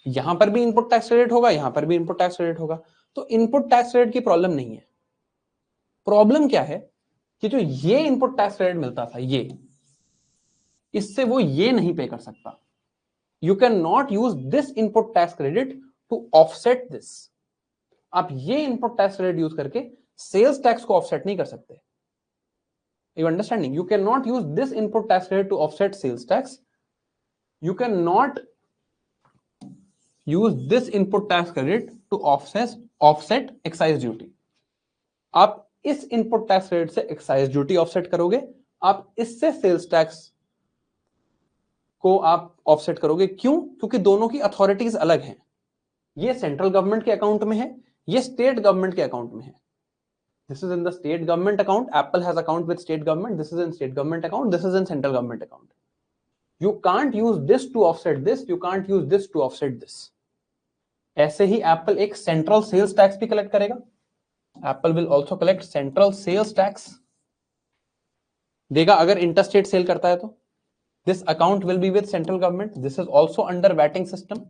यहां पर भी input tax credit होगा, यहां पर भी input tax credit होगा. तो input tax credit की प्रॉब्लम नहीं है. प्रॉब्लम क्या है कि जो ये इनपुट टैक्स क्रेडिट मिलता था, ये इससे वो ये नहीं पे कर सकता. You can not use this input tax credit to offset this. आप ये इनपुट टैक्स क्रेडिट यूज करके सेल्स टैक्स को ऑफसेट नहीं कर सकते. You understanding? You can not use this input tax credit to offset sales tax. You can not use this input tax credit to offset excise duty. आप इस input tax credit से excise duty offset करोगे, आप इससे sales tax को आप offset करोगे. क्यों? क्योंकि दोनों की अथॉरिटीज अलग हैं. ये सेंट्रल गवर्नमेंट के अकाउंट में है, ये स्टेट गवर्नमेंट के अकाउंट में है. This is in the state government account. Apple has account with state government. This is in state government account. This is in central government account. You can't use this to offset this. You can't use this to offset this. ऐसे ही Apple एक central sales tax भी collect करेगा. Apple will also collect central sales tax देगा अगर interstate sale करता है तो। This account will be with central government, this is also under vatting system.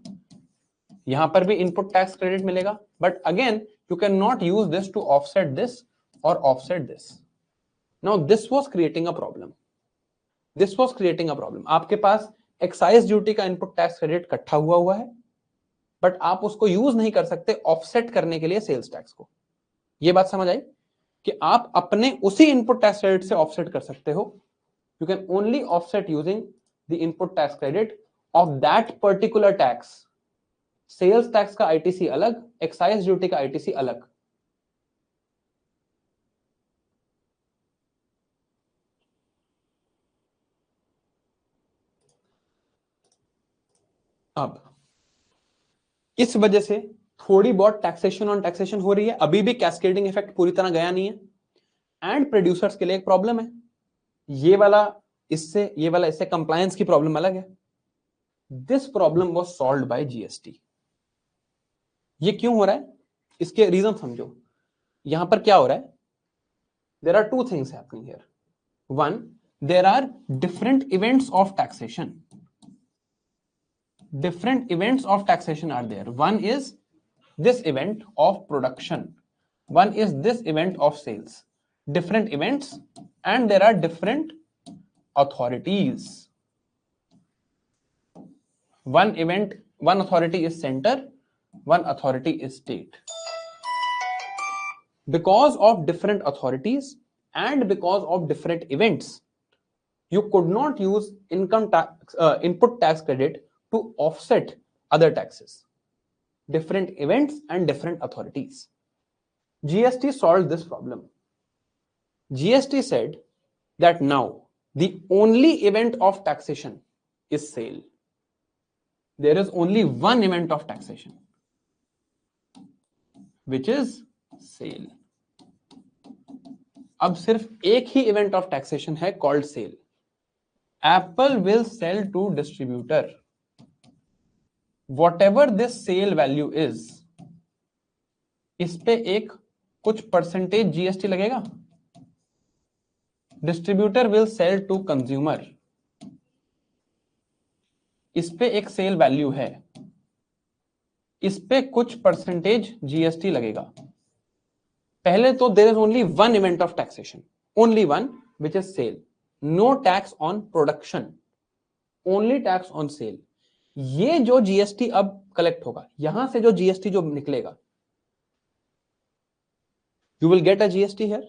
यहां पर भी इनपुट टैक्स क्रेडिट मिलेगा, but again you can not use this to offset this और offset this. Now this was creating a problem, this was creating a problem. आपके पास excise duty का input tax credit इकट्ठा हुआ है, but आप उसको यूज नहीं कर सकते ऑफसेट करने के लिए सेल्स टैक्स को। ये बात समझ आई कि आप अपने उसी इनपुट टैक्स क्रेडिट से ऑफसेट कर सकते हो। You can only offset using the input tax credit of that particular tax. Sales tax का आईटीसी अलग, एक्साइज ड्यूटी का आईटीसी अलग। अब इस वजह से थोड़ी बहुत टैक्सेशन ऑन टैक्सेशन हो रही है, अभी भी कैस्केडिंग इफेक्ट पूरी तरह गया नहीं है। एंड प्रोड्यूसर्स के लिए एक प्रॉब्लम है, ये वाला इससे कंप्लायंस की प्रॉब्लम अलग है। This problem was solved by GST. ये क्यों हो रहा है, इसके रीजन समझो। यहां पर क्या हो रहा है, there are two things happening here. One, there are different events of taxation. Different events of taxation are there. One is this event of production, one is this event of sales. Different events, and there are different authorities. One event, one authority is center, one authority is state. Because of different authorities and because of different events, you could not use income tax input tax credit to offset other taxes. Different events and different authorities. GST solved this problem. GST said that now the only event of taxation is sale. There is only one event of taxation, which is sale. अब सिर्फ एक ही event of taxation है called sale. Apple will sell to distributor whatever this sale value is. इस पे एक कुछ percentage GST लगेगा। Distributor will sell to consumer, इस पे एक सेल वैल्यू है, इस पे कुछ परसेंटेज जीएसटी लगेगा। पहले तो there is only one event of taxation, only one, which is sale. No tax on production, only tax on sale. ये जो जीएसटी अब कलेक्ट होगा, यहां से जो जीएसटी जो निकलेगा, you will get a GST here.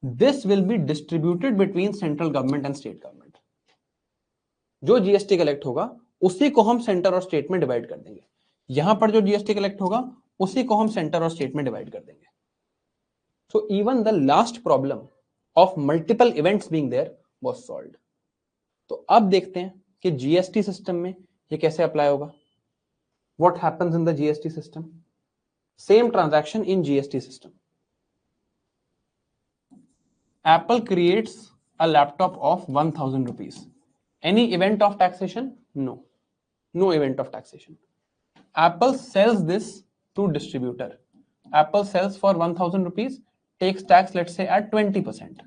This will be distributed between central government and state government. जो जीएसटी कलेक्ट होगा उसी को हम सेंटर और स्टेट में डिवाइड कर देंगे। यहां पर जो जीएसटी कलेक्ट होगा उसी को हम सेंटर और स्टेट में डिवाइड कर देंगे। So even the last problem of multiple events being there was solved. तो अब देखते हैं कि जीएसटी सिस्टम में ये कैसे अप्लाई होगा। What happens in the GST system? Same transaction in GST system. Apple creates a laptop of 1000 rupees. Any event of taxation? No. No event of taxation. Apple sells this to distributor. Apple sells for 1000 rupees, takes tax let's say at 20%.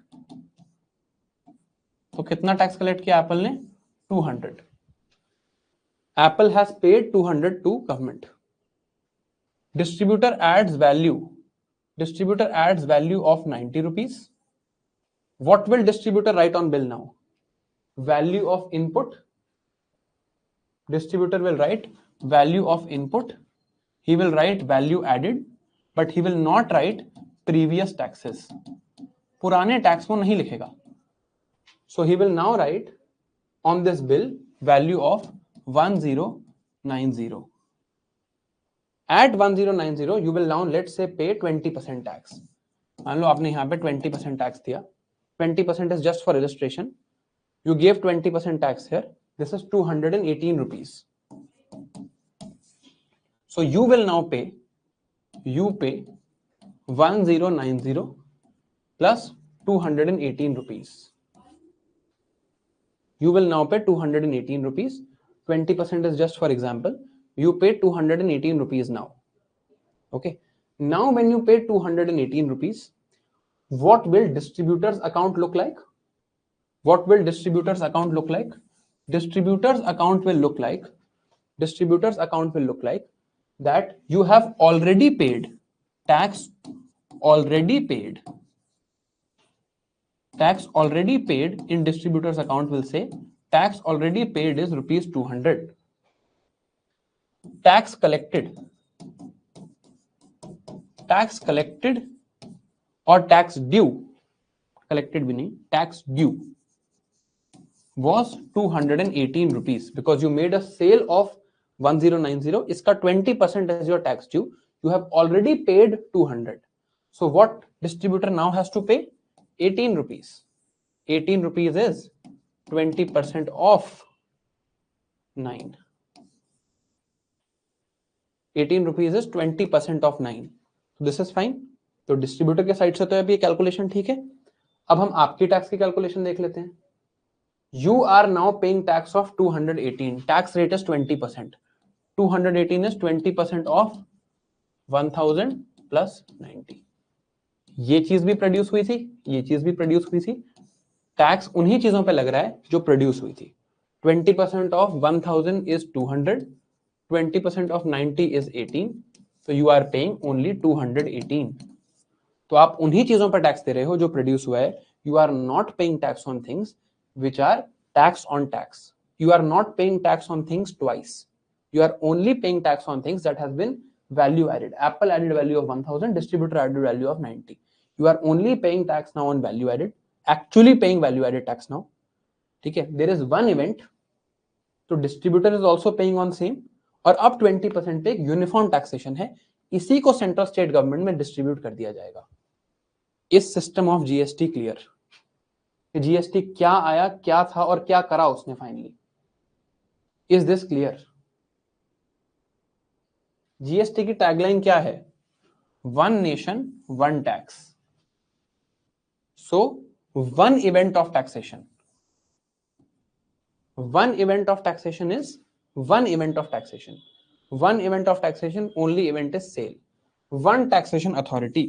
तो कितना tax collect किया Apple ने? 200. Apple has paid 200 to government. Distributor adds value. Distributor adds value of 90 rupees. What will distributor write on bill now? Value of input. Distributor will write value of input. He will write value added, but he will not write previous taxes. पुराने tax को नहीं लिखेगा. So he will now write on this bill value of 1090. At 1090 you will now let's say pay 20% tax. मान लो आपने यहाँ पे 20% tax दिया. 20% is just for illustration. You gave 20% tax here. This is 218 rupees. So you will now pay 1090 plus 218 rupees. You will now pay 218 rupees. 20% is just for example. You pay 218 rupees now. Okay. Now when you pay 218 rupees, What will distributor's account look like? What will distributor's account look like? Distributor's account will look like, distributor's account will look like that you have already paid tax, already paid, tax already paid in distributor's account will say tax already paid is rupees 200. Tax collected, tax collected or tax due, collected भी नहीं, tax due was 218 rupees because you made a sale of 1090. इसका 20% is your tax due. You have already paid 200. So what distributor now has to pay? 18 rupees. 18 rupees is 20% off 9. 18 rupees is 20% of 9. So this is fine. तो distributor के side से तो अभी calculation ठीक है. अब हम आपकी टैक्स की कैलकुलेशन देख लेते हैं. You are now paying tax of 218. Tax rate is 20%. 218 is 20% of 1000 plus 90. ये चीज भी प्रोड्यूस हुई थी, ये चीज भी प्रोड्यूस हुई थी. टैक्स उन्हीं चीजों पे लग रहा है जो प्रोड्यूस हुई थी. 20% of 1000 is 200. 20% of 90 is 18. So you are paying only 218. तो आप उन्हीं चीजों पर टैक्स दे रहे हो जो प्रोड्यूस हुआ है. You are not paying tax on things which are tax on tax. You are not paying tax on things twice. You are only paying tax on things that has been value added. Apple added value of 1000, distributor added value of 90. You are only paying tax now on value added, actually paying value added tax now. ठीक है, there is one event, तो distributor is also paying on same, और अब 20% पे uniform taxation है. इसी को central state government में डिस्ट्रीब्यूट कर दिया जाएगा. इस system of GST clear? GST क्या आया, क्या था और क्या करा उसने finally? Is this clear? GST की टैगलाइन क्या है? One nation one tax. So one event of taxation, one event of taxation is one event of taxation. One event of taxation, only event is sale. One taxation authority,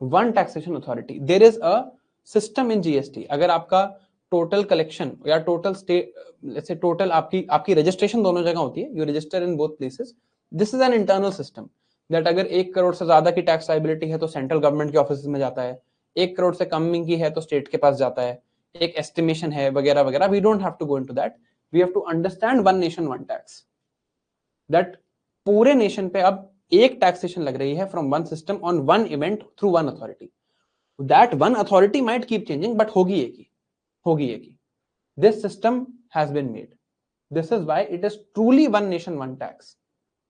one taxation authority. There is a system in GST. अगर आपका total collection या total state, let's say total आपकी registration दोनों जगह होती है, you register in both places. This is an internal system that अगर 1 करोड़ से ज्यादा की टैक्स लायबिलिटी है तो सेंट्रल गवर्नमेंट के ऑफिस में जाता है. 1 करोड़ से कम की है तो स्टेट के पास जाता है. एक एस्टिमेशन है वगैरह वगैरह. We don't have to go into that. We have to understand one nation one tax. That पूरे नेशन पे अब एक टैक्सेशन लग रही है from one system on one event through one authority. That one authority might keep changing but होगी एक ही, होगी एक ही. This system has been made. This is why it is truly one nation one tax.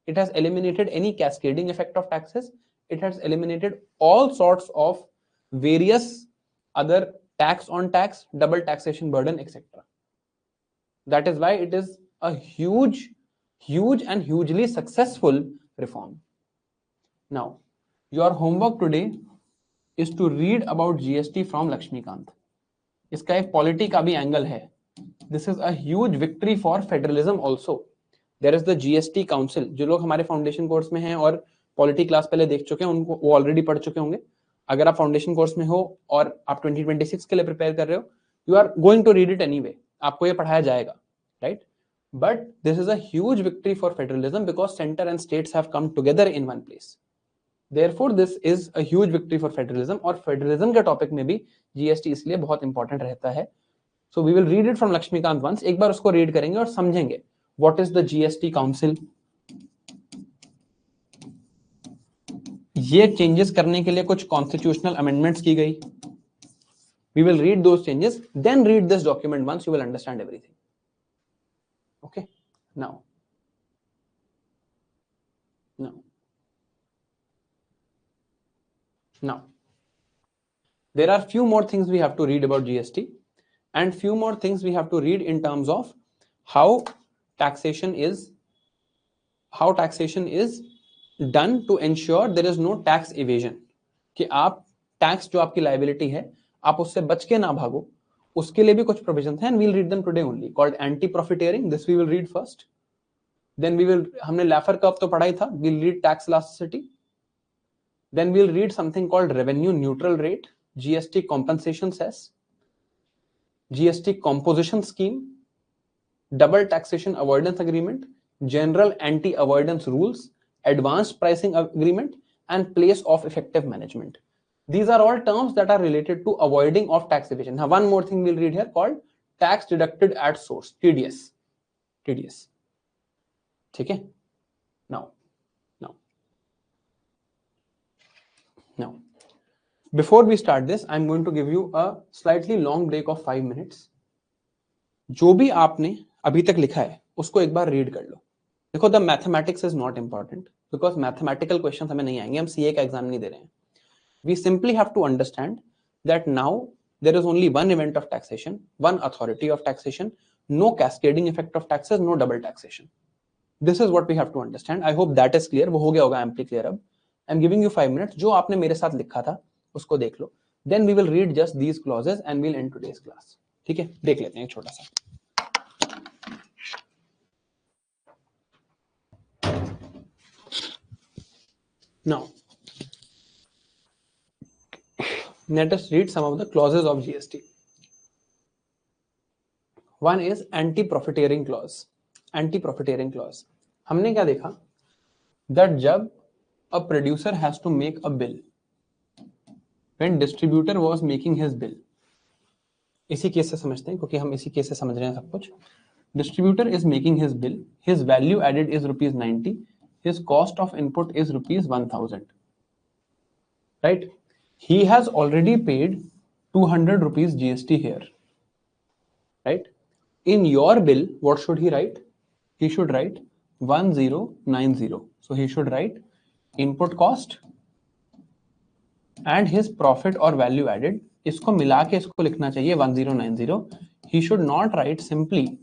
It has eliminated any cascading effect of taxes. It has eliminated all sorts of various other tax on tax, double taxation burden, etc. That is why it is a huge and hugely successful reform. Now, your homework today is to read about GST from Lakshmikant. इसका एक polity का भी angle है. This is a huge victory for federalism also. There is the GST Council. जो लोग हमारे foundation course में हैं और पॉलिटी क्लास पहले देख चुके हैं, उनको वो ऑलरेडी पढ़ चुके होंगे. अगर आप फाउंडेशन कोर्स में हो और आप 2026 के लिए प्रिपेयर कर रहे हो, you are going to read it anyway. आपको ये पढ़ाया जाएगा, right? But this is a huge victory for federalism because centre and states have come together in one place. Therefore this is a huge victory for federalism. और federalism के topic में भी GST इसलिए बहुत इंपॉर्टेंट रहता है. So we will read it from Laxmikanth once. एक बार उसको रीड करेंगे और समझेंगे what is the GST Council. ये चेंजेस करने के लिए कुछ कॉन्स्टिट्यूशनल अमेंडमेंट्स की गई. We will read those changes, then read this document once. You will understand everything. Okay. Now there are few more things we have to read about GST and few more things we have to read in terms of how taxation is done to ensure there is no tax evasion. कि आप tax जो आपकी liability है आप उससे बच के ना भागो, उसके लिए भी कुछ प्रोविजन है. And we will read them today only. Called anti profiteering. This we will read first. Then we will, हमने लैफर कर्व तो पढ़ा ही था. We will read tax elasticity. Then we'll read something called revenue neutral rate, GST compensation cess, GST composition scheme, double taxation avoidance agreement, general anti-avoidance rules, advanced pricing agreement, and place of effective management. These are all terms that are related to avoiding of tax evasion. Now, one more thing we'll read here called tax deducted at source, TDS. TDS. Okay. Now, before we start this, I'm going to give you a slightly long break of 5 minutes. जो भी आपने अभी तक लिखा है उसको एक बार read कर लो. देखो, the mathematics is not important because mathematical question हमें नहीं आएंगे, हम सीए का एग्जाम नहीं दे रहे हैं. We simply have to understand that now there is only one event of taxation, one authority of taxation, no cascading effect of taxes, no double taxation. This is what we have to understand. I hope that is clear. वो हो गया होगा amply clear. अब I'm giving you 5 minutes. जो आपने मेरे साथ लिखा था उसको देख लो. Then we will read just these clauses and we'll end today's class. ठीक है, देख लेते हैं एक छोटा सा. Now, let us read some of the clauses of GST. One is anti-profiteering clause. Anti-profiteering clause. हमने क्या देखा? That जब a producer has to make a bill, when distributor was making his bill, इसी केस से समझते हैं क्योंकि हम इसी केस से समझ रहे हैं सब कुछ. Distributor is making his bill. His value added is rupees 90. His cost of input is rupees 1000. Right? He has already paid 200 rupees GST here. Right? In your bill, what should he write? He should write 1090. So he should write input cost and his profit or value added. इसको मिला के इसको लिखना चाहिए 1090. He should not write simply.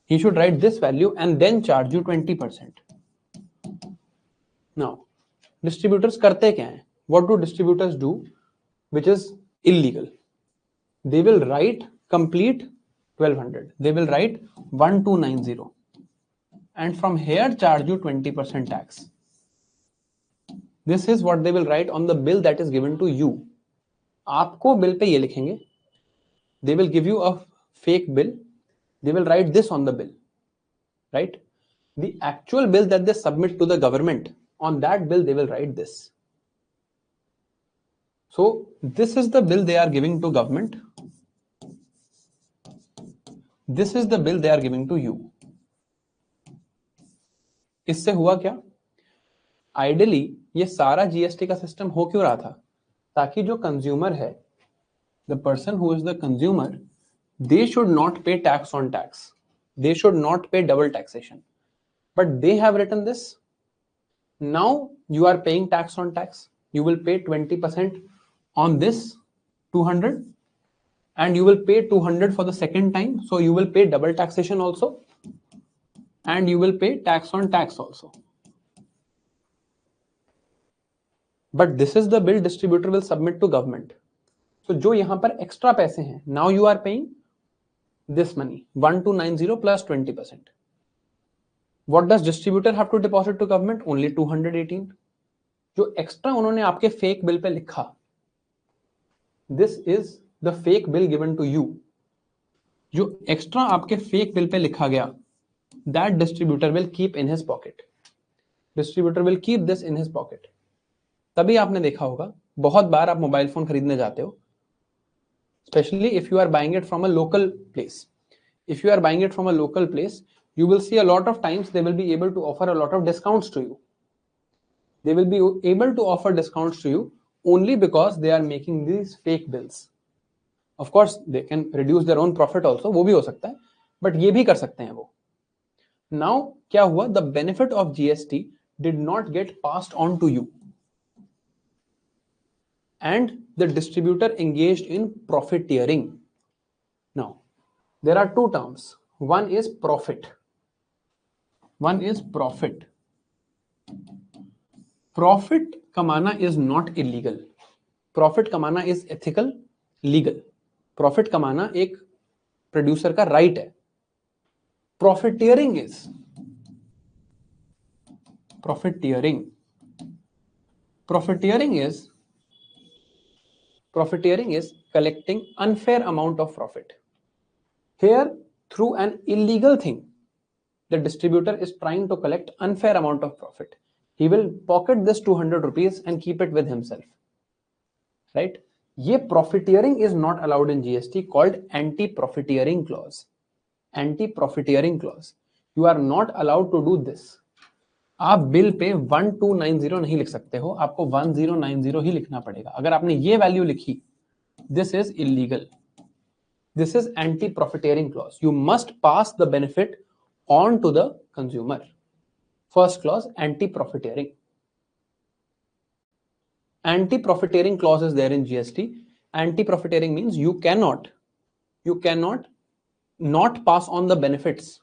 He should write this value and then charge you 20%. Now, distributors करते क्या हैं? What do distributors do which is illegal? They will write complete 1200. They will write 1290 and from here charge you 20% tax. This is what they will write on the bill that is given to you. आपको bill pay ये लिखेंगे. They will give you a fake bill. They will write this on the bill. Right? The actual bill that they submit to the government, on that bill they will write this. So this is the bill they are giving to government. This is the bill they are giving to you. इससे हुआ क्या? Ideally ये सारा GST का system हो क्यों रहा था? ताकि जो कंज्यूमर है, the person who is the consumer, they should not pay tax on tax. They should not pay double taxation. But they have written this. Now you are paying tax on tax. You will pay 20% on this 200 and you will pay 200 for the second time. So you will pay double taxation also and you will pay tax on tax also. But this is the bill distributor will submit to government. So जो यहाँ पर extra पैसे हैं, now you are paying this money 1290 plus 20%. What does distributor have to deposit to government? Only 218. जो extra उन्होंने आपके fake bill पे लिखा, this is the fake bill given to you. जो extra आपके fake bill पे लिखा गया, that distributor will keep in his pocket. Distributor will keep this in his pocket. तभी आपने देखा होगा, बहुत बार आप मोबाइल फोन खरीदने जाते हो, especially if you are buying it from a local place. If you are buying it from a local place, you will see a lot of times they will be able to offer a lot of discounts to you. They will be able to offer discounts to you only because they are making these fake bills. Of course, they can reduce their own profit also, वो भी हो सकता है, but ये भी कर सकते हैं वो. Now, क्या हुआ? The benefit of GST did not get passed on to you. And the distributor engaged in profiteering. Now, there are two terms. One is profit. One is profit. Profit कमाना is not illegal. Profit कमाना is ethical, legal. Profit कमाना एक producer का right है. Profiteering is Profiteering is collecting unfair amount of profit. Here, through an illegal thing, the distributor is trying to collect unfair amount of profit. He will pocket this 200 rupees and keep it with himself. Right? Ye profiteering is not allowed in GST, called anti-profiteering clause. Anti-profiteering clause. You are not allowed to do this. आप bill pay 1290 नहीं लिख सकते हो, आपको 1090 ही लिखना पड़ेगा. अगर आपने ये वैल्यू लिखी, this is illegal. This is anti-profiteering clause. You must pass the benefit on to the consumer. First clause, anti-profiteering. Anti-profiteering clause is there in GST. Anti-profiteering means you cannot not pass on the benefits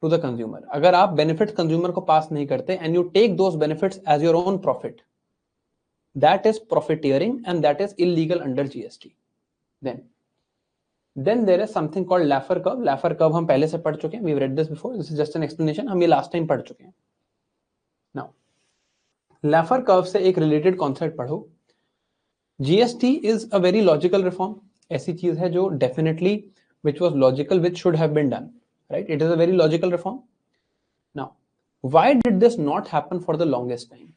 to the consumer. अगर आप benefit consumer को pass नहीं करते and you take those benefits as your own profit, that is profiteering and that is illegal under GST. Then there is something called Laffer curve. Laffer curve हम पहले से पढ़ चुके हैं. We've read this before. This is just an explanation. हम ये last time पढ़ चुके हैं. Now, Laffer curve से एक related concept पढ़ो. GST is a very logical reform. ऐसी चीज है जो definitely which was logical, which should have been done. Right? It is a very logical reform. Now, why did this not happen for the longest time?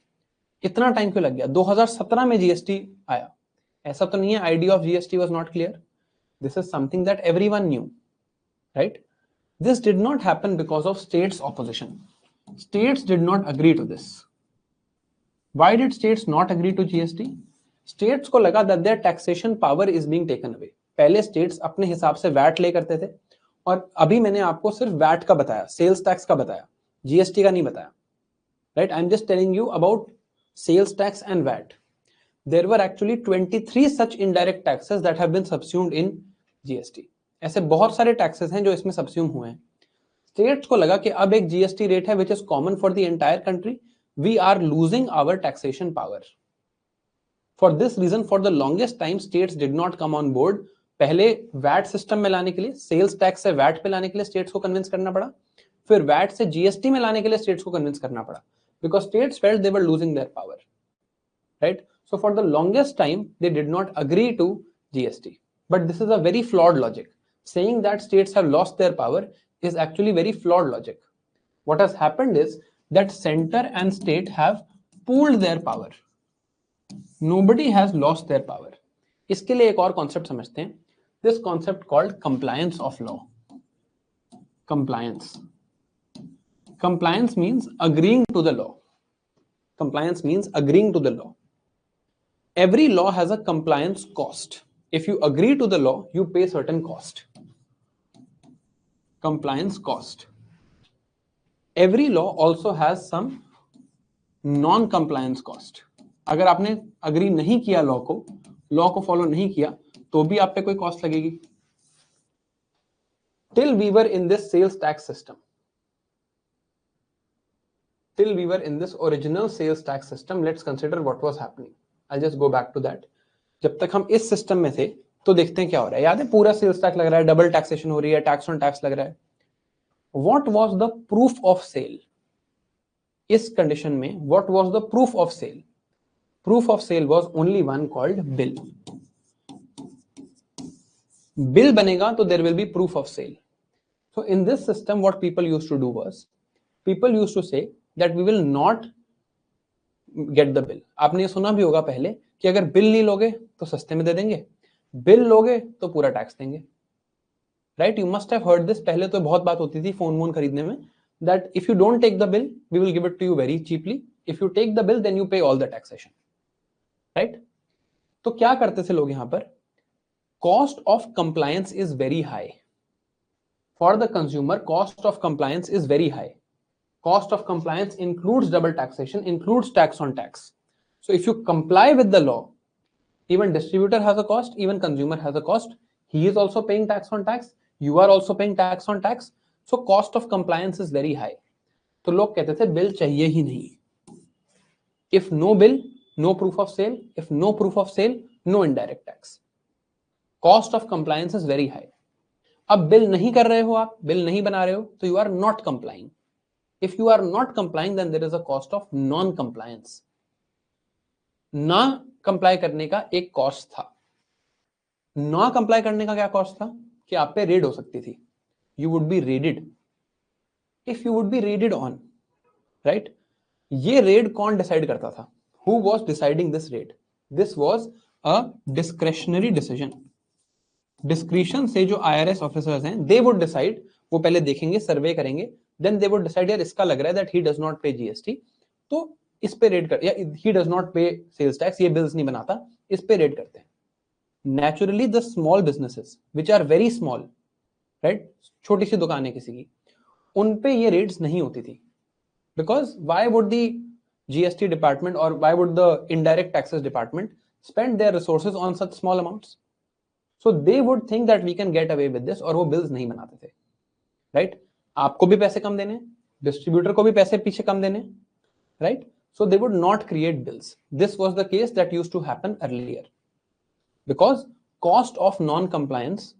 इतना time क्यों लग गया? 2017 में GST आया. ऐसा तो नहीं है idea of GST was not clear. This is something that everyone knew, right? This did not happen because of states' opposition. States did not agree to this. Why did states not agree to GST? States को लगा that their taxation power is being taken away. पहले states अपने हिसाब से VAT ले करते थे और अभी मैंने आपको सिर्फ VAT का बताया, sales tax का बताया, GST का नहीं बताया, right? I'm just telling you about sales tax and VAT. There were actually 23 such indirect taxes that have been subsumed in GST. ऐसे बहुत सारे taxes हैं जो इसमें subsume हुए हैं. States को लगा कि अब एक GST rate है which is common for the entire country. We are losing our taxation power. For this reason, for the longest time, states did not come on board. पहले VAT system में लाने के लिए, sales tax से VAT पे लाने के लिए states को convince करना पड़ा. फिर VAT से GST में लाने के लिए states को convince करना पड़ा. Because states felt they were losing their power. Right? So for the longest time, they did not agree to GST. But this is a very flawed logic. Saying that states have lost their power is actually very flawed logic. What has happened is that center and state have pooled their power. Nobody has lost their power. इसके लिए एक और concept समझते हैं. This concept called compliance of law. Compliance. Compliance means agreeing to the law. Compliance means agreeing to the law. Every law has a compliance cost. If you agree to the law, you pay certain cost. Compliance cost. Every law also has some non-compliance cost. अगर आपने agree नहीं किया law को follow नहीं किया, तो भी आप पे कोई cost लगेगी. Till we were in this sales tax system, till we were in this original sales tax system, let's consider what was happening. I'll just go back to that. जब तक हम इस सिस्टम में थे तो देखते हैं क्या हो रहा है. याद है पूरा सेल्स टैक्स लग रहा है, डबल टैक्सेशन हो रही है, टैक्स ऑन टैक्स लग रहा है. What was the proof of sale? इस कंडीशन में what was the proof of sale? Proof of sale was only one called bill. Bill बनेगा तो there will be proof of sale. So in this system what people used to do was people used to say that we will not get the bill. आपने ये सुना भी होगा पहले कि अगर बिल नहीं लोगे तो सस्ते में दे देंगे, बिल लोगे तो पूरा टैक्स देंगे. Right? You must have heard this. पहले तो बहुत बात होती थी फोन वोन खरीदने में that if you don't take the bill we will give it to you very cheaply. If you take the bill then you pay all the taxation. Right? तो क्या करते थे लोग यहां पर? Cost of compliance is very high for the consumer. Cost of compliance is very high. Cost of compliance includes double taxation, includes tax on tax. So if you comply with the law, even distributor has a cost, even consumer has a cost. He is also paying tax on tax. You are also paying tax on tax. So cost of compliance is very high. तो लोग कहते थे bill चाहिए ही नहीं. If no bill, no proof of sale. If no proof of sale, no indirect tax. Cost of compliance is very high. अब bill नहीं कर रहे हो आप, बिल नहीं बना रहे हो, तो you are not complying. If you are not complying, then there is a cost of non-compliance. ना कंप्लाई करने का एक कॉस्ट था। ना कंप्लाई करने का क्या कॉस्ट था कि आप पे रेड हो सकती थी, you would be raided, if you would be raided on, right. ये रेड कौन डिसाइड करता था? Who was deciding this raid? This was a discretionary decision. Discretion से जो IRS ऑफिसर्स हैं, दे वुड डिसाइड, वो पहले देखेंगे, सर्वे करेंगे, देन दे वुड डिसाइड यार इसका लग रहा है that he does not pay GST, तो इस पे रेड कर, या he does not pay sales tax, ये बिल्स नहीं बनाता, इस पे रेड करते हैं। Naturally the small businesses which are very small, right, छोटी सी दुकान है किसी की, उन पे ये रेड्स नहीं होती थी, because why would the GST department और why would the indirect taxes department spend their resources on such small amounts? So they would think that we can get away with this, और वो bills नहीं बनाते थे, right. आपको भी पैसे कम देने, डिस्ट्रीब्यूटर को भी पैसे पीछे कम देने, right. So they would not create bills. This was the case that used to happen earlier, because cost of non compliance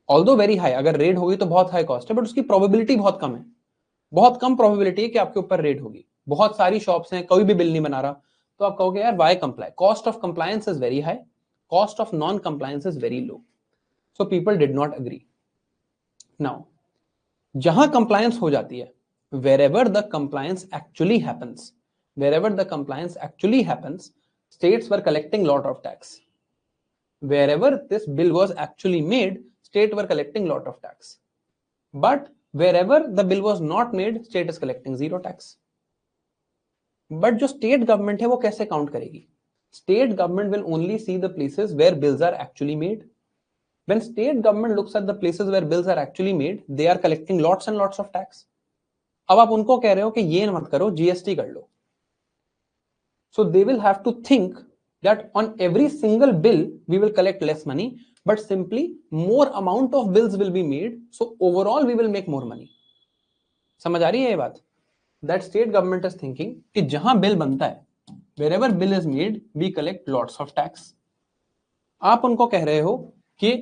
although very high, अगर रेड होगी तो बहुत हाई कॉस्ट है, बट उसकी प्रोबेबिलिटी बहुत कम है, बहुत कम प्रोबेबिलिटी है कि आपके ऊपर रेड होगी। बहुत सारी शॉप्स हैं, कोई भी बिल नहीं बना रहा, तो आप कहोगे यार why comply, cost of compliance is very high, cost of non compliance is very low, so people did not agree. Now जहां कंप्लायंस हो जाती है, wherever the compliance actually happens, wherever the compliance actually happens, states were collecting lot of tax. Wherever this bill was actually made, state were collecting lot of tax. But wherever the bill was not made, state is collecting zero tax. But जो state government है वो कैसे count करेगी? State government will only see the places where bills are actually made. When state government looks at the places where bills are actually made, they are collecting lots and lots of tax. अब आप उनको कह रहे हो कि ये मत करो, GST कर लो. So they will have to think that on every single bill we will collect less money, but simply more amount of bills will be made, so overall we will make more money. समझ आ रही है ये बात? That state government is thinking कि जहां bill बनता है, wherever bill is made, we collect lots of tax. आप उनको कह रहे हो कि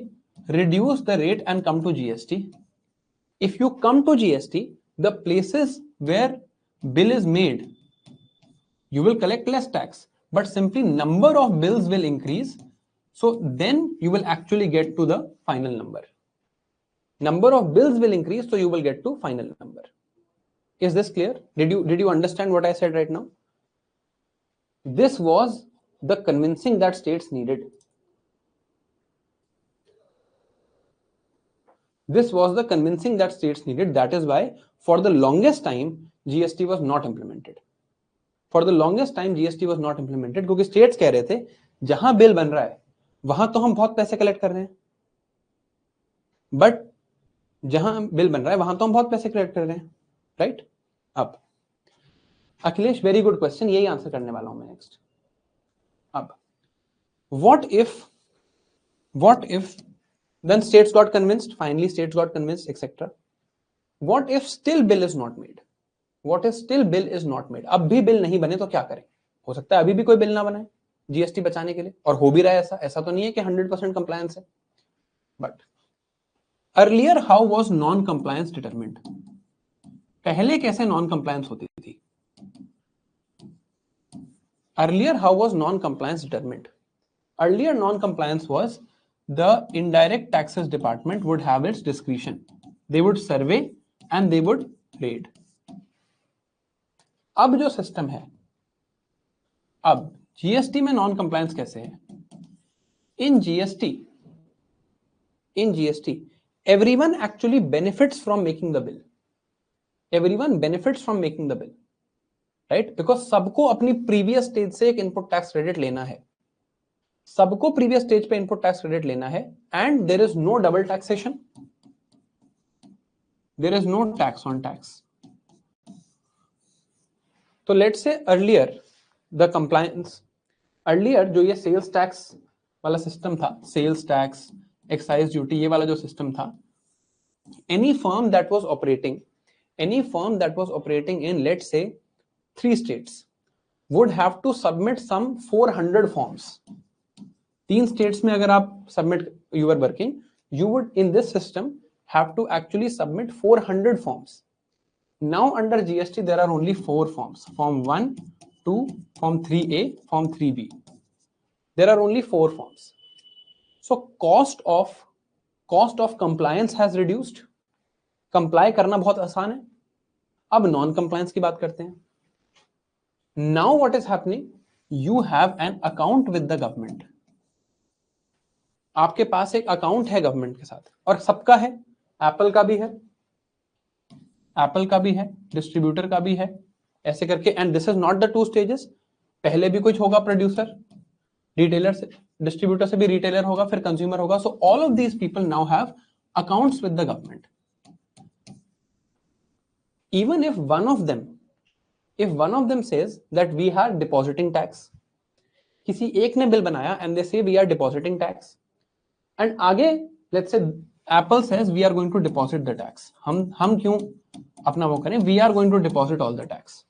reduce the rate and come to GST. If you come to GST, the places where bill is made, you will collect less tax, but simply number of bills will increase, so then you will actually get to the final number. Number of bills will increase, so you will get to final number. Is this clear? Did you understand what I said right now? This was the convincing that states needed. This was the convincing that states needed. That is why for the longest time GST was not implemented. For the longest time GST was not implemented क्योंकि states कह रहे थे जहां bill बन रहा है वहां तो हम बहुत पैसे कलेक्ट कर रहे हैं, बट जहां बिल बन रहा है वहां तो हम बहुत पैसे कलेक्ट कर रहे हैं, राइट। अब अखिलेश, वेरी गुड क्वेश्चन, यही आंसर करने वाला हूं मैं नेक्स्ट। अब what if then states got convinced, finally states got convinced, etc. What if still bill is not made? What if still bill is not made? अब भी bill नहीं बने तो क्या करें? हो सकता है अभी भी कोई बिल ना बनाए GST बचाने के लिए, और हो भी रहा है ऐसा तो नहीं है कि 100% कंप्लायंस है, but earlier how was non compliance determined? पहले कैसे नॉन कंप्लायंस होती थी? Earlier how was non compliance determined? Earlier non-compliance was the indirect taxes department would have its discretion. They would survey and they would raid. अब जो system है, अब GST में non compliance कैसे है? In GST, everyone actually benefits from making the bill. Everyone benefits from making the bill, right? Because सबको अपनी previous stage से एक input tax credit लेना है. सबको प्रीवियस स्टेज पे इनपुट टैक्स क्रेडिट लेना है, and there is no double taxation, there is no tax on tax. तो let's say earlier the compliance, earlier जो ये सेल्स टैक्स वाला सिस्टम था, सेल्स टैक्स, एक्साइज ड्यूटी, ये वाला जो सिस्टम था, any firm that was operating in let's say 3 states would have to submit some 400 forms. 3 states में अगर आप submit, you are working, you would in this system have to actually submit 400 forms. Now under GST there are only 4 forms: Form 1, 2, Form 3A, Form 3B. there are only 4 forms. So cost of compliance has reduced. Comply करना बहुत आसान है. अब non compliance की बात करते हैं. Now what is happening? You have an account with the government. आपके पास एक अकाउंट है गवर्नमेंट के साथ, और सबका है. एप्पल का भी है, एप्पल का भी है, डिस्ट्रीब्यूटर का भी है, ऐसे करके. And this is not the 2 stages. पहले भी कुछ होगा प्रोड्यूसर, रिटेलर से, डिस्ट्रीब्यूटर से भी रिटेलर होगा, फिर कंज्यूमर होगा. So all of these people now have accounts with the government. Even if one of them says that we are depositing tax, किसी एक ने बिल बनाया and they say we are depositing tax, and आगे let's say Apple says we are going to deposit the tax. हम क्यों अपना वो करें? We are going to deposit all the tax.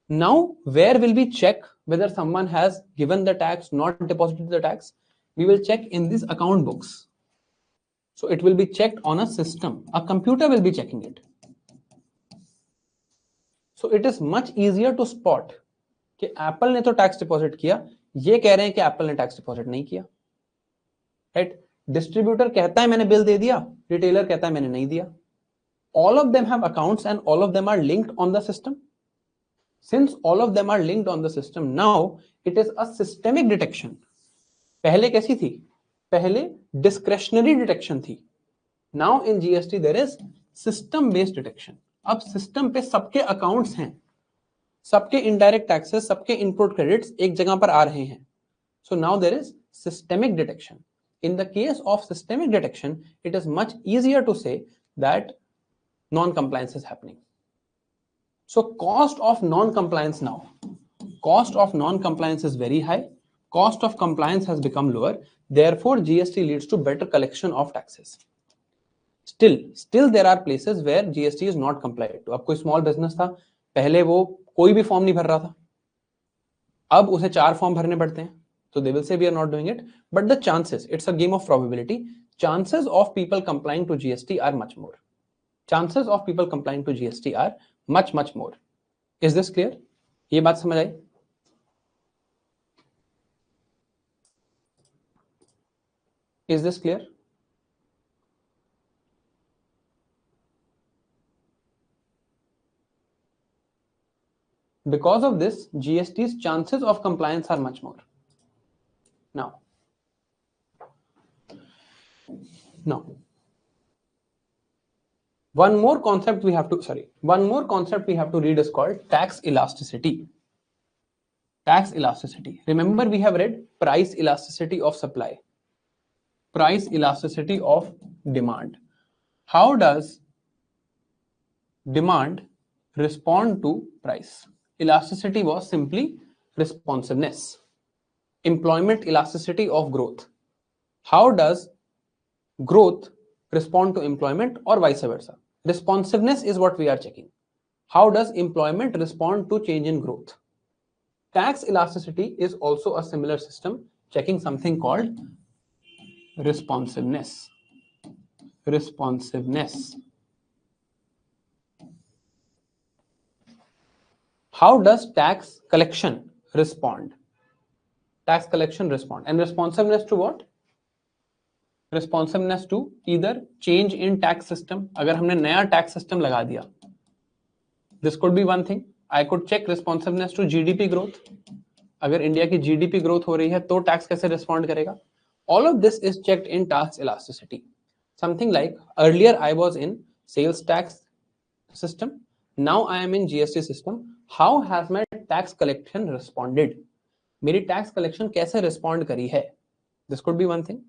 Now where will we check whether someone has given the tax, not deposited the tax? We will check in these account books. So it will be checked on a system. A computer will be checking it. So it is much easier to spot कि Apple ने तो tax deposit किया, ये कह रहे हैं कि Apple ने टैक्स डिपॉजिट नहीं किया. राइट? डिस्ट्रीब्यूटर कहता है मैंने बिल दे दिया, रिटेलर कहता है मैंने नहीं दिया. All of them have accounts and all of them are linked on the system. Since all of them are linked on the system, now it is a systemic detection. पहले कैसी थी? पहले discretionary detection थी. Now in GST there is system based detection. अब system पे सबके accounts हैं, सबके इनडायरेक्ट टैक्सेस, सबके इनपुट क्रेडिट्स एक जगह पर आ रहे हैं. So now there is systemic detection. In the case of systemic detection it is much easier to say that non compliance is happening. So cost of non compliance now, cost of non compliance is very high, cost of compliance has become lower, therefore GST leads to better collection of taxes. Still there are places where GST is not complied to. अब कोई small business था, पहले वो कोई भी form नहीं भर रहा था, अब उसे 4 फॉर्म भरने पड़ते हैं. So they will say we are not doing it, but the chances, it's a game of probability. Chances of people complying to GST are much more. Chances of people complying to GST are much more. Is this clear? ये बात समझ आई? Is this clear? Because of this, GST's chances of compliance are much more. Now, one more concept we have to read is called tax elasticity. Tax elasticity. Remember we have read price elasticity of supply, price elasticity of demand. How does demand respond to price? Elasticity was simply responsiveness. Employment elasticity of growth. How does growth respond to employment or vice versa? Responsiveness is what we are checking. How does employment respond to change in growth? Tax elasticity is also a similar system, checking something called responsiveness. Responsiveness. How does tax collection respond? Tax collection respond. And responsiveness to what? Responsiveness to either change in tax system. अगर हमने नया tax system लगा दिया, this could be one thing. I could check responsiveness to GDP growth. अगर India की GDP growth हो रही है तो टैक्स कैसे respond करेगा? All of this is checked in tax elasticity. Something like earlier I was in sales tax system. Now I am in GST system. How has my tax collection responded? मेरी tax collection कैसे respond करी है? This could be one thing.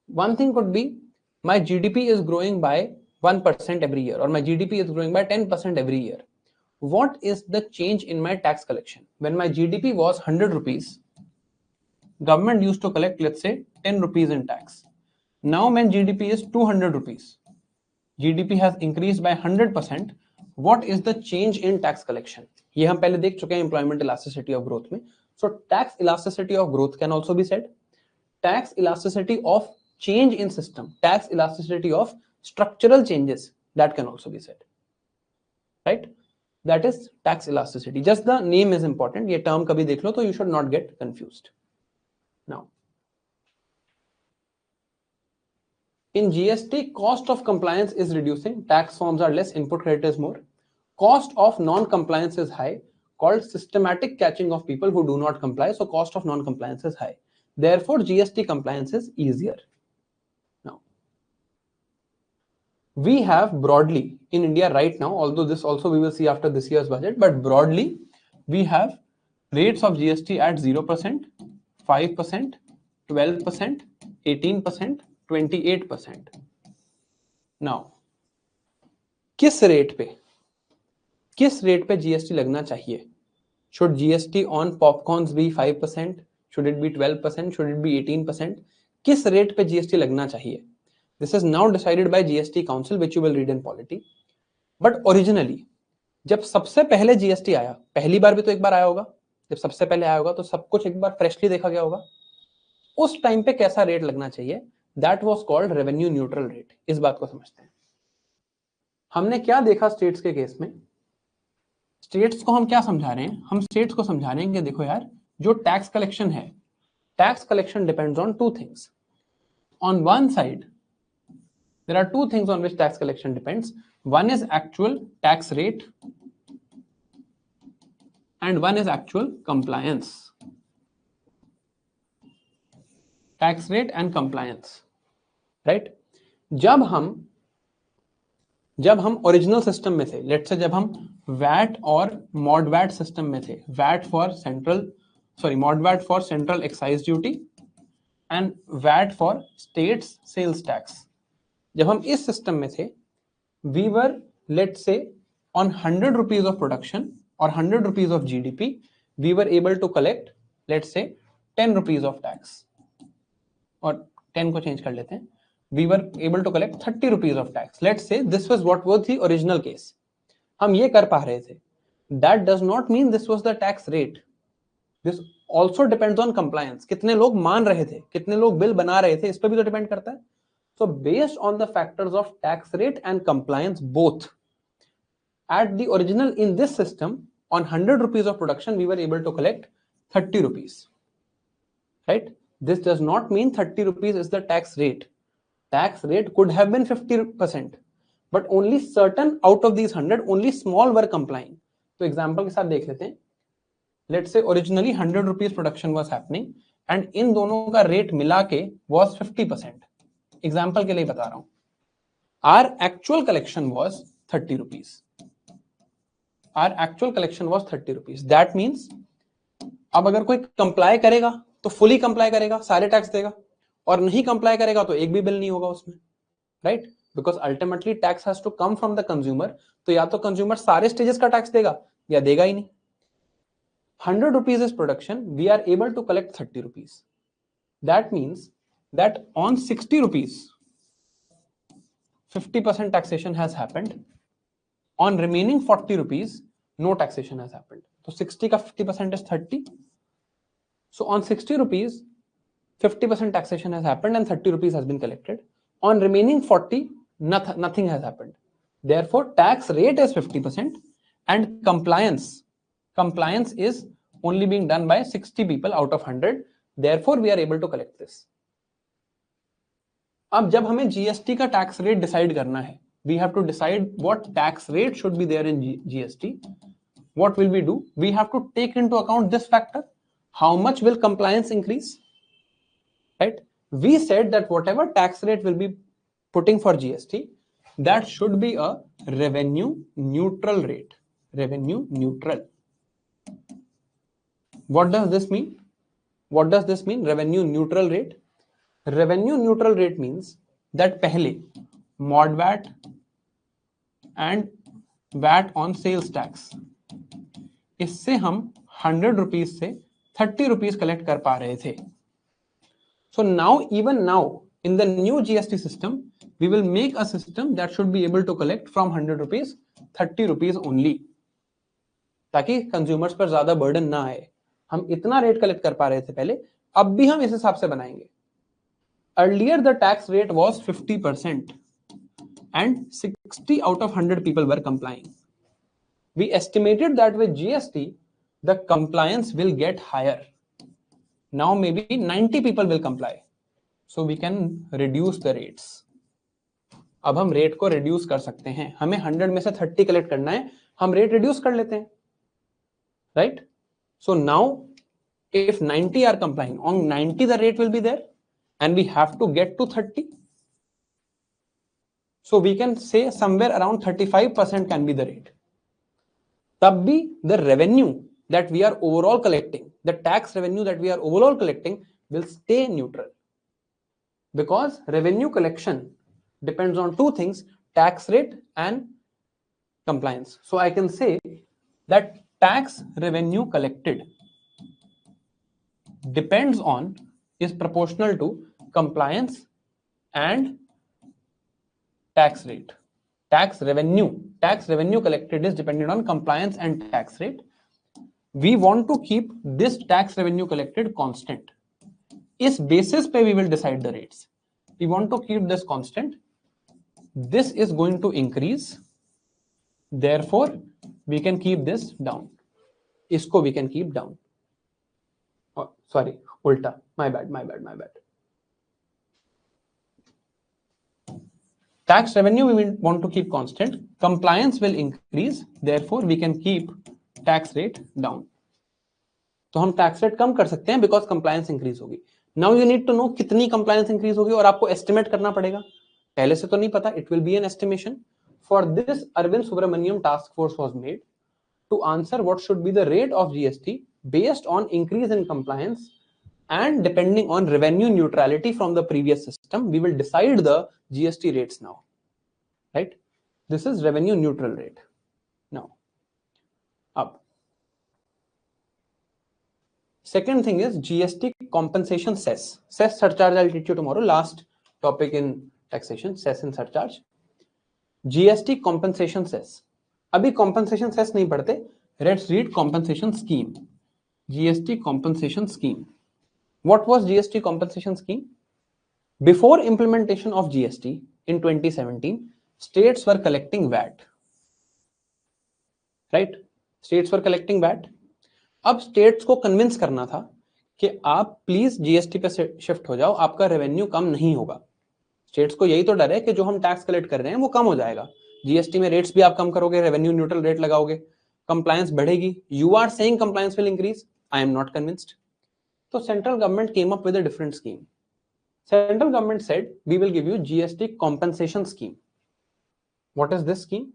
One thing could be my GDP is growing by 1% every year, or my GDP is growing by 10% every year. What is the change in my tax collection? When my GDP was 100 rupees, government used to collect, let's say, 10 rupees in tax. Now when GDP is 200 rupees, GDP has increased by 100%. What is the change in tax collection? ये हम पहले देख चुके हैं employment elasticity of growth में. So tax elasticity of growth can also be said. Tax elasticity of change in system, tax elasticity of structural changes, that can also be said. Right? That is tax elasticity. Just the name is important. ये term कभी देख लो तो you should not get confused. Now, in GST, cost of compliance is reducing, tax forms are less, input credit is more. Cost of non-compliance is high, called systematic catching of people who do not comply. So cost of non-compliance is high. Therefore, GST compliance is easier. Now, we have broadly in India right now, although this also we will see after this year's budget, but broadly we have rates of GST at 0%, 5%, 12%, 18%, 28%. Now, किस rate पे GST लगना चाहिए? Should GST on popcorns be 5%? Should it be 12%? Should it be 18%? किस rate पे GST लगना चाहिए? This is now decided by GST Council, which you will read in polity. But originally, जब सबसे पहले GST आया, पहली बार भी तो एक बार आया होगा, जब सबसे पहले आया होगा तो सब कुछ एक बार फ्रेशली देखा गया होगा. उस टाइम पे कैसा रेट लगना चाहिए? That was called revenue neutral rate. इस बात को समझते हैं. हमने क्या देखा स्टेट्स के केस में? स्टेट्स को हम क्या समझा रहे हैं? हम स्टेट्स को समझा रहे हैं कि देखो यार, जो टैक्स कलेक्शन है, tax collection depends on two things. On one side there are two things on which tax collection depends. One is actual tax rate and one is actual compliance. Tax rate and compliance, right? जब हम original system में थे, let's say जब हम VAT और mod VAT system में थे, mod VAT for central excise duty and VAT for states sales tax, जब हम इस सिस्टम में थे, we were let's say on 100 rupees of production or 100 rupees of GDP, we were able to collect let's say 10 rupees of tax, और 10 को change कर लेते हैं, we were able to collect 30 rupees of tax. Let's say this was what was the original case. हम ये कर पा रहे थे. That does not mean this was the tax rate. This also depends on compliance. कितने लोग मान रहे थे, कितने लोग बिल बना रहे थे, इस पर भी तो डिपेंड करता है. So based on the factors of tax rate and compliance both, at the original in this system, on 100 rupees of production, we were able to collect 30 rupees, right? This does not mean 30 rupees is the tax rate. Tax rate could have been 50%, but only certain out of these 100, only small were complying. तो example के साथ देख लेते हैं. Let's say originally 100 rupees production was happening and इन दोनों का rate मिला के was 50%. एग्जाम्पल के लिए बता रहा हूं. Our actual collection was 30 rupees. Our actual collection was 30 rupees. That means अब अगर कोई कंप्लाई करेगा तो फुली कंप्लाई करेगा, सारे टैक्स देगा, और नहीं कंप्लाई करेगा तो एक भी बिल नहीं होगा उसमें, right? Because ultimately tax has to come from the consumer. तो या तो कंज्यूमर सारे स्टेजेस का टैक्स देगा या देगा ही नहीं. 100 rupees is production, we are able to collect 30 rupees. That means that on 60 rupees 50% taxation has happened, on remaining 40 rupees no taxation has happened. So 60 ka 50% is 30. So on 60 rupees 50% taxation has happened and 30 rupees has been collected. On remaining 40 nothing has happened. Therefore tax rate is 50% and compliance is only being done by 60 people out of 100. Therefore we are able to collect this. अब जब हमें GST का tax rate decide करना है, we have to decide what tax rate should be there in GST. What will we do? We have to take into account this factor. How much will compliance increase? Right? We said that whatever tax rate will be putting for GST, that should be a revenue neutral rate. Revenue neutral. What does this mean? What does this mean? Revenue neutral rate. Revenue neutral rate means that पहले mod VAT and VAT on sales tax, इससे हम 100 rupees से 30 rupees collect कर पा रहे थे. So now, even now, in the new GST system, we will make a system that should be able to collect from 100 rupees 30 rupees only, ताकि consumers पर ज्यादा burden ना आए. हम इतना रेट कलेक्ट कर पा रहे थे पहले, अब भी हम इस हिसाब से बनाएंगे. Earlier the tax rate was 50% and 60 out of 100 people were complying. We estimated that with GST the compliance will get higher. now maybe 90 people will comply, so we can reduce the rates. अब हम rate को reduce कर सकते हैं, हमें 100 में से 30 collect करना है, हम रेट रिड्यूस कर लेते हैं, right? So now if 90 are complying, on 90 the rate will be there and we have to get to 30, so we can say somewhere around 35% can be the rate. tab bhi the revenue that we are overall collecting, the tax revenue that we are overall collecting will stay neutral, because revenue collection depends on two things, tax rate and compliance. So I can say that tax revenue collected depends on, is proportional to compliance and tax rate. Tax revenue collected is dependent on compliance and tax rate. We want to keep this tax revenue collected constant. Is basis pe we will decide the rates. We want to keep this constant. This is going to increase, therefore we can keep this down. Isko we can keep down. Oh, sorry, ulta, my bad. Tax revenue we will want to keep constant, compliance will increase, therefore we can keep tax rate down. तो हम tax rate कम कर सकते हैं because compliance increase होगी. Now you need to know कितनी compliance increase होगी और आपको estimate करना पड़ेगा, पहले से तो नहीं पता, it will be an estimation. For this Arvind Subramaniam task force was made to answer what should be the rate of GST based on increase in compliance and depending on revenue neutrality from the previous system. We will decide the GST rates now, right? This is revenue neutral rate. Now, up. Second thing is GST compensation cess. Cess surcharge I'll teach you tomorrow. Last topic in taxation, cess and surcharge. GST compensation cess. अभी compensation cess नहीं पढ़ते. Let's read compensation scheme. GST compensation scheme. What was GST compensation scheme? Before implementation of GST in 2017, states were collecting VAT. Right? States were collecting VAT. अब states को convince करना था कि आप please GST पे shift हो जाओ, आपका revenue कम नहीं होगा. States को यही तो डर है कि जो हम tax collect कर रहे हैं वो कम हो जाएगा. GST में rates भी आप कम करोगे, revenue neutral rate लगाओगे, compliance बढ़ेगी. You are saying compliance will increase. I am not convinced. So central government came up with a different scheme. Central government said, we will give you GST compensation scheme. What is this scheme?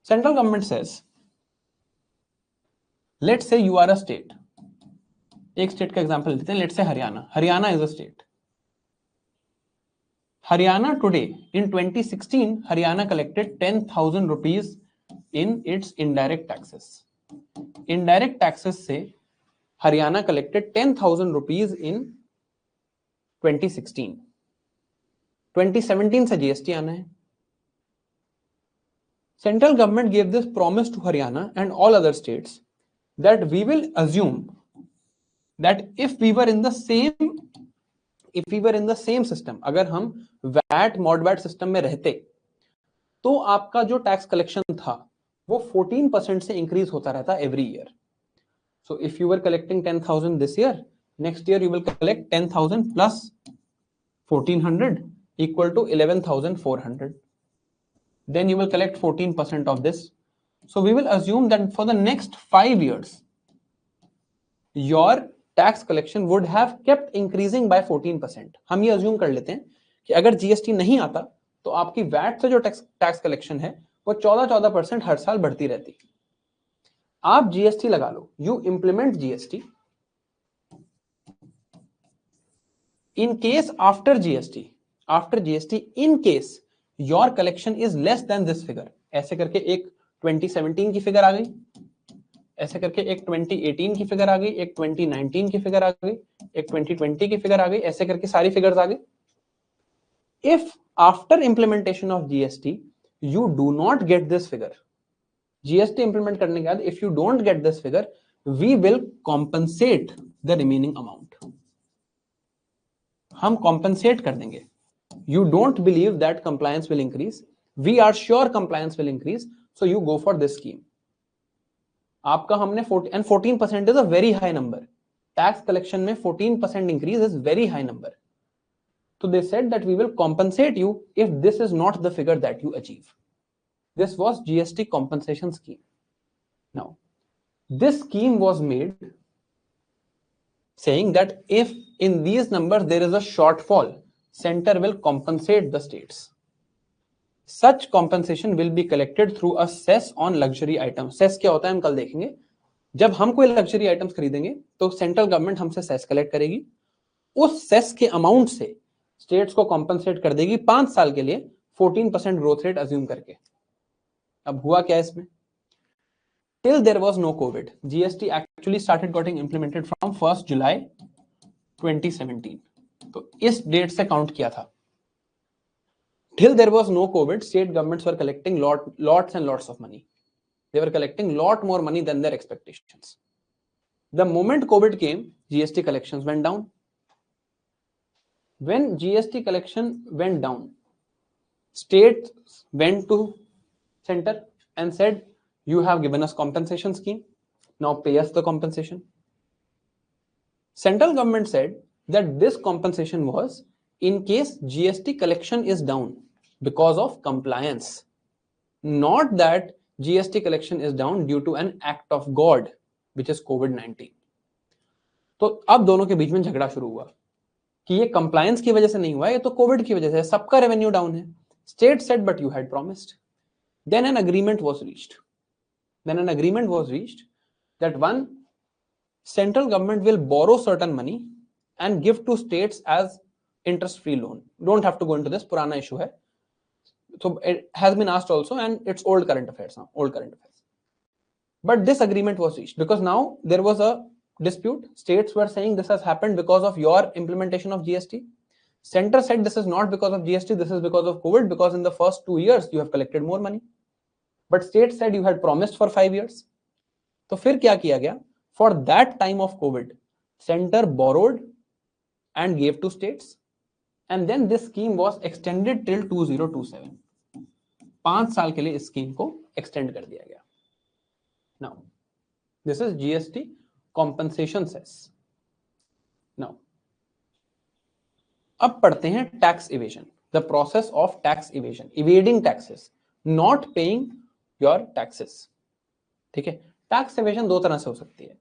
Central government says, let's say you are a state. एक state का example लेते हैं. Let's say Haryana. Haryana is a state. Haryana today, in 2016, Haryana collected 10,000 rupees in its indirect taxes. Indirect taxes से Haryana collected 10,000 rupees in 2016. 2017 से GST आना है. Central government gave this promise to Haryana and all other states that we will assume that if we were in the same system, अगर हम VAT mod VAT system में रहते, तो आपका जो tax collection था वो 14% से increase होता रहता every year. So if you were collecting 10,000 this year, next year you will collect 10,000 plus 1,400 equal to 11,400. Then you will collect 14% of this. So we will assume that for the next 5 years, your tax collection would have kept increasing by 14%. हम ये assume कर लेते हैं कि अगर GST नहीं आता तो आपकी VAT से जो tax collection है वो 14% हर साल बढ़ती रहती. आप GST लगा लो, you implement GST. In case after GST, in case your collection is less than this figure, ऐसे करके एक 2017 की फिगर आ गई, ऐसे करके एक 2018 की फिगर आ गई, एक 2019 की फिगर आ गई, एक 2020 की फिगर आ गई, ऐसे करके सारी फिगर्स आ गई. If after implementation of GST you do not get this figure, GST implement करने के बाद if you don't get this figure, we will compensate the remaining amount. हम compensate कर देंगे. You don't believe that compliance will increase. We are sure compliance will increase, so you go for this scheme. आपका हमने 14% is a very high number. Tax collection में 14% increase is very high number. So they said that we will compensate you if this is not the figure that you achieve. This was GST compensation scheme. Now, this scheme was made saying that if in these numbers there is a shortfall, center will compensate the states. Such compensation will be collected through a cess on luxury items. Cess क्या होता है हम कल देखेंगे. जब हम कोई luxury items खरीदेंगे तो सेंट्रल गवर्नमेंट हमसे सेस कलेक्ट करेगी. उस सेस के अमाउंट से स्टेट्स को कॉम्पनसेट कर देगी 5 साल के लिए 14% ग्रोथ रेट अज्यूम करके. अब हुआ क्या इसमें? Till there was no COVID, GST actually started getting implemented from 1 July 2017. तो इस डेट से काउंट किया था. Till there was no COVID, state governments were collecting lots and lots of money. They were collecting lot more money than their expectations. The moment COVID came, GST collections went down. When GST collection went down, states went to center and said, you have given us compensation scheme, now pay us the compensation. Central government said that this compensation was in case GST collection is down because of compliance, not that GST collection is down due to an act of God, which is COVID-19. तो अब दोनों के बीच में झगड़ा शुरू हुआ कि ये कंप्लायंस की वजह से नहीं हुआ, ये तो कोविड की वजह से, सबका रेवेन्यू डाउन है. State said but you had promised. Then an agreement was reached that one, central government will borrow certain money and give to states as interest free loan. Don't have to go into this, पुराना issue है. So it has been asked also, and it's old current affairs now, old current affairs. But this agreement was reached because now there was a dispute. States were saying this has happened because of your implementation of GST. Center said this is not because of GST, this is because of COVID, because in the first 2 years you have collected more money. But states said you had promised for 5 years. तो फिर क्या किया गया? For that time of COVID, center borrowed and gave to states. And then this scheme was extended till 2027. 5 साल के लिए इस scheme को एक्सटेंड कर दिया गया. Now, this is GST compensation cess. Now, अब पढ़ते हैं tax evasion. The process of tax evasion, evading taxes, not paying your taxes. ठीक है. टैक्स इवेजन दो तरह से हो सकती है.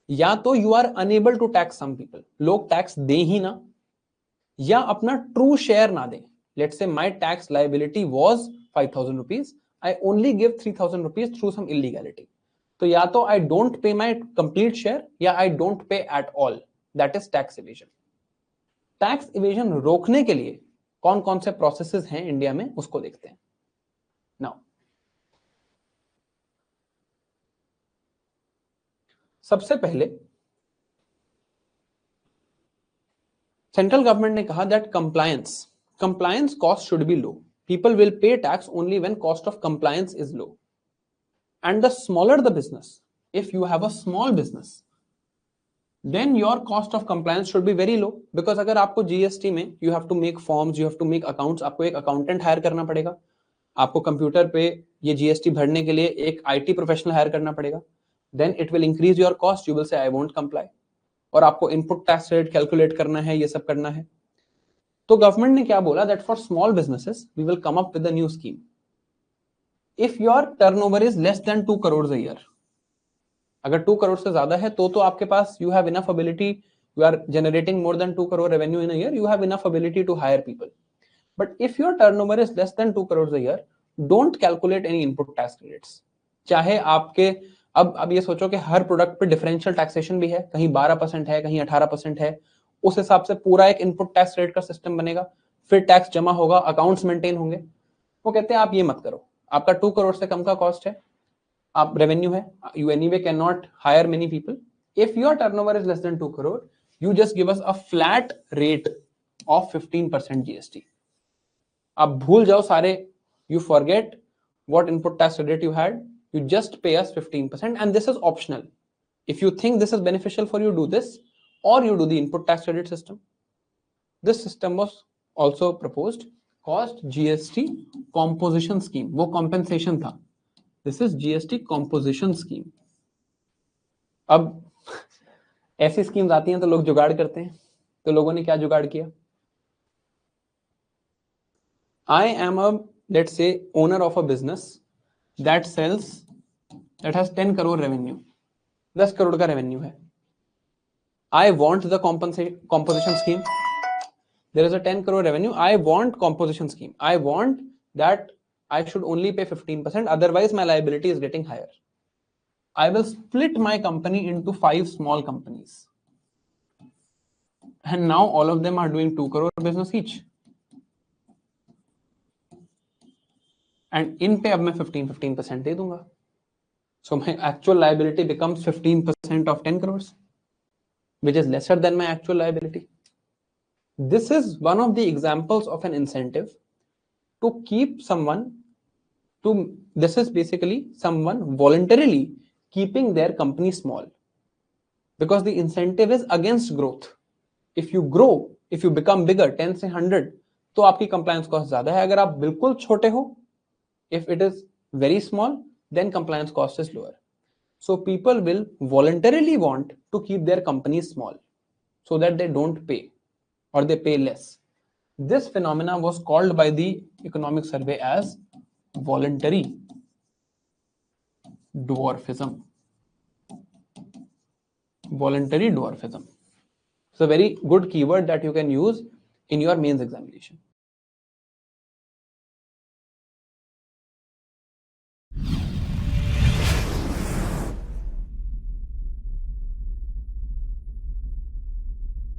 या तो you are unable to tax some people, लोग टैक्स दें ही ना, या अपना ट्रू शेयर ना दें. Let's say my tax liability was 5,000 rupees, I only give 3,000 rupees through some illegality. तो या तो I don't pay my complete share या I don't pay at all. That is tax evasion. Tax evasion रोकने के लिए कौन कौन से प्रोसेसेस हैं इंडिया में, उसको देखते हैं. नाउ, सबसे पहले सेंट्रल गवर्नमेंट ने कहा that compliance cost should be low. People will pay tax only when cost of compliance is low. And the smaller the business, if you have a small business, then your cost of compliance should be very low. Because अगर आपको GST में you have to make forms, you have to make accounts, आपको एक accountant hire करना पड़ेगा, आपको computer पे ये GST भरने के लिए एक IT प्रोफेशनल हायर करना पड़ेगा. Then it will increase your cost. You will say I won't comply. और आपको इनपुट टैक्स रेट कैलकुलेट करना है, ये सब करना है. तो गवर्नमेंट ने क्या बोला that for small businesses we will come up with a new scheme. If your turnover is less than 2 crore a year, अगर 2 करोड़ से ज्यादा है तो आपके पास you have enough ability, you are generating more than 2 crore revenue in a year, you have enough ability to hire people. But if your turnover is less than 2 crore a year, don't calculate any input tax credits. चाहे आपके अब ये सोचो कि हर product पे differential taxation भी है, कहीं 12% है, कहीं 18% है. उस हिसाब से पूरा एक इनपुट टैक्स रेट का सिस्टम बनेगा, फिर टैक्स जमा होगा, अकाउंट्स मेंटेन होंगे. वो कहते हैं आप ये मत करो, आपका 2 करोड़ से कम का कॉस्ट है, आप रेवेन्यू है, you anyway can not hire many people. If your turnover is less than 2 crore, you just give us a flat rate of 15% GST. आप भूल जाओ सारे, you forget what input tax rate you had, you just pay us 15%, and this is optional. If you think this is beneficial for you, do this, or you do the input tax credit system. This system was also proposed, cost GST composition scheme. वो compensation था. This is GST composition scheme. अब ऐसी schemes आती हैं तो लोग जुगाड़ करते हैं, तो लोगों ने क्या जुगाड़ किया? I am a, let's say, owner of a business that sells, that has 10 crore revenue, 10 crore का रेवेन्यू है. I want the composition scheme. There is a 10 crore revenue. I want composition scheme. I want that I should only pay 15%, otherwise my liability is getting higher. I will split my company into 5 small companies. And now all of them are doing 2 crore business each. And in पे अब मैं 15% दे दूंगा. So my actual liability becomes 15% of 10 crores, which is lesser than my actual liability. This is one of the examples of an incentive to keep someone to, this is basically someone voluntarily keeping their company small, because the incentive is against growth. If you grow, if you become bigger 10 से 100, तो आपकी compliance cost ज्यादा है. अगर आप बिल्कुल छोटे हो, if it is very small, then compliance cost is lower. So people will voluntarily want to keep their companies small so that they don't pay or they pay less. This phenomena was called by the economic survey as voluntary dwarfism. Voluntary dwarfism. It's a very good keyword that you can use in your mains examination.